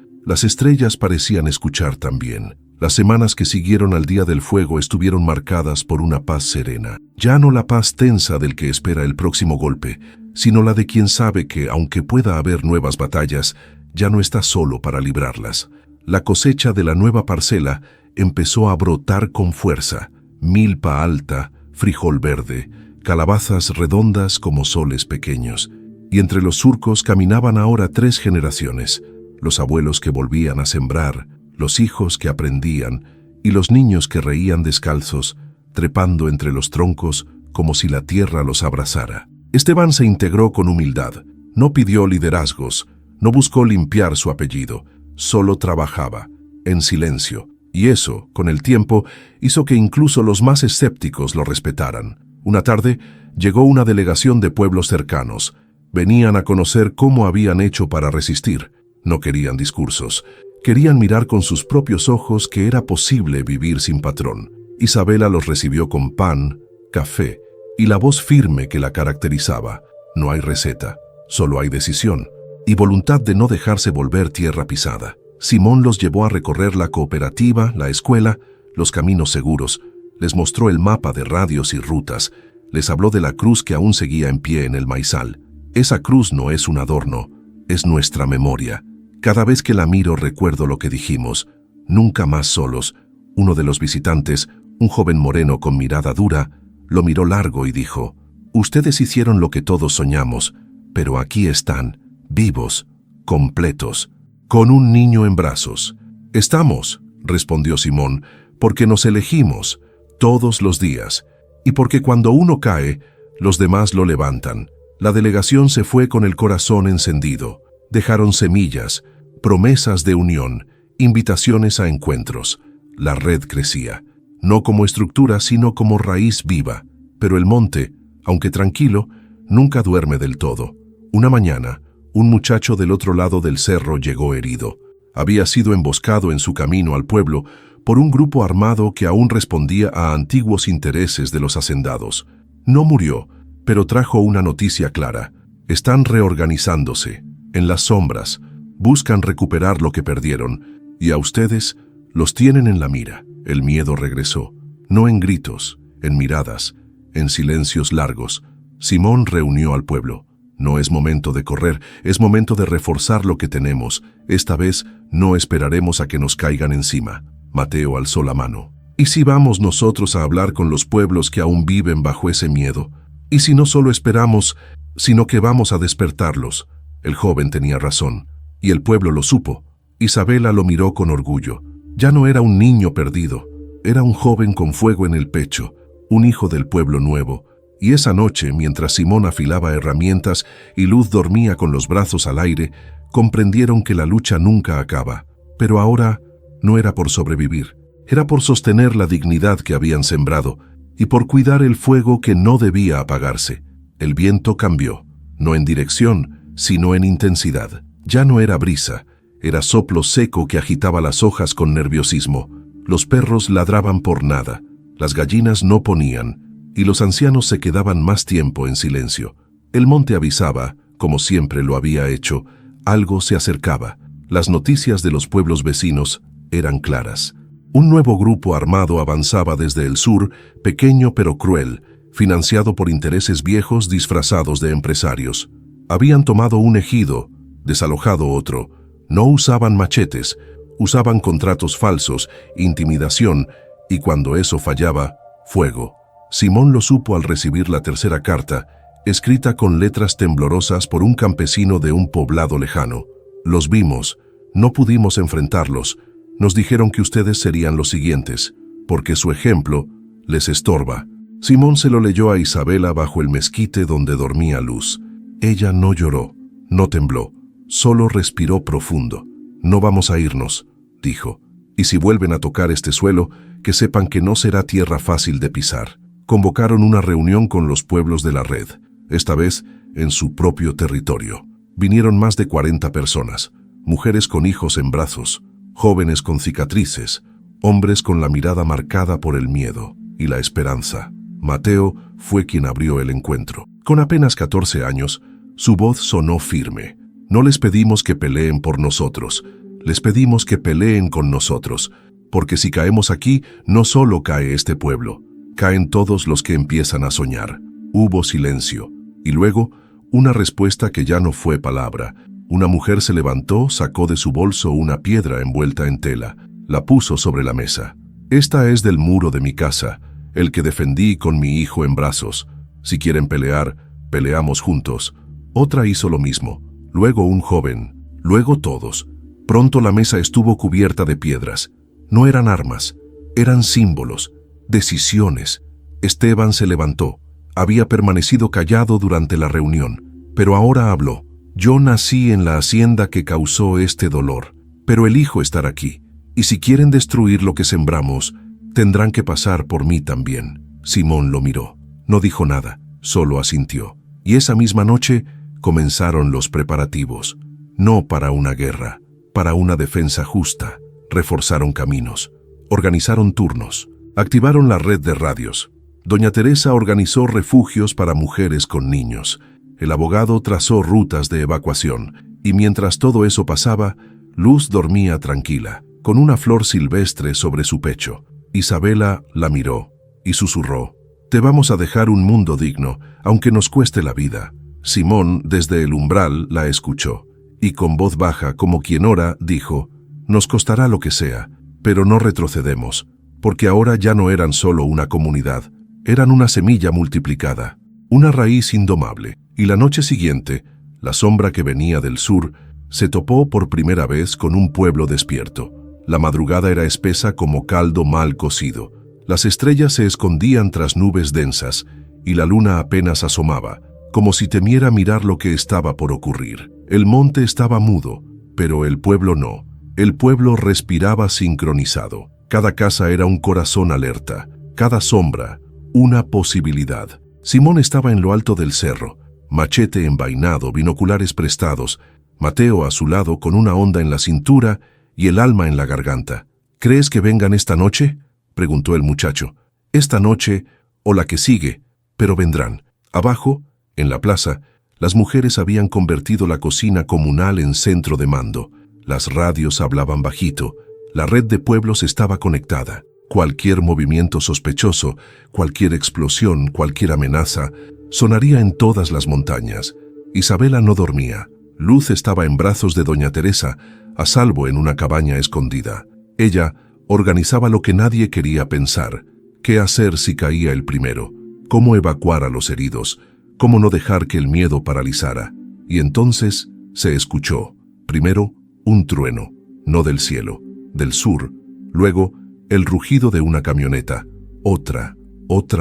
parecían escuchar también. Las semanas que siguieron al día del fuego estuvieron marcadas por una paz serena. Ya no la paz tensa del que espera el próximo golpe, sino la de quien sabe que, aunque pueda haber nuevas batallas, ya no está solo para librarlas. La cosecha de la nueva parcela empezó a brotar con fuerza. Milpa alta, frijol verde, calabazas redondas como soles pequeños. Y entre los surcos caminaban ahora 3 generaciones. Los abuelos que volvían a sembrar, los hijos que aprendían y los niños que reían descalzos, trepando entre los troncos como si la tierra los abrazara. Esteban se integró con humildad, no pidió liderazgos, no buscó limpiar su apellido, solo trabajaba, en silencio, y eso, con el tiempo, hizo que incluso los más escépticos lo respetaran. Una tarde, llegó una delegación de pueblos cercanos. Venían a conocer cómo habían hecho para resistir. No querían discursos. Querían mirar con sus propios ojos que era posible vivir sin patrón. Isabela los recibió con pan, café y la voz firme que la caracterizaba. No hay receta, solo hay decisión y voluntad de no dejarse volver tierra pisada. Simón los llevó a recorrer la cooperativa, la escuela, los caminos seguros. Les mostró el mapa de radios y rutas. Les habló de la cruz que aún seguía en pie en el maizal. Esa cruz no es un adorno, es nuestra memoria. Cada vez que la miro recuerdo lo que dijimos. Nunca más solos. Uno de los visitantes, un joven moreno con mirada dura, lo miró largo y dijo: «Ustedes hicieron lo que todos soñamos, pero aquí están, vivos, completos, con un niño en brazos». «Estamos», respondió Simón, «porque nos elegimos todos los días, y porque cuando uno cae, los demás lo levantan». La delegación se fue con el corazón encendido. Dejaron semillas, promesas de unión, invitaciones a encuentros. La red crecía, no como estructura, sino como raíz viva. Pero el monte, aunque tranquilo, nunca duerme del todo. Una mañana, un muchacho del otro lado del cerro llegó herido. Había sido emboscado en su camino al pueblo por un grupo armado que aún respondía a antiguos intereses de los hacendados. No murió, pero trajo una noticia clara. Están reorganizándose, en las sombras, buscan recuperar lo que perdieron, y a ustedes los tienen en la mira. El miedo regresó, no en gritos, en miradas, en silencios largos. Simón reunió al pueblo. No es momento de correr, es momento de reforzar lo que tenemos. Esta vez no esperaremos a que nos caigan encima. Mateo alzó la mano. ¿Y si vamos nosotros a hablar con los pueblos que aún viven bajo ese miedo? ¿Y si no solo esperamos, sino que vamos a despertarlos? El joven tenía razón, y el pueblo lo supo. Isabela lo miró con orgullo. Ya no era un niño perdido, era un joven con fuego en el pecho, un hijo del pueblo nuevo. Y esa noche, mientras Simón afilaba herramientas y Luz dormía con los brazos al aire, comprendieron que la lucha nunca acaba. Pero ahora no era por sobrevivir, era por sostener la dignidad que habían sembrado, y por cuidar el fuego que no debía apagarse. El viento cambió, no en dirección, sino en intensidad. Ya no era brisa, era soplo seco que agitaba las hojas con nerviosismo. Los perros ladraban por nada, las gallinas no ponían, y los ancianos se quedaban más tiempo en silencio. El monte avisaba, como siempre lo había hecho, algo se acercaba. Las noticias de los pueblos vecinos eran claras. Un nuevo grupo armado avanzaba desde el sur, pequeño pero cruel, financiado por intereses viejos disfrazados de empresarios. Habían tomado un ejido, desalojado otro. No usaban machetes, usaban contratos falsos, intimidación, y cuando eso fallaba, fuego. Simón lo supo al recibir la tercera carta, escrita con letras temblorosas por un campesino de un poblado lejano. Los vimos, no pudimos enfrentarlos. Nos dijeron que ustedes serían los siguientes, porque su ejemplo les estorba. Simón se lo leyó a Isabela bajo el mezquite donde dormía Luz. Ella no lloró, no tembló, solo respiró profundo. «No vamos a irnos», dijo, «y si vuelven a tocar este suelo, que sepan que no será tierra fácil de pisar». Convocaron una reunión con los pueblos de la red, esta vez en su propio territorio. Vinieron más de 40 personas, mujeres con hijos en brazos, jóvenes con cicatrices, hombres con la mirada marcada por el miedo y la esperanza. Mateo fue quien abrió el encuentro. Con apenas 14 años, su voz sonó firme. «No les pedimos que peleen por nosotros, les pedimos que peleen con nosotros, porque si caemos aquí, no solo cae este pueblo, caen todos los que empiezan a soñar». Hubo silencio, y luego una respuesta que ya no fue palabra. Una mujer se levantó, sacó de su bolso una piedra envuelta en tela, la puso sobre la mesa. «Esta es del muro de mi casa, el que defendí con mi hijo en brazos. Si quieren pelear, peleamos juntos». Otra hizo lo mismo, luego un joven, luego todos. Pronto la mesa estuvo cubierta de piedras. No eran armas, eran símbolos, decisiones. Esteban se levantó. Había permanecido callado durante la reunión, pero ahora habló. Yo nací en la hacienda que causó este dolor, pero elijo estar aquí. Y si quieren destruir lo que sembramos, tendrán que pasar por mí también. Simón lo miró. No dijo nada, solo asintió. Y esa misma noche comenzaron los preparativos. No para una guerra, para una defensa justa. Reforzaron caminos, organizaron turnos, activaron la red de radios. Doña Teresa organizó refugios para mujeres con niños. El abogado trazó rutas de evacuación. Y mientras todo eso pasaba, Luz dormía tranquila, con una flor silvestre sobre su pecho. Isabela la miró y susurró: «Te vamos a dejar un mundo digno, aunque nos cueste la vida». Simón, desde el umbral, la escuchó, y con voz baja, como quien ora, dijo: «Nos costará lo que sea, pero no retrocedemos, porque ahora ya no eran solo una comunidad, eran una semilla multiplicada, una raíz indomable». Y la noche siguiente, la sombra que venía del sur se topó por primera vez con un pueblo despierto. La madrugada era espesa como caldo mal cocido. Las estrellas se escondían tras nubes densas y la luna apenas asomaba, como si temiera mirar lo que estaba por ocurrir. El monte estaba mudo, pero el pueblo no. El pueblo respiraba sincronizado. Cada casa era un corazón alerta, cada sombra, una posibilidad. Simón estaba en lo alto del cerro, machete envainado, binoculares prestados, Mateo a su lado con una honda en la cintura y el alma en la garganta. «¿Crees que vengan esta noche?», preguntó el muchacho. «Esta noche o la que sigue, pero vendrán». Abajo, en la plaza, las mujeres habían convertido la cocina comunal en centro de mando. Las radios hablaban bajito. La red de pueblos estaba conectada. Cualquier movimiento sospechoso, cualquier explosión, cualquier amenaza, sonaría en todas las montañas. Isabela no dormía. Luz estaba en brazos de doña Teresa, a salvo en una cabaña escondida. Ella organizaba lo que nadie quería pensar. ¿Qué hacer si caía el primero? ¿Cómo evacuar a los heridos? ¿Cómo no dejar que el miedo paralizara? Y entonces se escuchó, primero, un trueno, no del cielo, del sur. Luego, el rugido de una camioneta. Otra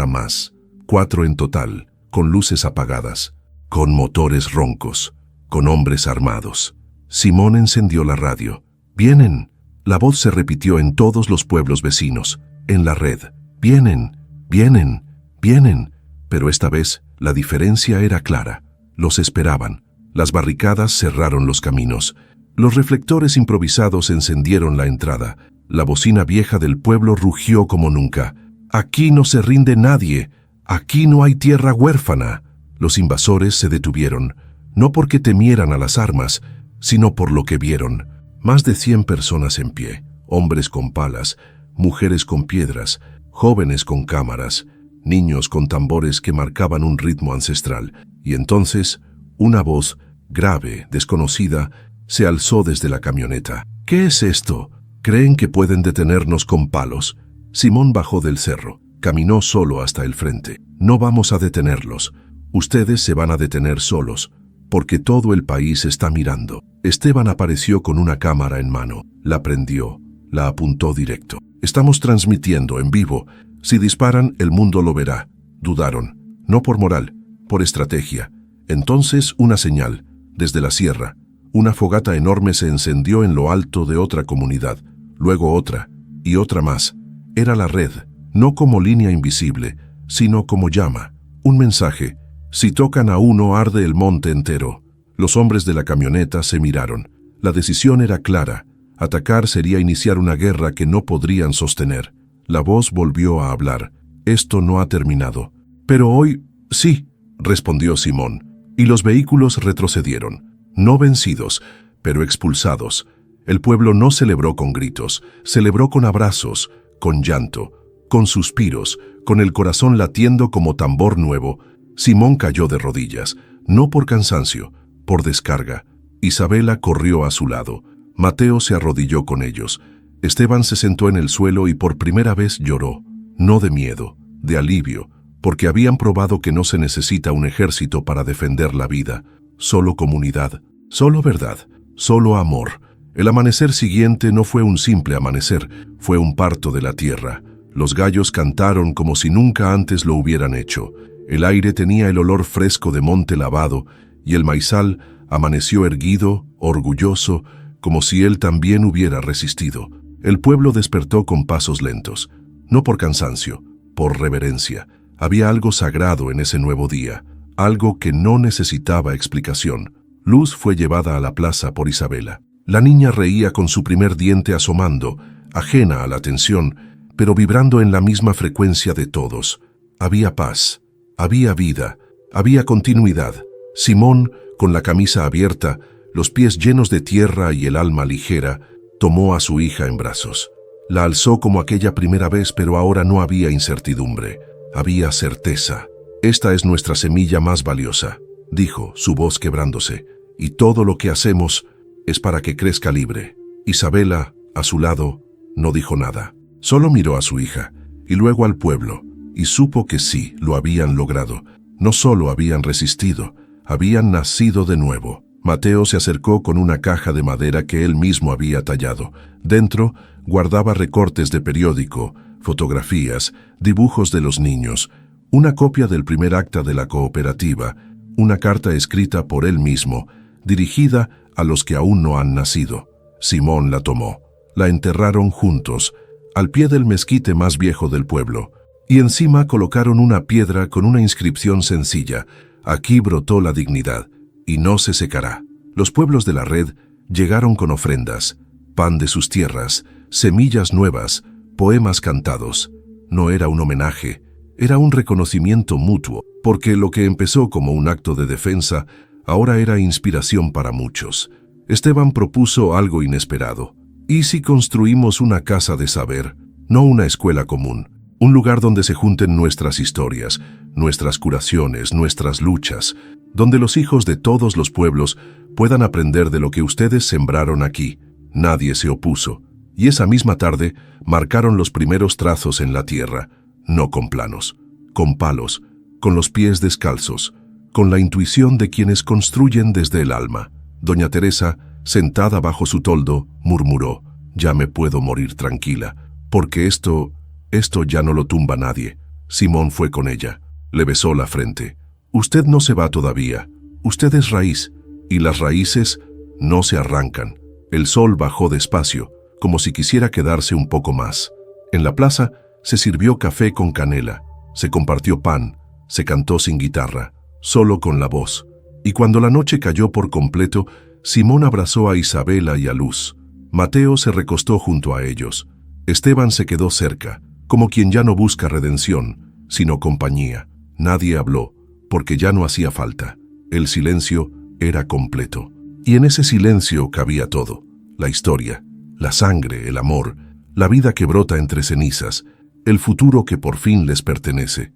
más. 4 en total, con luces apagadas, con motores roncos, con hombres armados. Simón encendió la radio. «¡Vienen!». La voz se repitió en todos los pueblos vecinos, en la red. «¡Vienen! ¡Vienen! ¡Vienen!». Pero esta vez la diferencia era clara. Los esperaban. Las barricadas cerraron los caminos. Los reflectores improvisados encendieron la entrada. La bocina vieja del pueblo rugió como nunca. «Aquí no se rinde nadie. Aquí no hay tierra huérfana». Los invasores se detuvieron, no porque temieran a las armas, sino por lo que vieron. Más de 100 personas en pie, hombres con palas, mujeres con piedras, jóvenes con cámaras, niños con tambores que marcaban un ritmo ancestral. Y entonces, una voz, grave, desconocida, se alzó desde la camioneta. «¿Qué es esto? ¿Creen que pueden detenernos con palos?». Simón bajó del cerro, caminó solo hasta el frente. «No vamos a detenerlos. Ustedes se van a detener solos, porque todo el país está mirando». Esteban apareció con una cámara en mano, la prendió, la apuntó directo. «Estamos transmitiendo en vivo. Si disparan, el mundo lo verá». Dudaron, no por moral, por estrategia. Entonces una señal, desde la sierra. Una fogata enorme se encendió en lo alto de otra comunidad, luego otra, y otra más. Era la red, no como línea invisible, sino como llama. Un mensaje: «Si tocan a uno, arde el monte entero». Los hombres de la camioneta se miraron. La decisión era clara. Atacar sería iniciar una guerra que no podrían sostener. La voz volvió a hablar. «Esto no ha terminado». «Pero hoy, sí», respondió Simón. Y los vehículos retrocedieron. No vencidos, pero expulsados. El pueblo no celebró con gritos, celebró con abrazos, con llanto, con suspiros, con el corazón latiendo como tambor nuevo. Simón cayó de rodillas, no por cansancio, por descarga. Isabela corrió a su lado. Mateo se arrodilló con ellos. Esteban se sentó en el suelo y por primera vez lloró, no de miedo, de alivio, porque habían probado que no se necesita un ejército para defender la vida, solo comunidad, solo verdad, solo amor. El amanecer siguiente no fue un simple amanecer, fue un parto de la tierra. Los gallos cantaron como si nunca antes lo hubieran hecho. El aire tenía el olor fresco de monte lavado y el maizal amaneció erguido, orgulloso, como si él también hubiera resistido. El pueblo despertó con pasos lentos, no por cansancio, por reverencia. Había algo sagrado en ese nuevo día, algo que no necesitaba explicación. Luz fue llevada a la plaza por Isabela. La niña reía con su primer diente asomando, ajena a la tensión, pero vibrando en la misma frecuencia de todos. Había paz, había vida, había continuidad. Simón, con la camisa abierta, los pies llenos de tierra y el alma ligera, tomó a su hija en brazos. La alzó como aquella primera vez, pero ahora no había incertidumbre, había certeza. «Esta es nuestra semilla más valiosa», dijo, su voz quebrándose, «y todo lo que hacemos es para que crezca libre». Isabela, a su lado, no dijo nada. Solo miró a su hija, y luego al pueblo, y supo que sí, lo habían logrado. No solo habían resistido, habían nacido de nuevo. Mateo se acercó con una caja de madera que él mismo había tallado. Dentro guardaba recortes de periódico, fotografías, dibujos de los niños, una copia del primer acta de la cooperativa, una carta escrita por él mismo, dirigida a los que aún no han nacido. Simón la tomó. La enterraron juntos, al pie del mezquite más viejo del pueblo, y encima colocaron una piedra con una inscripción sencilla: «Aquí brotó la dignidad, y no se secará». Los pueblos de la red llegaron con ofrendas, pan de sus tierras, semillas nuevas, poemas cantados. No era un homenaje, era un reconocimiento mutuo, porque lo que empezó como un acto de defensa, ahora era inspiración para muchos. Esteban propuso algo inesperado. ¿Y si construimos una casa de saber, no una escuela común? Un lugar donde se junten nuestras historias, nuestras curaciones, nuestras luchas, donde los hijos de todos los pueblos puedan aprender de lo que ustedes sembraron aquí. Nadie se opuso, y esa misma tarde marcaron los primeros trazos en la tierra, no con planos, con palos, con los pies descalzos, con la intuición de quienes construyen desde el alma. Doña Teresa, sentada bajo su toldo, murmuró: «Ya me puedo morir tranquila, porque esto ya no lo tumba nadie». Simón fue con ella, le besó la frente. «Usted no se va todavía, usted es raíz, y las raíces no se arrancan». El sol bajó despacio, como si quisiera quedarse un poco más. En la plaza se sirvió café con canela, se compartió pan, se cantó sin guitarra, solo con la voz. Y cuando la noche cayó por completo, Simón abrazó a Isabela y a Luz. Mateo se recostó junto a ellos. Esteban se quedó cerca, como quien ya no busca redención, sino compañía. Nadie habló, porque ya no hacía falta. El silencio era completo. Y en ese silencio cabía todo: la historia, la sangre, el amor, la vida que brota entre cenizas, el futuro que por fin les pertenece.